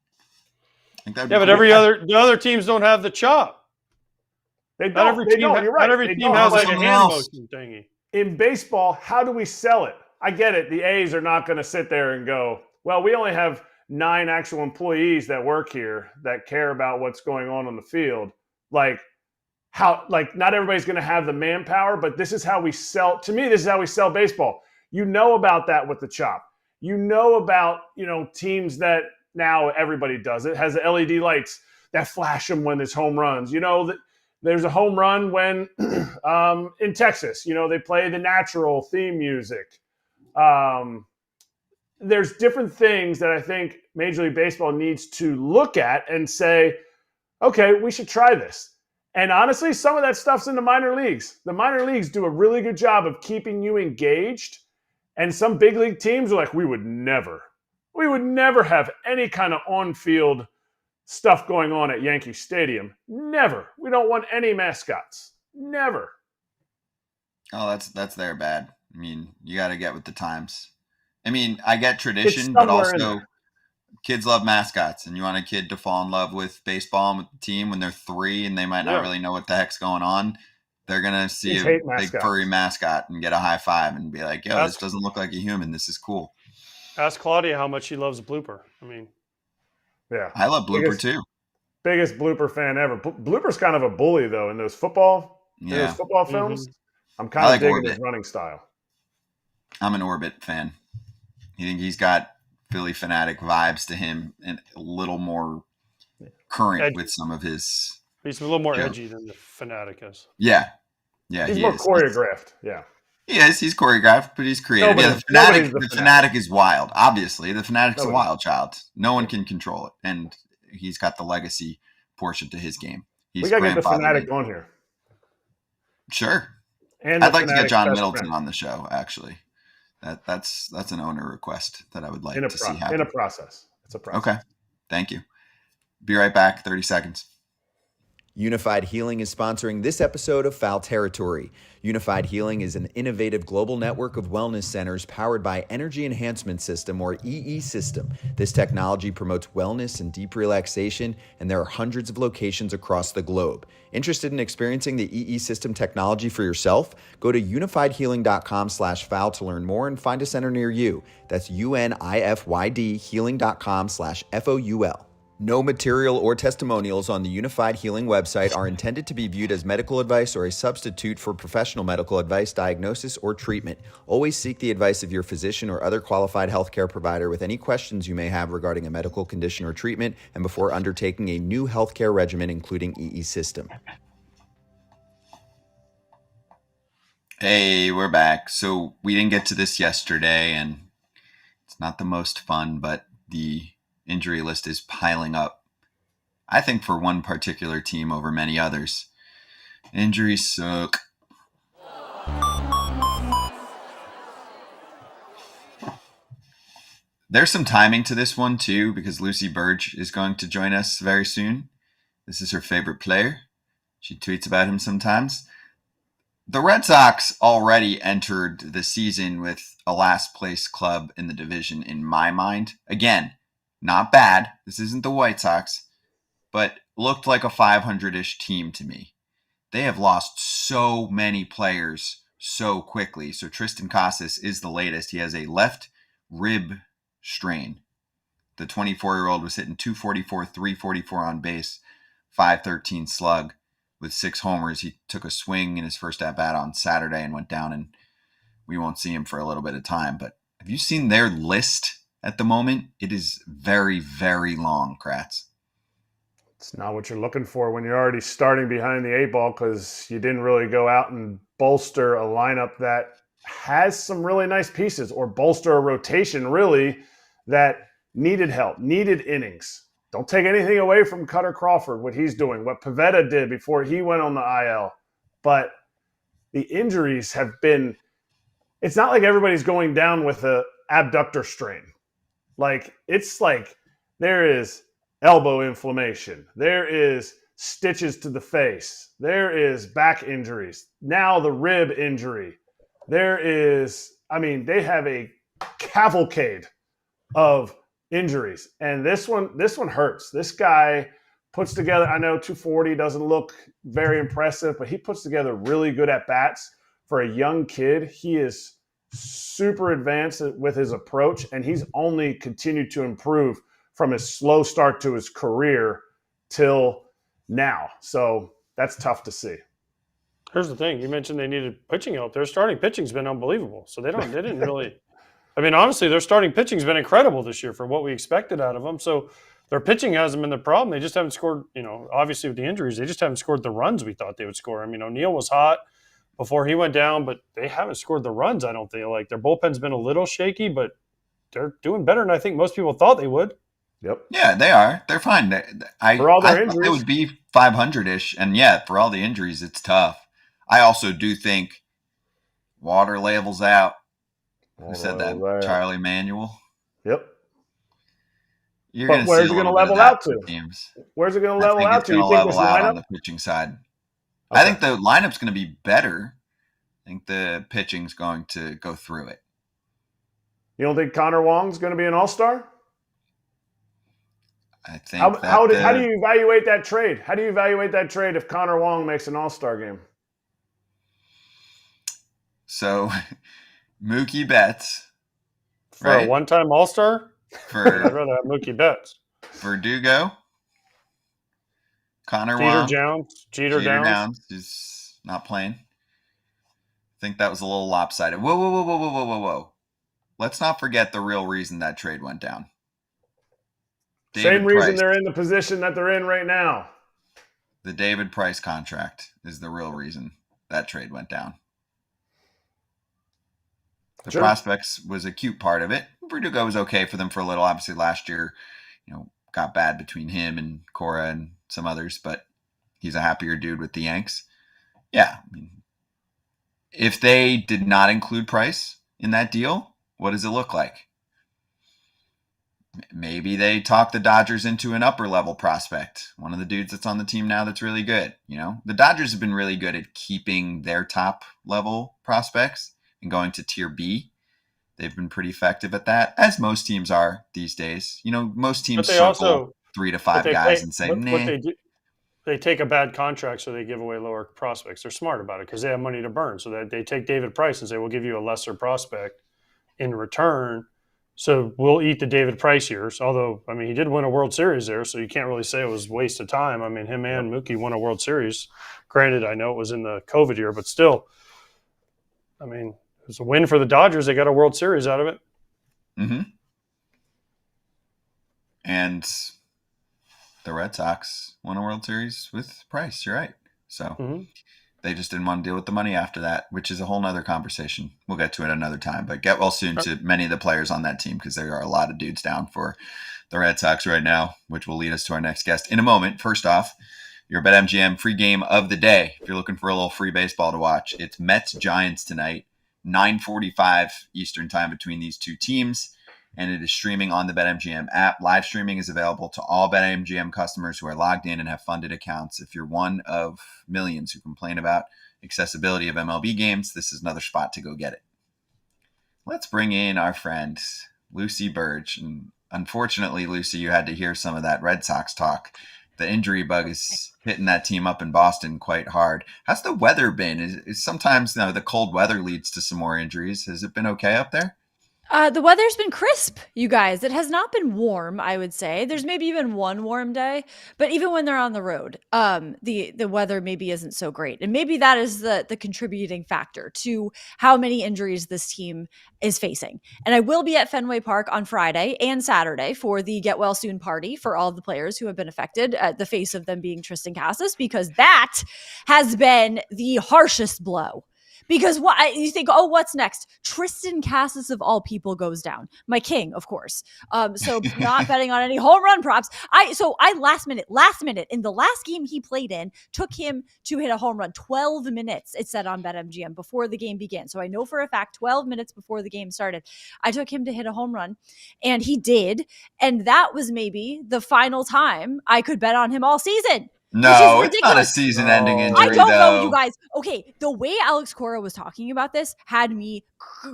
I think that'd be
But
cool.
the other teams don't have the chop.
They don't.
Not every team,
You're right.
Not every
They
team
don't.
has like a
Something
hand
else.
motion thingy.
In baseball, how do we sell it? I get it. The A's are not going to sit there and go, well, we only have 9 actual employees that work here that care about what's going on the field. Not everybody's going to have the manpower, but this is how we sell. To me, this is how we sell baseball. You know about that with the chop. You know about, teams that now everybody does it, has the LED lights that flash them when there's home runs. That there's a home run when in Texas, they play the natural theme music. There's different things that I think Major League Baseball needs to look at and say, okay, we should try this. And honestly, some of that stuff's in the minor leagues. The minor leagues do a really good job of keeping you engaged. And some big league teams are like, we would never have any kind of on-field stuff going on at Yankee Stadium. Never. We don't want any mascots. Never.
Oh, that's their bad. I mean, you got to get with the times. I mean, I get tradition, but also kids love mascots, and you want a kid to fall in love with baseball and with the team when they're 3 and they might not really know what the heck's going on. They're going to see a big furry mascot and get a high five and be like, yo, this doesn't look like a human. This is cool.
Ask Claudia how much she loves Blooper. I mean,
yeah.
I love Blooper too.
Biggest Blooper fan ever. Blooper's kind of a bully, though, in those football films.
Mm-hmm.
I'm kind of digging his running style.
I'm an Orbit fan. You think he's got Philly fanatic vibes to him and a little more current with some of his.
He's a little more edgy than the fanatic is.
Yeah.
He's more choreographed. Yeah.
He is. He's choreographed, but he's creative. The fanatic is wild. Obviously, the fanatic's a wild child. No one can control it, and he's got the legacy portion to his game.
We got to get the fanatic on here.
Sure.
And
I'd like to get John Middleton on the show, actually. That's an owner request that I would like to see happen.
In a process. It's a process.
Okay. Thank you. Be right back. 30 seconds. Unified Healing is sponsoring this episode of Foul Territory. Unified Healing is an innovative global network of wellness centers powered by Energy Enhancement System, or EE System. This technology promotes wellness and deep relaxation, and there are hundreds of locations across the globe. Interested in experiencing the EE System technology for yourself? Go to unifydhealing.com/foul to learn more and find a center near you. That's UNIFYD healing.com/FOUL. No material or testimonials on the Unified Healing website are intended to be viewed as medical advice or a substitute for professional medical advice, diagnosis, or treatment. Always seek the advice of your physician or other qualified healthcare provider with any questions you may have regarding a medical condition or treatment and before undertaking a new healthcare regimen, including EE System. Hey, we're back. So we didn't get to this yesterday, and it's not the most fun, but the injury list is piling up, I think, for one particular team over many others. Injuries suck. There's some timing to this one, too, because Lucy Burdge is going to join us very soon. This is her favorite player. She tweets about him sometimes. The Red Sox already entered the season with a last-place club in the division, in my mind. Again, not bad. This isn't the White Sox, but looked like a 500-ish team to me. They have lost so many players so quickly. So Tristan Casas is the latest. He has a left rib strain. The 24-year-old was hitting 244, 344 on base, 513 slug with 6 homers. He took a swing in his first at-bat on Saturday and went down, and we won't see him for a little bit of time. But have you seen their list at the moment? It is very, very long, Kratz.
It's not what you're looking for when you're already starting behind the 8 ball, because you didn't really go out and bolster a lineup that has some really nice pieces, or bolster a rotation, really, that needed help, needed innings. Don't take anything away from Cutter Crawford, what he's doing, what Pivetta did before he went on the IL. But the injuries have been – it's not like everybody's going down with a abductor strain. It's like there is elbow inflammation. There is stitches to the face. There is back injuries. Now the rib injury. There is – they have a cavalcade of injuries. And this one hurts. This guy puts together – I know 240 doesn't look very impressive, but he puts together really good at-bats. For a young kid, he is – super advanced with his approach, and he's only continued to improve from his slow start to his career till now. So that's tough to see.
Here's the thing. You mentioned they needed pitching help. Their starting pitching's been unbelievable. So they didn't really – honestly, their starting pitching's been incredible this year for what we expected out of them. So their pitching hasn't been the problem. They just haven't scored, obviously with the injuries, they just haven't scored the runs we thought they would score. O'Neill was hot before he went down, but they haven't scored the runs, I don't think. Their bullpen's been a little shaky, but they're doing better than I think most people thought they would.
Yep.
Yeah, they are. They're fine.
For all their
I
injuries.
It would be 500-ish, and for all the injuries, it's tough. I also do think water levels out. Who said that? Charlie Manuel.
Yep.
But
where's it going to level out to?
Teams.
Where's it going to level out to?
You think this lineup on the pitching side? Okay. I think the lineup's going to be better. I think the pitching's going to go through it.
You don't think Connor Wong's going to be an all-star?
I think.
How do you evaluate that trade? How do you evaluate that trade if Connor Wong makes an all-star game?
So, Mookie Betts.
For a one-time all-star?
I'd
rather have Mookie Betts.
Verdugo. Connor Wong.
Jeter Downs
is not playing. I think that was a little lopsided. Whoa. Let's not forget the real reason that trade went down.
Same reason they're in the position that they're in right now.
The David Price contract is the real reason that trade went down. The prospects was a cute part of it. Verdugo was okay for them for a little. Obviously last year, got bad between him and Cora and some others, but he's a happier dude with the Yanks. Yeah. If they did not include Price in that deal, what does it look like? Maybe they talk the Dodgers into an upper level prospect. One of the dudes that's on the team now that's really good. The Dodgers have been really good at keeping their top level prospects and going to tier B. They've been pretty effective at that, as most teams are these days. Most teams circle 3 to 5 guys and say, nah.
They take a bad contract, so they give away lower prospects. They're smart about it because they have money to burn. So that they take David Price and say, we'll give you a lesser prospect in return. So we'll eat the David Price years. Although, he did win a World Series there, so you can't really say it was a waste of time. Him and Mookie won a World Series. Granted, I know it was in the COVID year, but still, it was a win for the Dodgers. They got a World Series out of it.
Mm-hmm. And the Red Sox won a World Series with Price. You're right. So they just didn't want to deal with the money after that, which is a whole nother conversation. We'll get to it another time, but get well soon to many of the players on that team because there are a lot of dudes down for the Red Sox right now, which will lead us to our next guest in a moment. First off, your BetMGM free game of the day. If you're looking for a little free baseball to watch, it's Mets-Giants tonight, 9:45 Eastern time between these two teams. And it is streaming on the BetMGM app. Live streaming is available to all BetMGM customers who are logged in and have funded accounts. If you're one of millions who complain about accessibility of MLB games, this is another spot to go get it. Let's bring in our friend, Lucy Burdge. And unfortunately, Lucy, you had to hear some of that Red Sox talk. The injury bug is hitting that team up in Boston quite hard. How's the weather been? Is sometimes the cold weather leads to some more injuries. Has it been okay up there?
The weather's been crisp, you guys. It has not been warm, I would say. There's maybe even one warm day, but even when they're on the road, the weather maybe isn't so great. And maybe that is the contributing factor to how many injuries this team is facing. And I will be at Fenway Park on Friday and Saturday for the Get Well Soon party for all of the players who have been affected, the face of them being Tristan Casas, because that has been the harshest blow Because you think, oh, what's next? Tristan Cassis of all people goes down. My king, of course. So not betting on any home run props. I last minute in the last game he played in, took him to hit a home run. 12 minutes it said on BetMGM before the game began. So I know for a fact 12 minutes before the game started, I took him to hit a home run, and he did. And that was maybe the final time I could bet on him all season.
No, it's not a season-ending injury,
I don't know,
though.
you guys. Okay, the way Alex Cora was talking about this had me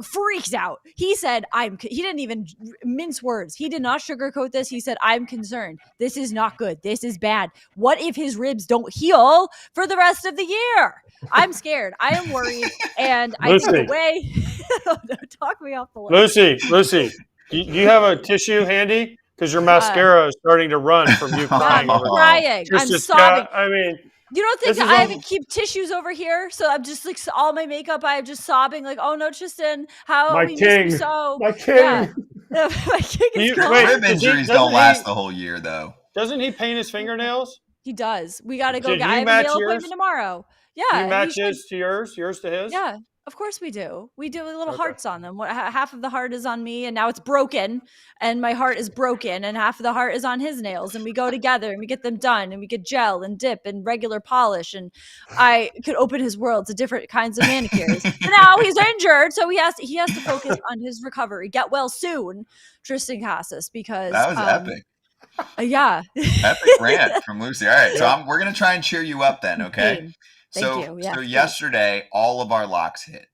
freaked out. He said, he didn't even mince words. He did not sugarcoat this. He said, I'm concerned. This is not good. This is bad. What if his ribs don't heal for the rest of the year? I'm scared. I am worried. And I think the way... Talk me off the list.
Lucy, do you have a tissue handy? Because your mascara is starting to run from you crying.
I'm crying. I'm sobbing.
I mean,
you don't think I haven't keep tissues over here? So I'm just like all my makeup. I'm just sobbing like, oh no, Tristan, how
my
we
king,
miss you so.
My king.
Yeah. My king is gone.
Rib injuries don't last the whole year, though.
Doesn't he paint his fingernails?
He does. We got to go.
I
have a nail appointment tomorrow. Yeah.
Do you match his to yours? Yours to his?
Yeah. Of course we do. We do little hearts on them. Half of the heart is on me, and now it's broken, and my heart is broken, and half of the heart is on his nails, and we go together and we get them done, and we get gel and dip and regular polish, and I could open his world to different kinds of manicures. And now he's injured, so he has to focus on his recovery. Get well soon, Tristan Cassis, because
that was epic.
Yeah,
epic rant from Lucy. All right, so we're gonna try and cheer you up then, okay?
Thank you. Yeah,
so yesterday, all of our locks hit.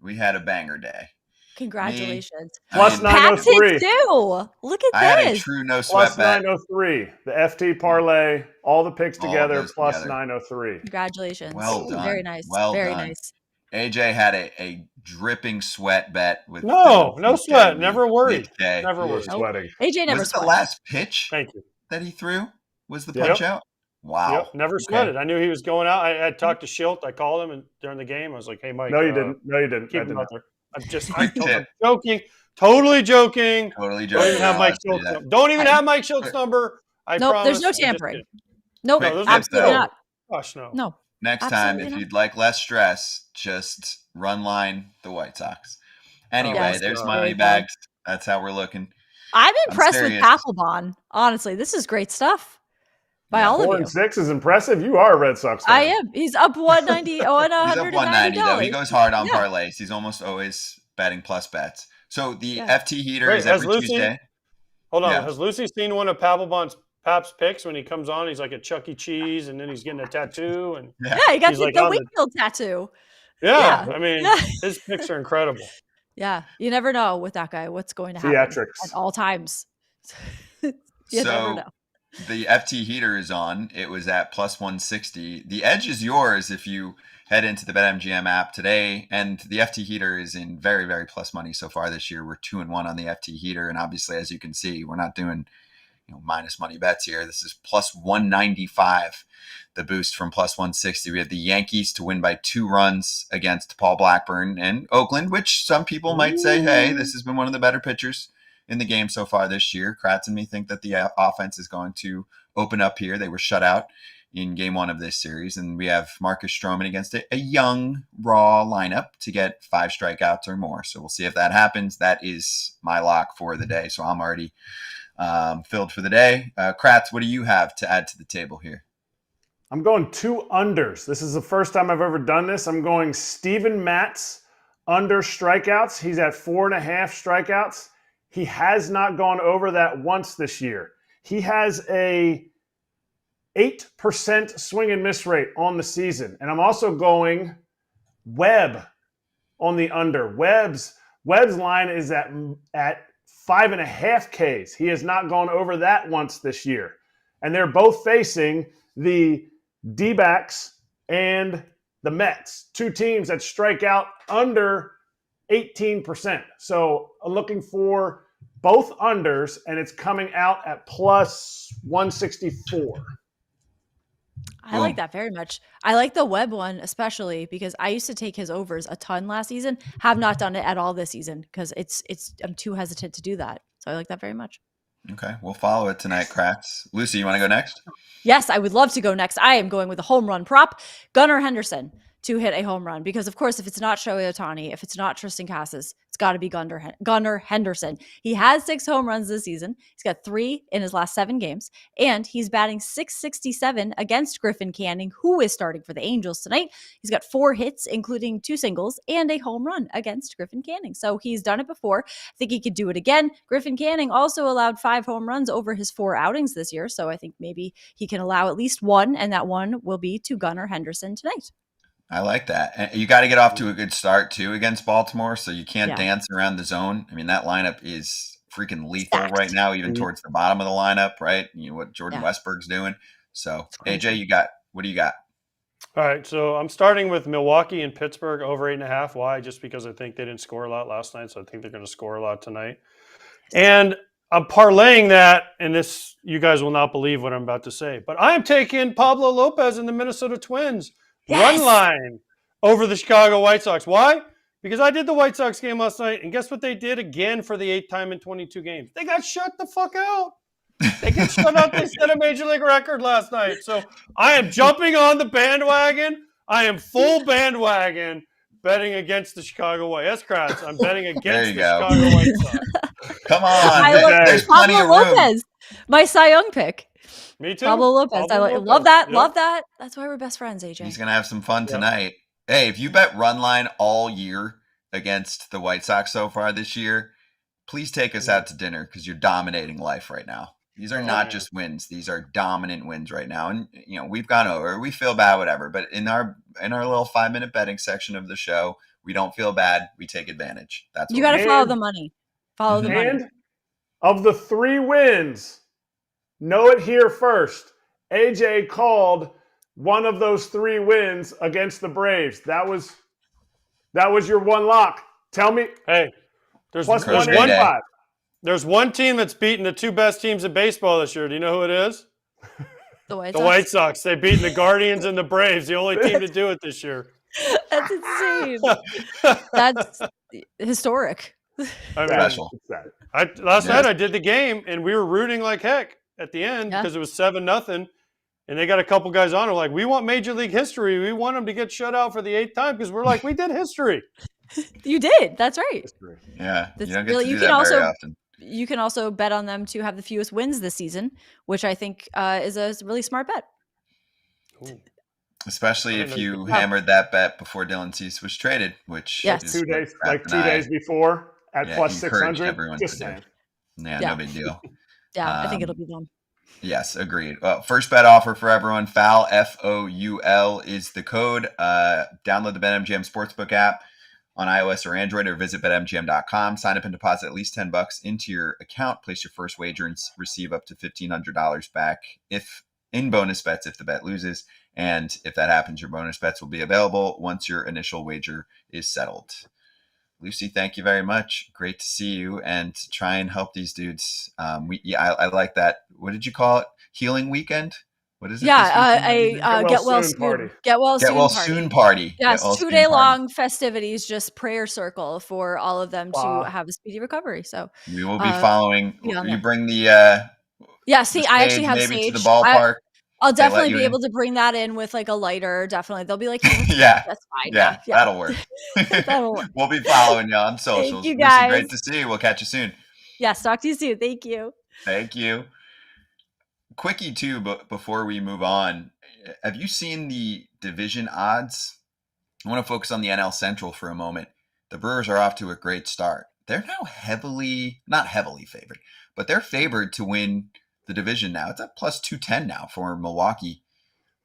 We had a banger day.
Congratulations.
Plus 903.
Too. Look at
I had a true no sweat
plus
bet.
903. The FT parlay, all the picks together, plus together. 903.
Congratulations.
Well done.
Very nice.
Well
Very
done.
nice.
AJ had a dripping sweat bet with
no sweat. Never worried. Never was
sweating.
AJ never
was
sweat.
The last pitch
Thank you.
that he threw was the punch out? Wow.
Yep, never sweated. I knew he was going out. I talked to Schilt. I called him and during the game. I was like, hey, Mike.
No, you didn't. No, you didn't.
Keep him out there. I'm joking. Totally joking.
Totally joking.
Don't even have Mike Schilt's number. Don't even have Mike Schilt's number. I
nope,
promise.
There's no tampering. Nope,
absolutely
not.
Gosh, no.
No.
Next time, if you'd like less stress, just run line the White Sox. Anyway, there's money bags. That's how we're looking.
I'm impressed with Papelbon. Honestly, this is great stuff. By all of you.
4-6 is impressive. You are a Red Sox fan.
I am. He's up 190. Oh, and $190.
He's up 190 though. He goes hard on parlays. He's almost always betting plus bets. So the FT heater is every Tuesday.
Hold on. Has Lucy seen one of Papelbon's Pap's picks when he comes on? He's like a Chuck E. Cheese, and then he's getting a tattoo. And
he got the Wakefield tattoo.
Yeah. I mean, his picks are incredible.
Yeah. You never know with that guy what's going to happen at all times. You never know.
The FT heater is on. It was at plus 160. The edge is yours if you head into the BetMGM app today. And the FT heater is in very, very plus money so far this year. We're 2-1 on the FT heater. And obviously, as you can see, we're not doing minus money bets here. This is plus 195, the boost from plus 160. We have the Yankees to win by 2 runs against Paul Blackburn and Oakland, which some people might say, hey, this has been one of the better pitchers in the game so far this year. Kratz and me think that the offense is going to open up here. They were shut out in game 1 of this series. And we have Marcus Stroman against a young, raw lineup to get 5 strikeouts or more. So we'll see if that happens. That is my lock for the day. So I'm already filled for the day. Kratz, what do you have to add to the table here?
I'm going 2 unders. This is the first time I've ever done this. I'm going Steven Matz under strikeouts. He's at 4.5 strikeouts. He has not gone over that once this year. He has a 8% swing and miss rate on the season. And I'm also going Webb on the under. Webb's line is at 5.5 Ks. He has not gone over that once this year. And they're both facing the D-backs and the Mets, 2 teams that strike out under 18%. So I'm looking for both unders, and it's coming out at plus 164.
I like that very much. I like the Webb one especially because I used to take his overs a ton last season. Have not done it at all this season because I'm too hesitant to do that. So I like that very much.
Okay, we'll follow it tonight, Kratz. Lucy, you want to go next?
Yes, I would love to go next. I am going with a home run prop. Gunnar Henderson to hit a home run, because of course, if it's not Shohei Ohtani, if it's not Tristan Casas, it's got to be Gunnar Henderson. He has 6 home runs this season. He's got 3 in his last 7 games, and he's batting .667 against Griffin Canning, who is starting for the Angels tonight. He's got 4 hits, including 2 singles and a home run against Griffin Canning. So he's done it before. I think he could do it again. Griffin Canning also allowed 5 home runs over his 4 outings this year, so I think maybe he can allow at least one, and that one will be to Gunnar Henderson tonight.
I like that. And you got to get off to a good start too against Baltimore, so you can't dance around the zone. I mean, that lineup is freaking lethal right now, even towards the bottom of the lineup, right? You know what Jordan Westberg's doing. So, AJ, what do you got?
All right, so I'm starting with Milwaukee and Pittsburgh over 8.5. Why? Just because I think they didn't score a lot last night, so I think they're going to score a lot tonight. And I'm parlaying that, and this, you guys will not believe what I'm about to say, but I am taking Pablo Lopez and the Minnesota Twins run line over the Chicago White Sox. Why? Because I did the White Sox game last night, and guess what they did again for the 8th time in 22 games? They got shut the fuck out. They got shut out. They set a major league record last night. So I am jumping on the bandwagon. I am full bandwagon betting against the Chicago White Sox. Kratz, I'm betting against the Chicago White Sox.
Come on. There's plenty of room.
Lopez, my Cy Young pick.
Me too.
Pablo Lopez. I love that. Yep. Love that. That's why we're best friends, AJ.
He's going to have some fun tonight. Hey, if you bet run line all year against the White Sox so far this year, please take us out to dinner because you're dominating life right now. These are not just wins. These are dominant wins right now. And, you know, we've gone over. We feel bad, whatever. But in our little 5-minute betting section of the show, we don't feel bad. We take advantage. That's
you got to follow the money. Follow the money.
And of the 3 wins, know it here first. AJ called one of those 3 wins against the Braves. That was your one lock. Tell me.
Hey, there's one team that's beaten the 2 best teams in baseball this year. Do you know who it is?
The
White Sox. They've beaten the Guardians and the Braves. The only team to do it this year.
That's insane. That's historic.
Special.
Last night I did the game, and we were rooting like heck at the end because it was 7-0, and they got a couple guys on. We're like, we want Major League history. We want them to get shut out for the 8th time because we're like, we did history.
You did. That's right.
Yeah,
that's
you don't get to do that very often.
You can also bet on them to have the fewest wins this season, which I think is a really smart bet.
Ooh.
Especially if you hammered that bet before Dylan Cease was traded, which is
2 days, like 2 days before at plus 600. Just saying.
No big deal.
I think it'll be them.
Yes, agreed. Well, first bet offer for everyone. FOUL, FOUL is the code. Download the BetMGM Sportsbook app on iOS or Android, or visit BetMGM.com. Sign up and deposit at least $10 into your account. Place your first wager and receive up to $1,500 back if in bonus bets if the bet loses. And if that happens, your bonus bets will be available once your initial wager is settled. Lucy, thank you very much. Great to see you and try and help these dudes. I like that. What did you call it? Healing weekend? What is it?
Get well soon party. Get well soon party. Yes, 2-day long festivities, just prayer circle for all of them to have a speedy recovery. So
we will be following. You bring the
I actually have sage
to the ballpark.
I'll definitely be able to bring that in with like a lighter. Definitely, they'll be like,
yeah,
that's fine.
Yeah, that'll work.
That'll work.
We'll be following you on socials.
Thank you guys.
Lucy, great to see you. We'll catch you soon.
Yes, talk to you soon. Thank you.
Thank you. Quickie too, but before we move on, have you seen the division odds? I want to focus on the NL Central for a moment. The Brewers are off to a great start. They're now not heavily favored, but they're favored to win the division now. It's at plus 210 now for Milwaukee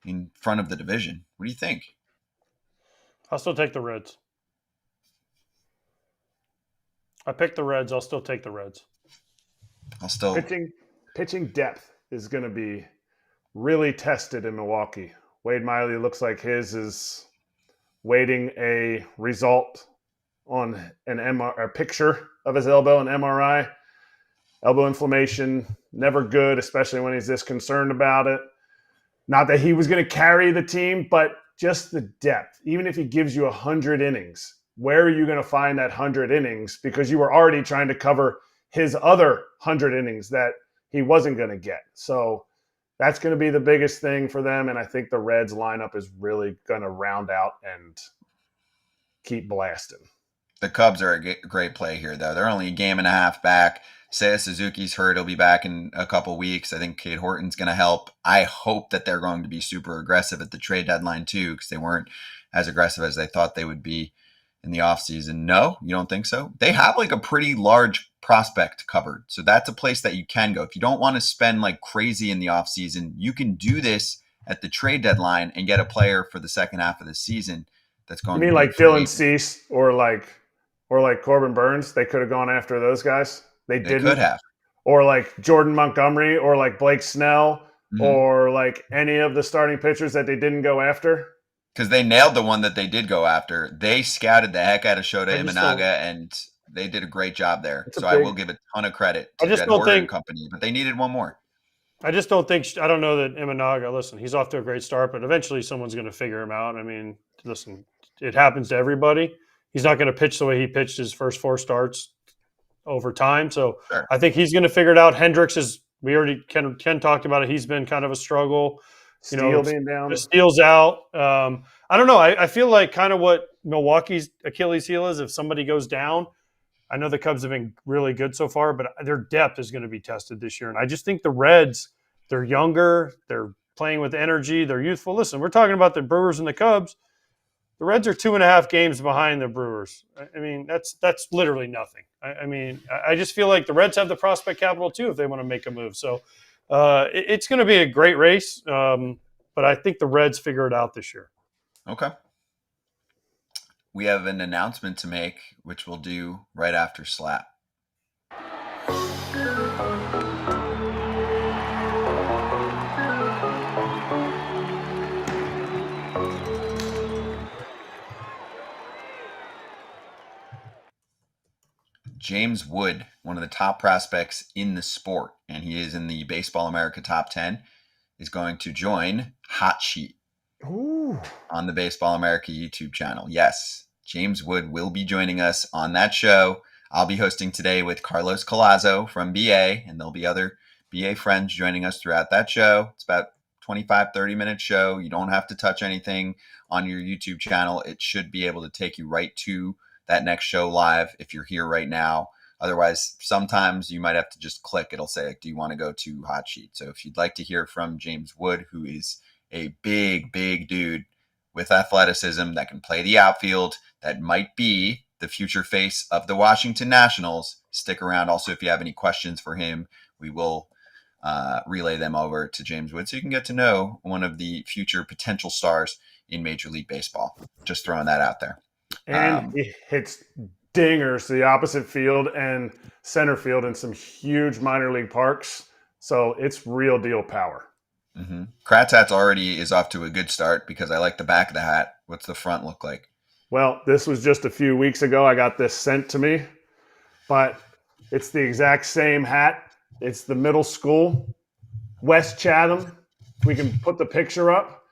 in front of the division. What do you think?
I'll still take the Reds. I picked the Reds. I'll still take the Reds.
Pitching depth is going to be really tested in Milwaukee. Wade Miley looks like his is waiting a result on a picture of his elbow, an MRI. Elbow inflammation, never good, especially when he's this concerned about it. Not that he was going to carry the team, but just the depth. Even if he gives you 100 innings, where are you going to find that 100 innings? Because you were already trying to cover his other 100 innings that he wasn't going to get. So That's going to be the biggest thing for them, and I think the Reds lineup is really going to round out and keep blasting.
The Cubs are a great play here, though. They're only a game and a half back. Seiya Suzuki's hurt. He'll be back in a couple weeks. I think Cade Horton's going to help. I hope that they're going to be super aggressive at the trade deadline, too, because they weren't as aggressive as they thought they would be in the offseason. No, you don't think so? They have like a pretty large prospect covered. So that's a place that you can go. If you don't want to spend like crazy in the offseason, you can do this at the trade deadline and get a player for the second half of the season that's going
You mean
to be
like Dylan Cease or like Corbin Burns? They could have gone after those guys. They didn't.
Could have.
Or like Jordan Montgomery or like Blake Snell or like any of the starting pitchers that they didn't go after.
Because they nailed the one that they did go after. They scouted the heck out of Shota Imanaga, and they did a great job there. So I will give a ton of credit to Jed Horton and company, but they needed one more.
I just don't think – I don't know that Imanaga – listen, he's off to a great start, but eventually someone's going to figure him out. I mean, listen, it happens to everybody. He's not going to pitch the way he pitched his first 4 starts over time. So sure. I think he's going to figure it out. Hendricks is – Ken talked about it. He's been kind of a struggle.
Steele being down.
The Steele's out. I don't know. I feel like kind of what Milwaukee's Achilles heel is if somebody goes down. I know the Cubs have been really good so far, but their depth is going to be tested this year. And I just think the Reds, they're younger. They're playing with energy. They're youthful. Listen, we're talking about the Brewers and the Cubs. The Reds are 2.5 games behind the Brewers. I mean, that's literally nothing. I just feel like the Reds have the prospect capital too if they want to make a move. So it's going to be a great race, but I think the Reds figure it out this year.
Okay. We have an announcement to make, which we'll do right after Slap. James Wood, one of the top prospects in the sport, and he is in the Baseball America Top 10, is going to join Hot Sheet on the Baseball America YouTube channel. Yes, James Wood will be joining us on that show. I'll be hosting today with Carlos Collazo from BA, and there'll be other BA friends joining us throughout that show. It's about 25-30-minute show. You don't have to touch anything on your YouTube channel. It should be able to take you right to that next show live if you're here right now. Otherwise, sometimes you might have to just click. It'll say, like, do you want to go to Hot Sheet? So if you'd like to hear from James Wood, who is a big dude with athleticism that can play the outfield, that might be the future face of the Washington Nationals, stick around. Also, if you have any questions for him, we will relay them over to James Wood so you can get to know one of the future potential stars in Major League Baseball. Just throwing that out there.
And he hits dingers to the opposite field and center field in some huge minor league parks. So it's real deal power.
Mm-hmm. Kratz hat's already is off to a good start because I like the back of the hat. What's the front look like?
Well, this was just a few weeks ago. I got this sent to me, but it's the exact same hat. It's the middle school, West Chatham. We can put the picture up.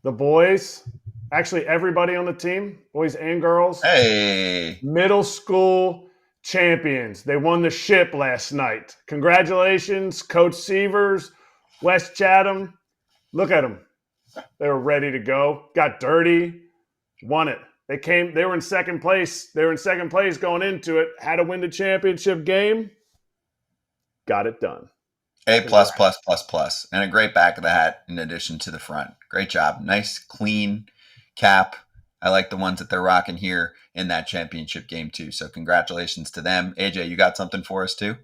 The boys, actually everybody on the team, boys and girls.
Hey.
Middle school champions. They won the ship last night. Congratulations, Coach Sievers, West Chatham. Look at them. They were ready to go. Got dirty. Won it. They were in second place. They were in second place going into it. Had to win the championship game. Got it done.
A++++. And a great back of the hat in addition to the front. Great job. Nice, clean cap. I like the ones that they're rocking here in that championship game too. So congratulations to them. AJ, you got something for us too?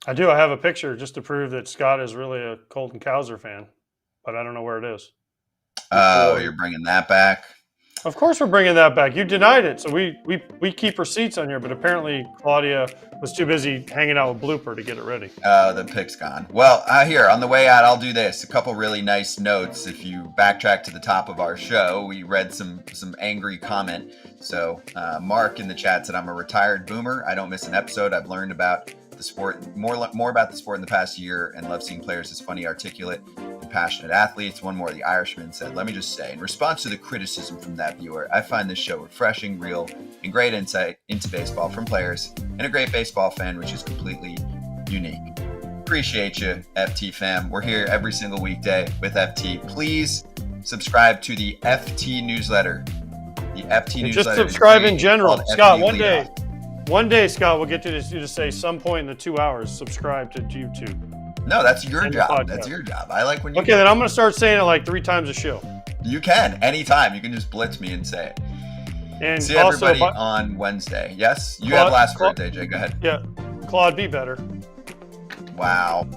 I do. I have a picture just to prove that Scott is really a Colton Cowser fan, but I don't know where it is.
Oh, you're bringing that back?
Of course we're bringing that back. You denied it. So we keep receipts on here, but apparently Claudia was too busy hanging out with Blooper to get it ready.
The pic's gone. Well, here, on the way out, I'll do this. A couple really nice notes. If you backtrack to the top of our show, we read some angry comment. So Mark in the chat said, I'm a retired boomer. I don't miss an episode. I've learned about the sport, more about the sport in the past year, and love seeing players as funny, articulate, and passionate athletes. One more, the Irishman said, let me just say, in response to the criticism from that viewer, I find this show refreshing, real, and great insight into baseball from players and a great baseball fan, which is completely unique. Appreciate you, FT fam. We're here every single weekday with FT. Please subscribe to the FT newsletter. The FT
And
newsletter.
just subscribe
is
in general.
called
Scott,
FT
one day, Scott, we'll get to this. You just say some point in the 2 hours, subscribe to YouTube.
No, that's your
And the
job.
podcast.
That's your job. I like when you.
Okay, then I'm going to start saying it like 3 times a show.
You can anytime. You can just blitz me and say it.
And
See
also,
everybody on Wednesday. Yes, you have last word, AJ. Go ahead.
Yeah, Claude, be better.
Wow.